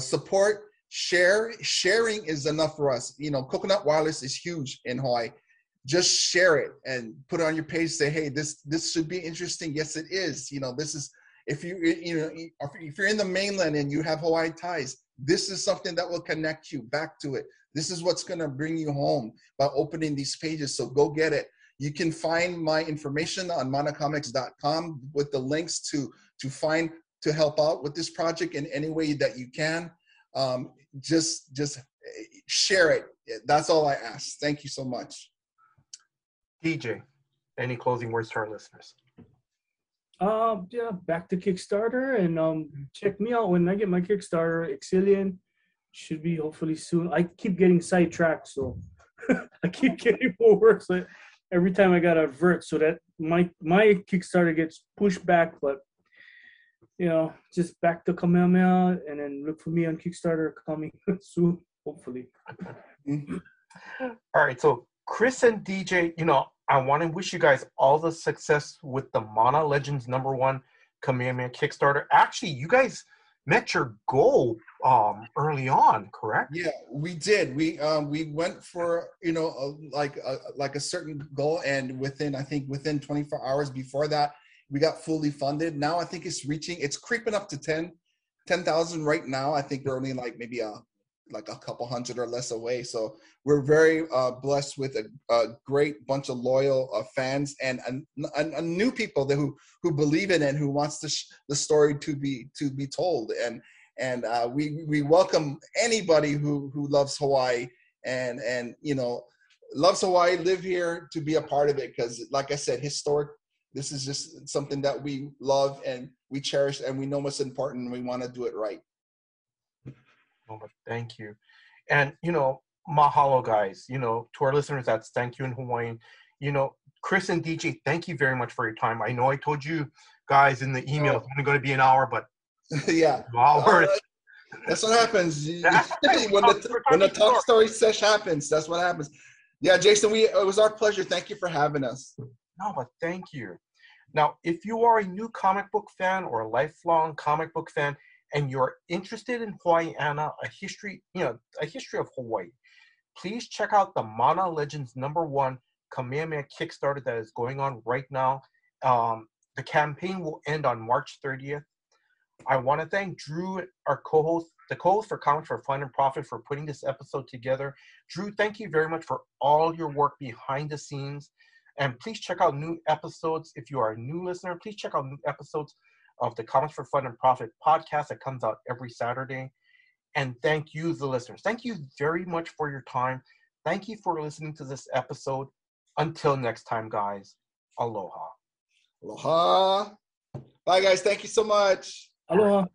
S2: support, sharing is enough for us. Coconut Wireless is huge in Hawaii. Just share it and put it on your page. Say, hey, this should be interesting. Yes, it is. This is, if if you're in the mainland and you have Hawaii ties, this is something that will connect you back to it. This is what's going to bring you home by opening these pages. So go get it. You can find my information on manacomics.com with the links to help out with this project in any way that you can. Just share it. That's all I ask. Thank you so much.
S1: DJ, any closing words to our listeners?
S3: Yeah, back to Kickstarter, and check me out when I get my Kickstarter. Exilian should be hopefully soon. I keep getting sidetracked, so I keep getting more work. So every time I gotta avert so that my Kickstarter gets pushed back, but just back to Kamehameha, and then look for me on Kickstarter coming soon, hopefully.
S1: All right, so Chris and DJ, I want to wish you guys all the success with the Mana Legends #1 Kamehameha Kickstarter. Actually, you guys met your goal early on, correct?
S2: Yeah, we did. We went for like a certain goal, and within 24 hours before that, we got fully funded. Now I think it's creeping up to 10,000 right now. I think we're only like maybe a couple hundred or less away. So we're very blessed with a great bunch of loyal fans and new people who believe in it and who wants the story to be told. And we welcome anybody who loves Hawaii and loves Hawaii, live here, to be a part of it. Because like I said, historic. This is just something that we love and we cherish, and we know what's important, and we want to do it right.
S1: Oh, thank you. And, mahalo, guys. To our listeners, that's thank you in Hawaiian. Chris and DJ, thank you very much for your time. I know I told you guys in the email it's only going to be an hour, but
S2: yeah. That's what happens. when the talk story session happens, that's what happens. Yeah, Jason, it was our pleasure. Thank you for having us.
S1: No, but thank you. Now, if you are a new comic book fan or a lifelong comic book fan, and you're interested in Hawaiiana, a history of Hawaii, please check out the Mana Legends #1 Kamehameha Kickstarter that is going on right now. The campaign will end on March 30th. I want to thank Drew, our co-host for Comics for Fun and Profit, for putting this episode together. Drew, thank you very much for all your work behind the scenes. And please check out new episodes. If you are a new listener, please check out new episodes of the Comics for Fun and Profit podcast that comes out every Saturday. And thank you, the listeners. Thank you very much for your time. Thank you for listening to this episode. Until next time, guys. Aloha.
S2: Aloha. Bye, guys. Thank you so much.
S3: Aloha.